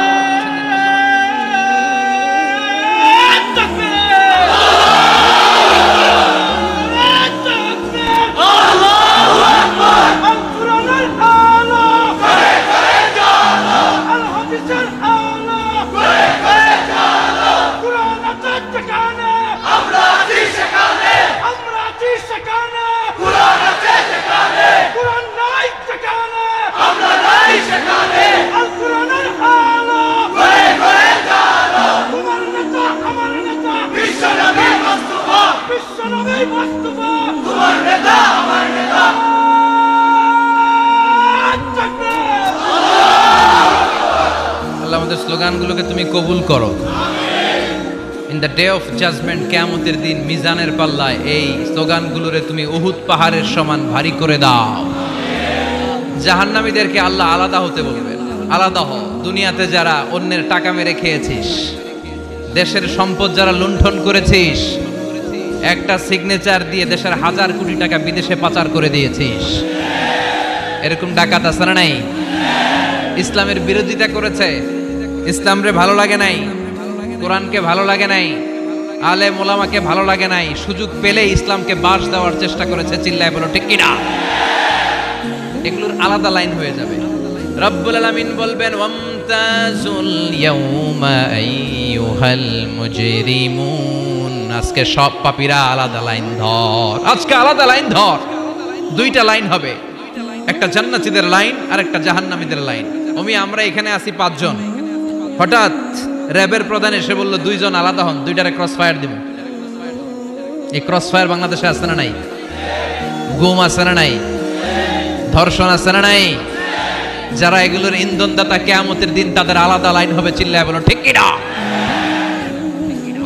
আমাদের স্লোগানগুলোকে তুমি কবুল করো। In the day of judgement, কিয়ামতের দিন মিজানের পাল্লায় এই স্লোগানগুলোরে তুমি উহুদ পাহাড়ের সমান ভারী করে দাও। জাহান্নামীদেরকে আল্লাহ আলাদা হতে বলবেন, আলাদা হ। দুনিয়াতে যারা অন্যের টাকা মেরে খেয়েছিস, দেশের সম্পদ যারা লুণ্ঠন করেছিস, একটা সিগনেচার দিয়ে দেশের 1000 কোটি টাকা বিদেশে পাচার করে দিয়েছিস, এরকম ডাকাত আছে না নাই? ইসলামের বিরোধিতা করেছে, ইসলামরে ভালো লাগে নাই, কোরআনকে ভালো লাগে নাই, আলেম ওলামাকে ভালো লাগে নাই, সুযোগ পেলে ইসলামকে বাস দেওয়ার চেষ্টা করেছে। চিল্লায় বলো ঠিক কিনা? এগুলোর আলাদা লাইন হয়ে যাবে। রব্বুল আলামিন বলবেন ওয়ামতাজুল ইয়াউমা আইয়ুহাল মুজরিমুন, আজকে সব পাপীরা আলাদা লাইন ধর, আজকে আলাদা লাইন ধর। দুইটা লাইন হবে, একটা জান্নাতীদের লাইন আর একটা জাহান্নামীদের লাইন। আমরা এখানে আছি 5 জন, হঠাৎ র্যাবের প্রধান এসে বলল 2 জন আলাদা হন, 2টারে ক্রস ফায়ার দিব। এই ক্রস ফায়ার বাংলাদেশে আছে না নাই? গুম আছে না নাই? ধর্ষণ আছে না নাই? যারা এগুলোর ইন্ধনদাতা, কিয়ামতের দিন তাদের আলাদা লাইন হবে। চিল্লায় বলো ঠিক কিনা?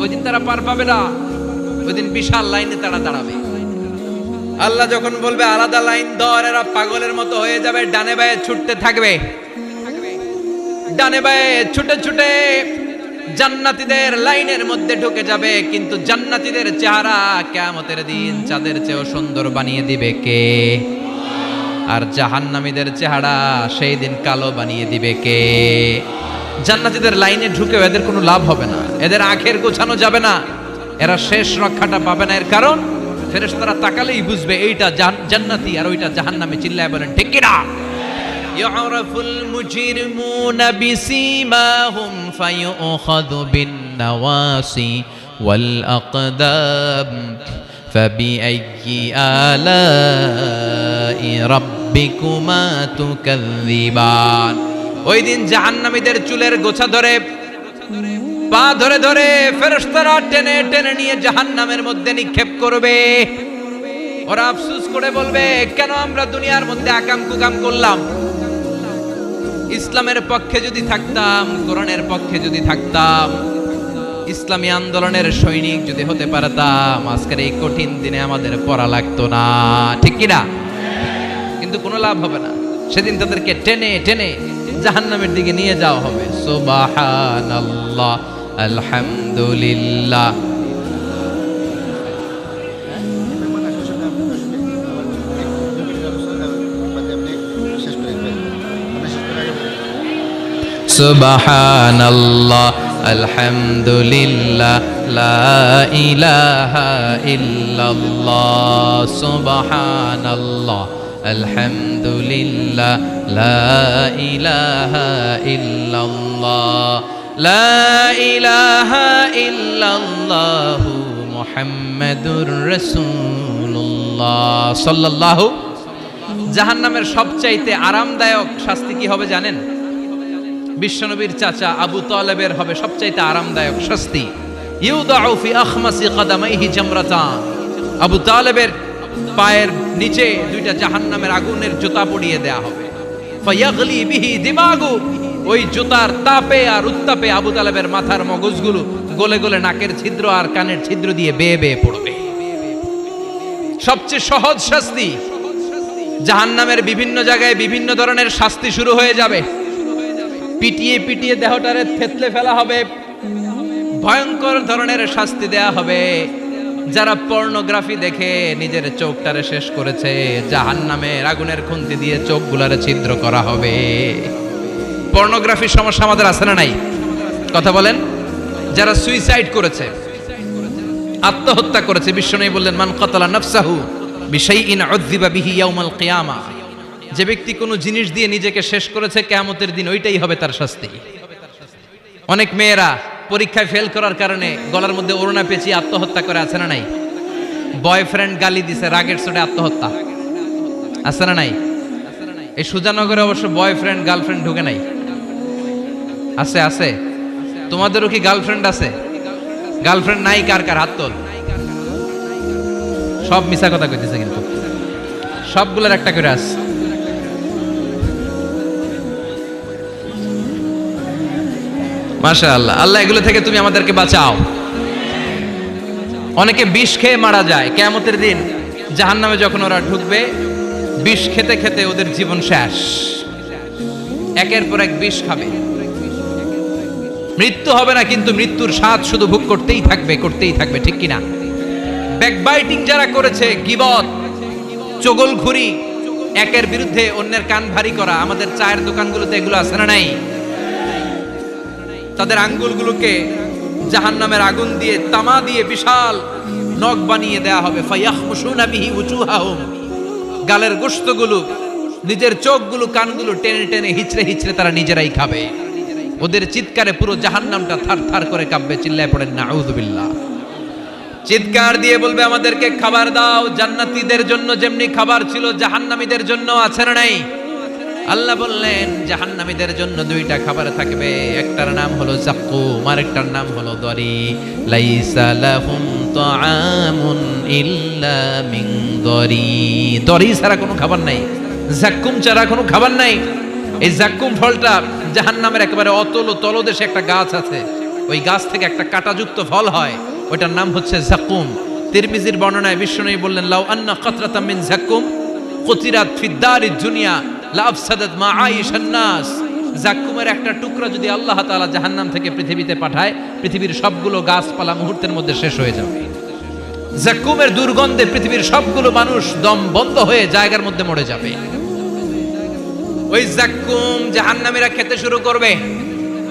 ওই দিন তারা পার পাবে না, ওই দিন বিশাল লাইনে তারা দাঁড়াবে। আল্লাহ যখন বলবে আলাদা লাইন ধর, এরা পাগলের মতো হয়ে যাবে, ডানে বায়ে ছুটতে থাকবে, ডানে বায়ে ছুটে ছুটে জান্নাতীদের লাইনের মধ্যে ঢুকে যাবে। কিন্তু জান্নাতীদের চেহারা কিয়ামতের দিন চাঁদের চেয়েও সুন্দর বানিয়ে দিবে কে? আর জাহান্নামীদের চেহারা সেই দিন কালো বানিয়ে দিবে কে? জান্নাতীদের লাইনে ঢুকেও এদের কোনো লাভ হবে না, এদের আখের গোছানো যাবে না, এরা শেষ রক্ষাটা পাবে না। এর কারণ ফেরেশতারা তাকালেই বুঝবে এইটা জান্নাতি আর ওইটা জাহান্নামী। চিল্লায় বলেন ঠিক কিনা? ইউরাফুল মুজরিমুনা বিসীমাহুম ফায়ুখাযু বিন-নাওয়াসি ওয়াল আকদাম ফাবিআইয়ি আলাই রাব্বিকুমা তুকাযযিবান। ওই দিন জাহান্নামীদের চুলের গোছা ধরে, পা ধরে ধরে ফেরেশতারা টেনে টেনে নিয়ে জাহান্নামের মধ্যে নিক্ষেপ করবে। ওরা আফসোস করে বলবে, কেন আমরা দুনিয়ার মধ্যে আকাম কুকাম করলাম? ইসলামের পক্ষে যদি থাকতাম, কোরআনের পক্ষে যদি থাকতাম, ইসলামী আন্দোলনের সৈনিক যদি হতে পারতাম, আজকের এই কঠিন দিনে আমাদের পড়া লাগতো না। ঠিক কিনা? কিন্তু কোনো লাভ হবে না, সেদিন তাদেরকে টেনে টেনে জাহান্নামের দিকে নিয়ে যাওয়া হবে। সুবহানাল্লাহ, আলহামদুলিল্লাহ। সুবহানাল্লাহ, আলহামদুলিল্লাহ, লা ইলাহা ইল্লাল্লাহ। সুবহানাল্লাহ, আলহামদুলিল্লাহ, লা ইলাহা ইল্লাল্লাহ, লা ইলাহা ইল্লাল্লাহু মুহাম্মাদুর রাসূলুল্লাহ সাল্লাল্লাহু। জাহান্নামের সবচাইতে আরামদায়ক শাস্তি কি হবে জানেন? বিশ্বনবীর চাচা আবু তালেবের হবে সবচাইতে আরামদায়ক শাস্তি। ইউদাউ ফি আখমাসি কদামাইহি জামরাতান, আবু তালেবের পায়ের নিচে 2টা জাহান্নামের আগুনের জুতা পরিয়ে দেয়া হবে। ফায়াগলি বিহি দিমাগু, ওই জুতার তাপে আর উত্তাপে আবু তালেবের মাথার মগজগুলো গলে গলে নাকের ছিদ্র আর কানের ছিদ্র দিয়ে বেয়ে বেয়ে পড়বে। সবচেয়ে সহজ শাস্তি। জাহান্নামের বিভিন্ন জায়গায় বিভিন্ন ধরনের শাস্তি শুরু হয়ে যাবে। পিটিয়ে পিটিয়ে দেহটারে থেতলে ফেলা হবে, ভয়ঙ্কর ধরনের শাস্তি দেয়া হবে। যারা পর্নোগ্রাফি দেখে নিজের চোখটারে শেষ করেছে, জাহান্নামের আগুনের খুন্তি দিয়ে চোখগুলারে ছিদ্র করা হবে। পর্নোগ্রাফির সমস্যা আমাদের আছে না নাই? কথা বলেন। যারা সুইসাইড করেছে, আত্মহত্যা করেছে, বিশ্বনবী বললেন মান কাতালা নাফসাহু বিশাইইন উযযিবা বিহি ইয়াউমাল কিয়ামাহ, যে ব্যক্তি কোনো জিনিস দিয়ে নিজেকে শেষ করেছে, কিয়ামতের দিন ওইটাই হবে তার শাস্তি। অনেক মেয়েরা পরীক্ষায় ফেল করার কারণে গলার মধ্যে ওড়না পেঁচিয়ে আত্মহত্যা করে, আছে না নাই? বয়ফ্রেন্ড গালি দিছে, রাগের চোটে আত্মহত্যা, আছে না নাই? এই সুজানগরে অবশ্য বয়ফ্রেন্ড গার্লফ্রেন্ড ঢুকে নাই, আছে আছে। তোমাদেরও কি গার্লফ্রেন্ড আছে? গার্লফ্রেন্ড নাই কার কার হাত তোল। সব মিছা কথা কইতেছে, কিন্তু সবগুলোর একটা করে আছে। মাশাআল্লাহ। আল্লাহ এগুলো থেকে তুমি আমাদেরকে বাঁচাও। অনেকে বিষ খেয়ে মারা যায় কিয়ামতের দিন। জাহান্নামে যখন ওরা ঢুকবে, বিষ খেতে খেতে ওদের জীবন শেষ। একের পর এক বিষ খাবে, মৃত্যু হবে না, কিন্তু মৃত্যুর স্বাদ শুধু ভোগ করতেই থাকবে, করতেই থাকবে, ঠিক কিনা? ব্যাকবাইটিং যারা করেছে, গীবত, চগলখুরি, একের বিরুদ্ধে অন্যের কান ভারী করা, আমাদের চায়ের দোকানগুলোতে এগুলো আছে না নাই? তাদের আঙ্গুলগুলোকে জাহান্নামের আগুন দিয়ে, তামা দিয়ে বিশাল নখ বানিয়ে দেয়া হবে। ফায়াহমুশুনা বিহি উজুহাহুম, গালের গোশতগুলো, নিজের চোখগুলো, কানগুলো টেনে টেনে হিচড়ে হিচড়ে তারা নিজেরাই খাবে। ওদের চিৎকারে পুরো জাহান্নামটা থার থার করে কাঁপবে। চিল্লায় পড়েন নাউযুবিল্লাহ। চিৎকার দিয়ে বলবে, আমাদেরকে খাবার দাও। জান্নাতীদের জন্য যেমনি খাবার ছিল, জাহান্নামীদের জন্য আছে না নাই? আল্লাহ বললেন, জাহান্নামীদের জন্য দুইটা খাবার থাকবে, একটার নাম হলো যাক্কুম, আরেকটার নাম হলো দরি। লাইসা লাহুম তাআমুন ইল্লা মিন দরি। দরি ছাড়া কোনো খাবার নাই, যাক্কুম ছাড়া কোনো খাবার নাই। এই যাক্কুম ফলটা জাহান্নামের একেবারে অতল তলদেশে একটা গাছ আছে, ওই গাছ থেকে একটা কাঁটাযুক্ত ফল হয়, ওইটার নাম হচ্ছে যাক্কুম। তিরমিজির বর্ণনায় বিশ্বনবী বললেন, লাউ আন্না কাতরাতাম মিন যাক্কুম কুতিরাত ফিদ দারিদ দুনিয়া লা আফসাদাত মা আইশান নাস। যাক্কুমের একটা টুকরা যদি আল্লাহ তাআলা জাহান্নাম থেকে পৃথিবীতে পাঠায়, পৃথিবীর সবগুলো গাছপালা মুহূর্তের মধ্যে শেষ হয়ে যাবে। যাক্কুমের দুর্গন্ধে পৃথিবীর সবগুলো মানুষ দম বন্ধ হয়ে জায়গার মধ্যে মরে যাবে। ওই যাক্কুম জাহান্নামীরা খেতে শুরু করবে।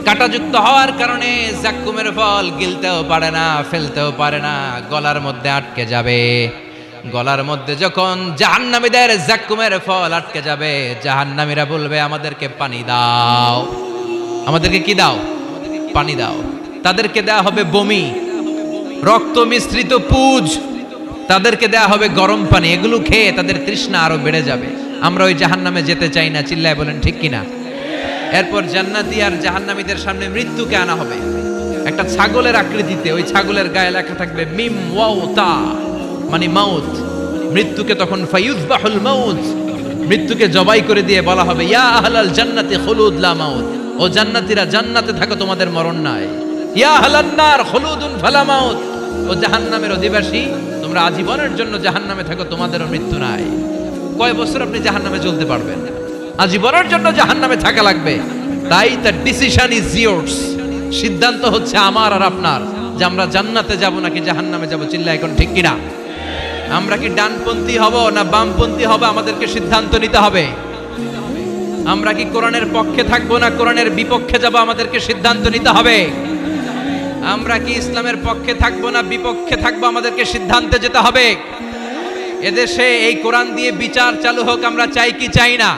কাঁটাযুক্ত হওয়ার কারণে যাক্কুমের ফল গিলতেও পারে না, ফেলতেও পারে না, গলার মধ্যে আটকে যাবে। গলার মধ্যে যখন জাহান্নামীদের যাক্কুমের ফল আটকে যাবে, জাহান্নামীরা বলবে, আমাদেরকে পানি দাও। আমাদেরকে কি দাও? পানি দাও। তাদেরকে দেয়া হবে বমি, রক্ত মিশ্রিত পুজ, তাদেরকে দেয়া হবে গরম পানি। এগুলো খেয়ে তাদের তৃষ্ণা আরো বেড়ে যাবে। আমরা ওই জাহান্নামে যেতে চাই না, চিল্লায় বলেন ঠিক কিনা? এরপর জান্নাতি আর জাহান্নামীদের সামনে মৃত্যুকে আনা হবে একটা ছাগলের আকৃতিতে। ওই ছাগলের গায়ে লেখা থাকবে মিম ওয়াও তা, মানে মাউত। মৃত্যুকে তখন ফায়ুযবাহুল মাউত, মৃত্যুকে জবাই করে দিয়ে বলা হবে, ইয়া আহলাল জান্নাতি খুলুদ লা মাউত। ও জান্নাতীরা, জান্নাতে থাকো, তোমাদের মরণ নাই। ইয়া আহলান নার খুলুদুন ফালা মাউত। ও জাহান্নামের অধিবাসী, তোমরা আজীবনের জন্য জাহান্নামে থাকো, তোমাদেরও মৃত্যু নাই। কয় বছর আপনি জাহান্নামে চলতে পারবেন? আজীবনের জন্য জাহান্নামে থাকা লাগবে। তাই দ্য ডিসিশন ইজ ইয়ার্স, সিদ্ধান্ত হচ্ছে আমার আর আপনার, যে আমরা জান্নাতে যাব নাকি জাহান্নামে যাব। চিল্লা এখন ঠিক কিনা? আমরা কি ডানপন্থী হব না বামপন্থী হব, আমাদেরকে সিদ্ধান্ত নিতে হবে। আমরা কি কোরআনের পক্ষে থাকবো না কোরআনের বিপক্ষে যাব, আমাদেরকে সিদ্ধান্ত নিতে হবে। আমরা কি ইসলামের পক্ষে থাকবো না বিপক্ষে থাকবো, আমাদেরকে সিদ্ধান্তে যেতে হবে। এদেশে এই কোরআন দিয়ে বিচার চালু হোক, আমরা চাই কি চাই না?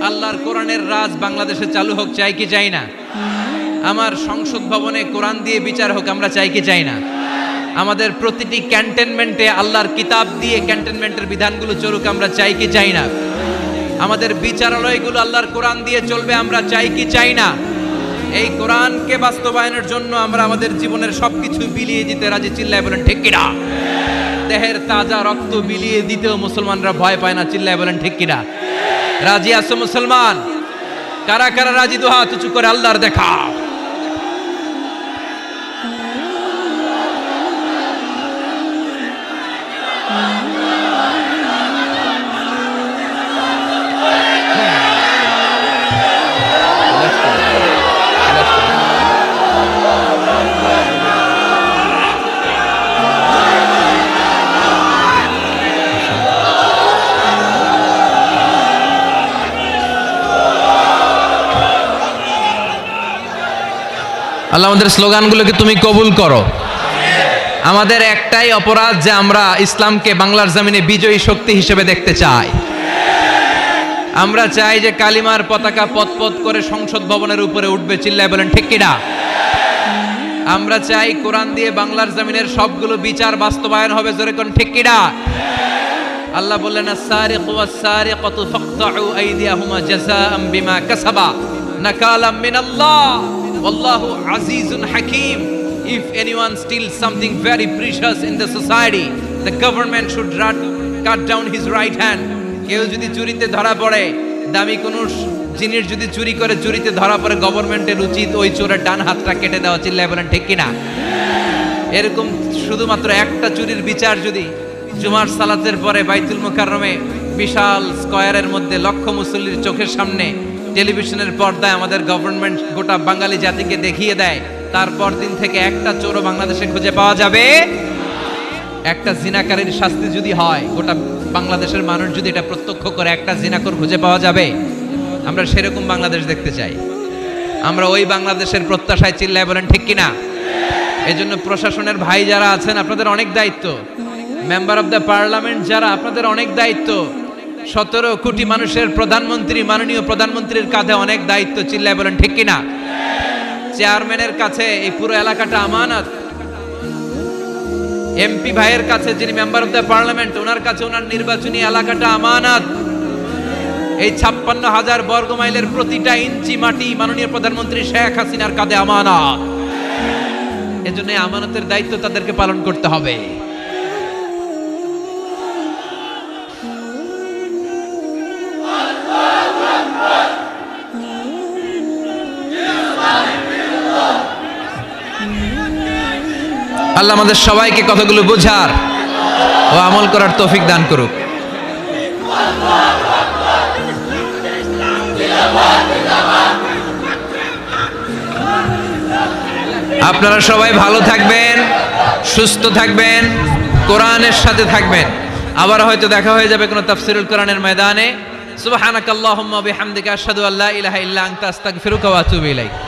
আল্লাহর কোরআনের রাজ বাংলাদেশে চালু হোক, চাই কি চাই না? আমার সংসদ ভবনে কোরআন দিয়ে বিচার হোক, আমরা চাই কি চাই না? আমাদের প্রতিটি ক্যান্টনমেন্টে আল্লাহর কিতাব দিয়ে ক্যান্টনমেন্টের বিধানগুলো চলুক, আমরা চাই কি চাই না? আমাদের বিচারালয়গুলো আল্লাহর কোরআন দিয়ে চলবে, আমরা চাই কি চাই না? এই কোরআনকে বাস্তবায়নের জন্য আমরা আমাদের জীবনের সবকিছু বিলিয়ে দিতে রাজি। চিল্লায় বলেন ঠিক কিনা? দেহের তাজা রক্ত বিলিয়ে দিতেও মুসলমানরা ভয় পায় না। চিল্লায় বলেন ঠিক কিনা? রাজি আছো মুসলমান? কারা কারা রাজি? দু হাত উঁচু করে আল্লাহর দেখা। আল্লাহ আমাদের স্লোগানগুলোকে তুমি কবুল করো। আমাদের একটাই অপরাধ যে আমরা ইসলামকে বাংলার জমিনে বিজয়ী শক্তি হিসেবে দেখতে চাই। আমরা চাই যে কালিমার পতাকা পতপত করে সংসদ ভবনের উপরে উঠবে। চিল্লায় বলেন ঠিক কিনা? আমরা চাই কোরআন দিয়ে বাংলার জমিনের সবগুলো বিচার বাস্তবায়ন হবে। জোরে কোন ঠিক কিনা? আল্লাহ বললেন, আস-সারিকু ওয়াস-সারিকাতু ফাকতাউ আইদিয়াহুমা জাযাআম বিমা কাসাবা নাকালাম মিনাল্লাহ ওয়াল্লাহু আজিজুন হাকীম। If anyone steals something very precious in the society, the government should cut down his right hand. কেউ যদি চুরিতে ধরা পড়ে, দামি কোনো জিনিস যদি চুরি করে চুরিতে ধরা পড়ে গভর্নমেন্টের উচিত ওই চোরের ডান হাতটা কেটে দেওয়া। চিল্লায় বলেন ঠিক কিনা? এরকম শুধুমাত্র একটা চুরির বিচার যদি জুমার সালাতের পরে বাইতুল মুকাররমে বিশাল স্কয়ারের মধ্যে লক্ষ মুসল্লির চোখের সামনে টেলিভিশনের পর্দায় আমাদের গভর্নমেন্ট গোটা বাঙালি জাতিকে দেখিয়ে দেয়, তারপর দিন থেকে একটা চোরও বাংলাদেশে খুঁজে পাওয়া যাবে। একটা জিনাকারীর শাস্তি যদি হয়, গোটা বাংলাদেশের মানুষ যদি এটা প্রত্যক্ষ করে একটা জিনাকর খুঁজে পাওয়া যাবে। আমরা সেরকম বাংলাদেশ দেখতে চাই। আমরা ওই বাংলাদেশের প্রত্যাশায়। চিল্লায় বলেন ঠিক কিনা? এজন্য প্রশাসনের ভাই যারা আছেন আপনাদের অনেক দায়িত্ব, মেম্বার অফ দ্য পার্লামেন্ট যারা আপনাদের অনেক দায়িত্ব, 17 কোটি মানুষের প্রধানমন্ত্রী, মাননীয় প্রধানমন্ত্রীর কাঁধে অনেক দায়িত্ব। চিল্লায় বলেন ঠিক কিনা? চেয়ারম্যানের কাছে এই পুরো এলাকাটা আমানত, এমপি ভাইয়ের কাছে যিনি মেম্বার অফ দ্য পার্লামেন্ট ওনার কাছে ওনার নির্বাচনী এলাকাটা আমানত। এই 56,000 বর্গ মাইলের প্রতিটা ইঞ্চি মাটি মাননীয় প্রধানমন্ত্রী শেখ হাসিনার কাঁধে আমানত। এজন্য আমানতের দায়িত্ব তাদেরকে পালন করতে হবে। আল্লাহ আমাদের সবাইকে কথাগুলো বোঝার ও আমল করার তৌফিক দান করুক। আপনারা সবাই ভালো থাকবেন, সুস্থ থাকবেন, কোরআনের সাথে থাকবেন। আবার হয়তো দেখা হয়ে যাবে কোনো তাফসীরুল কোরআনের ময়দানে। সুবহানাকাল্লাহুম্মা বিহামদিকা আশহাদু আল্লা ইলাহা ইল্লা আনতা আস্তাগফিরুকা ওয়া আতুবু ইলাইক।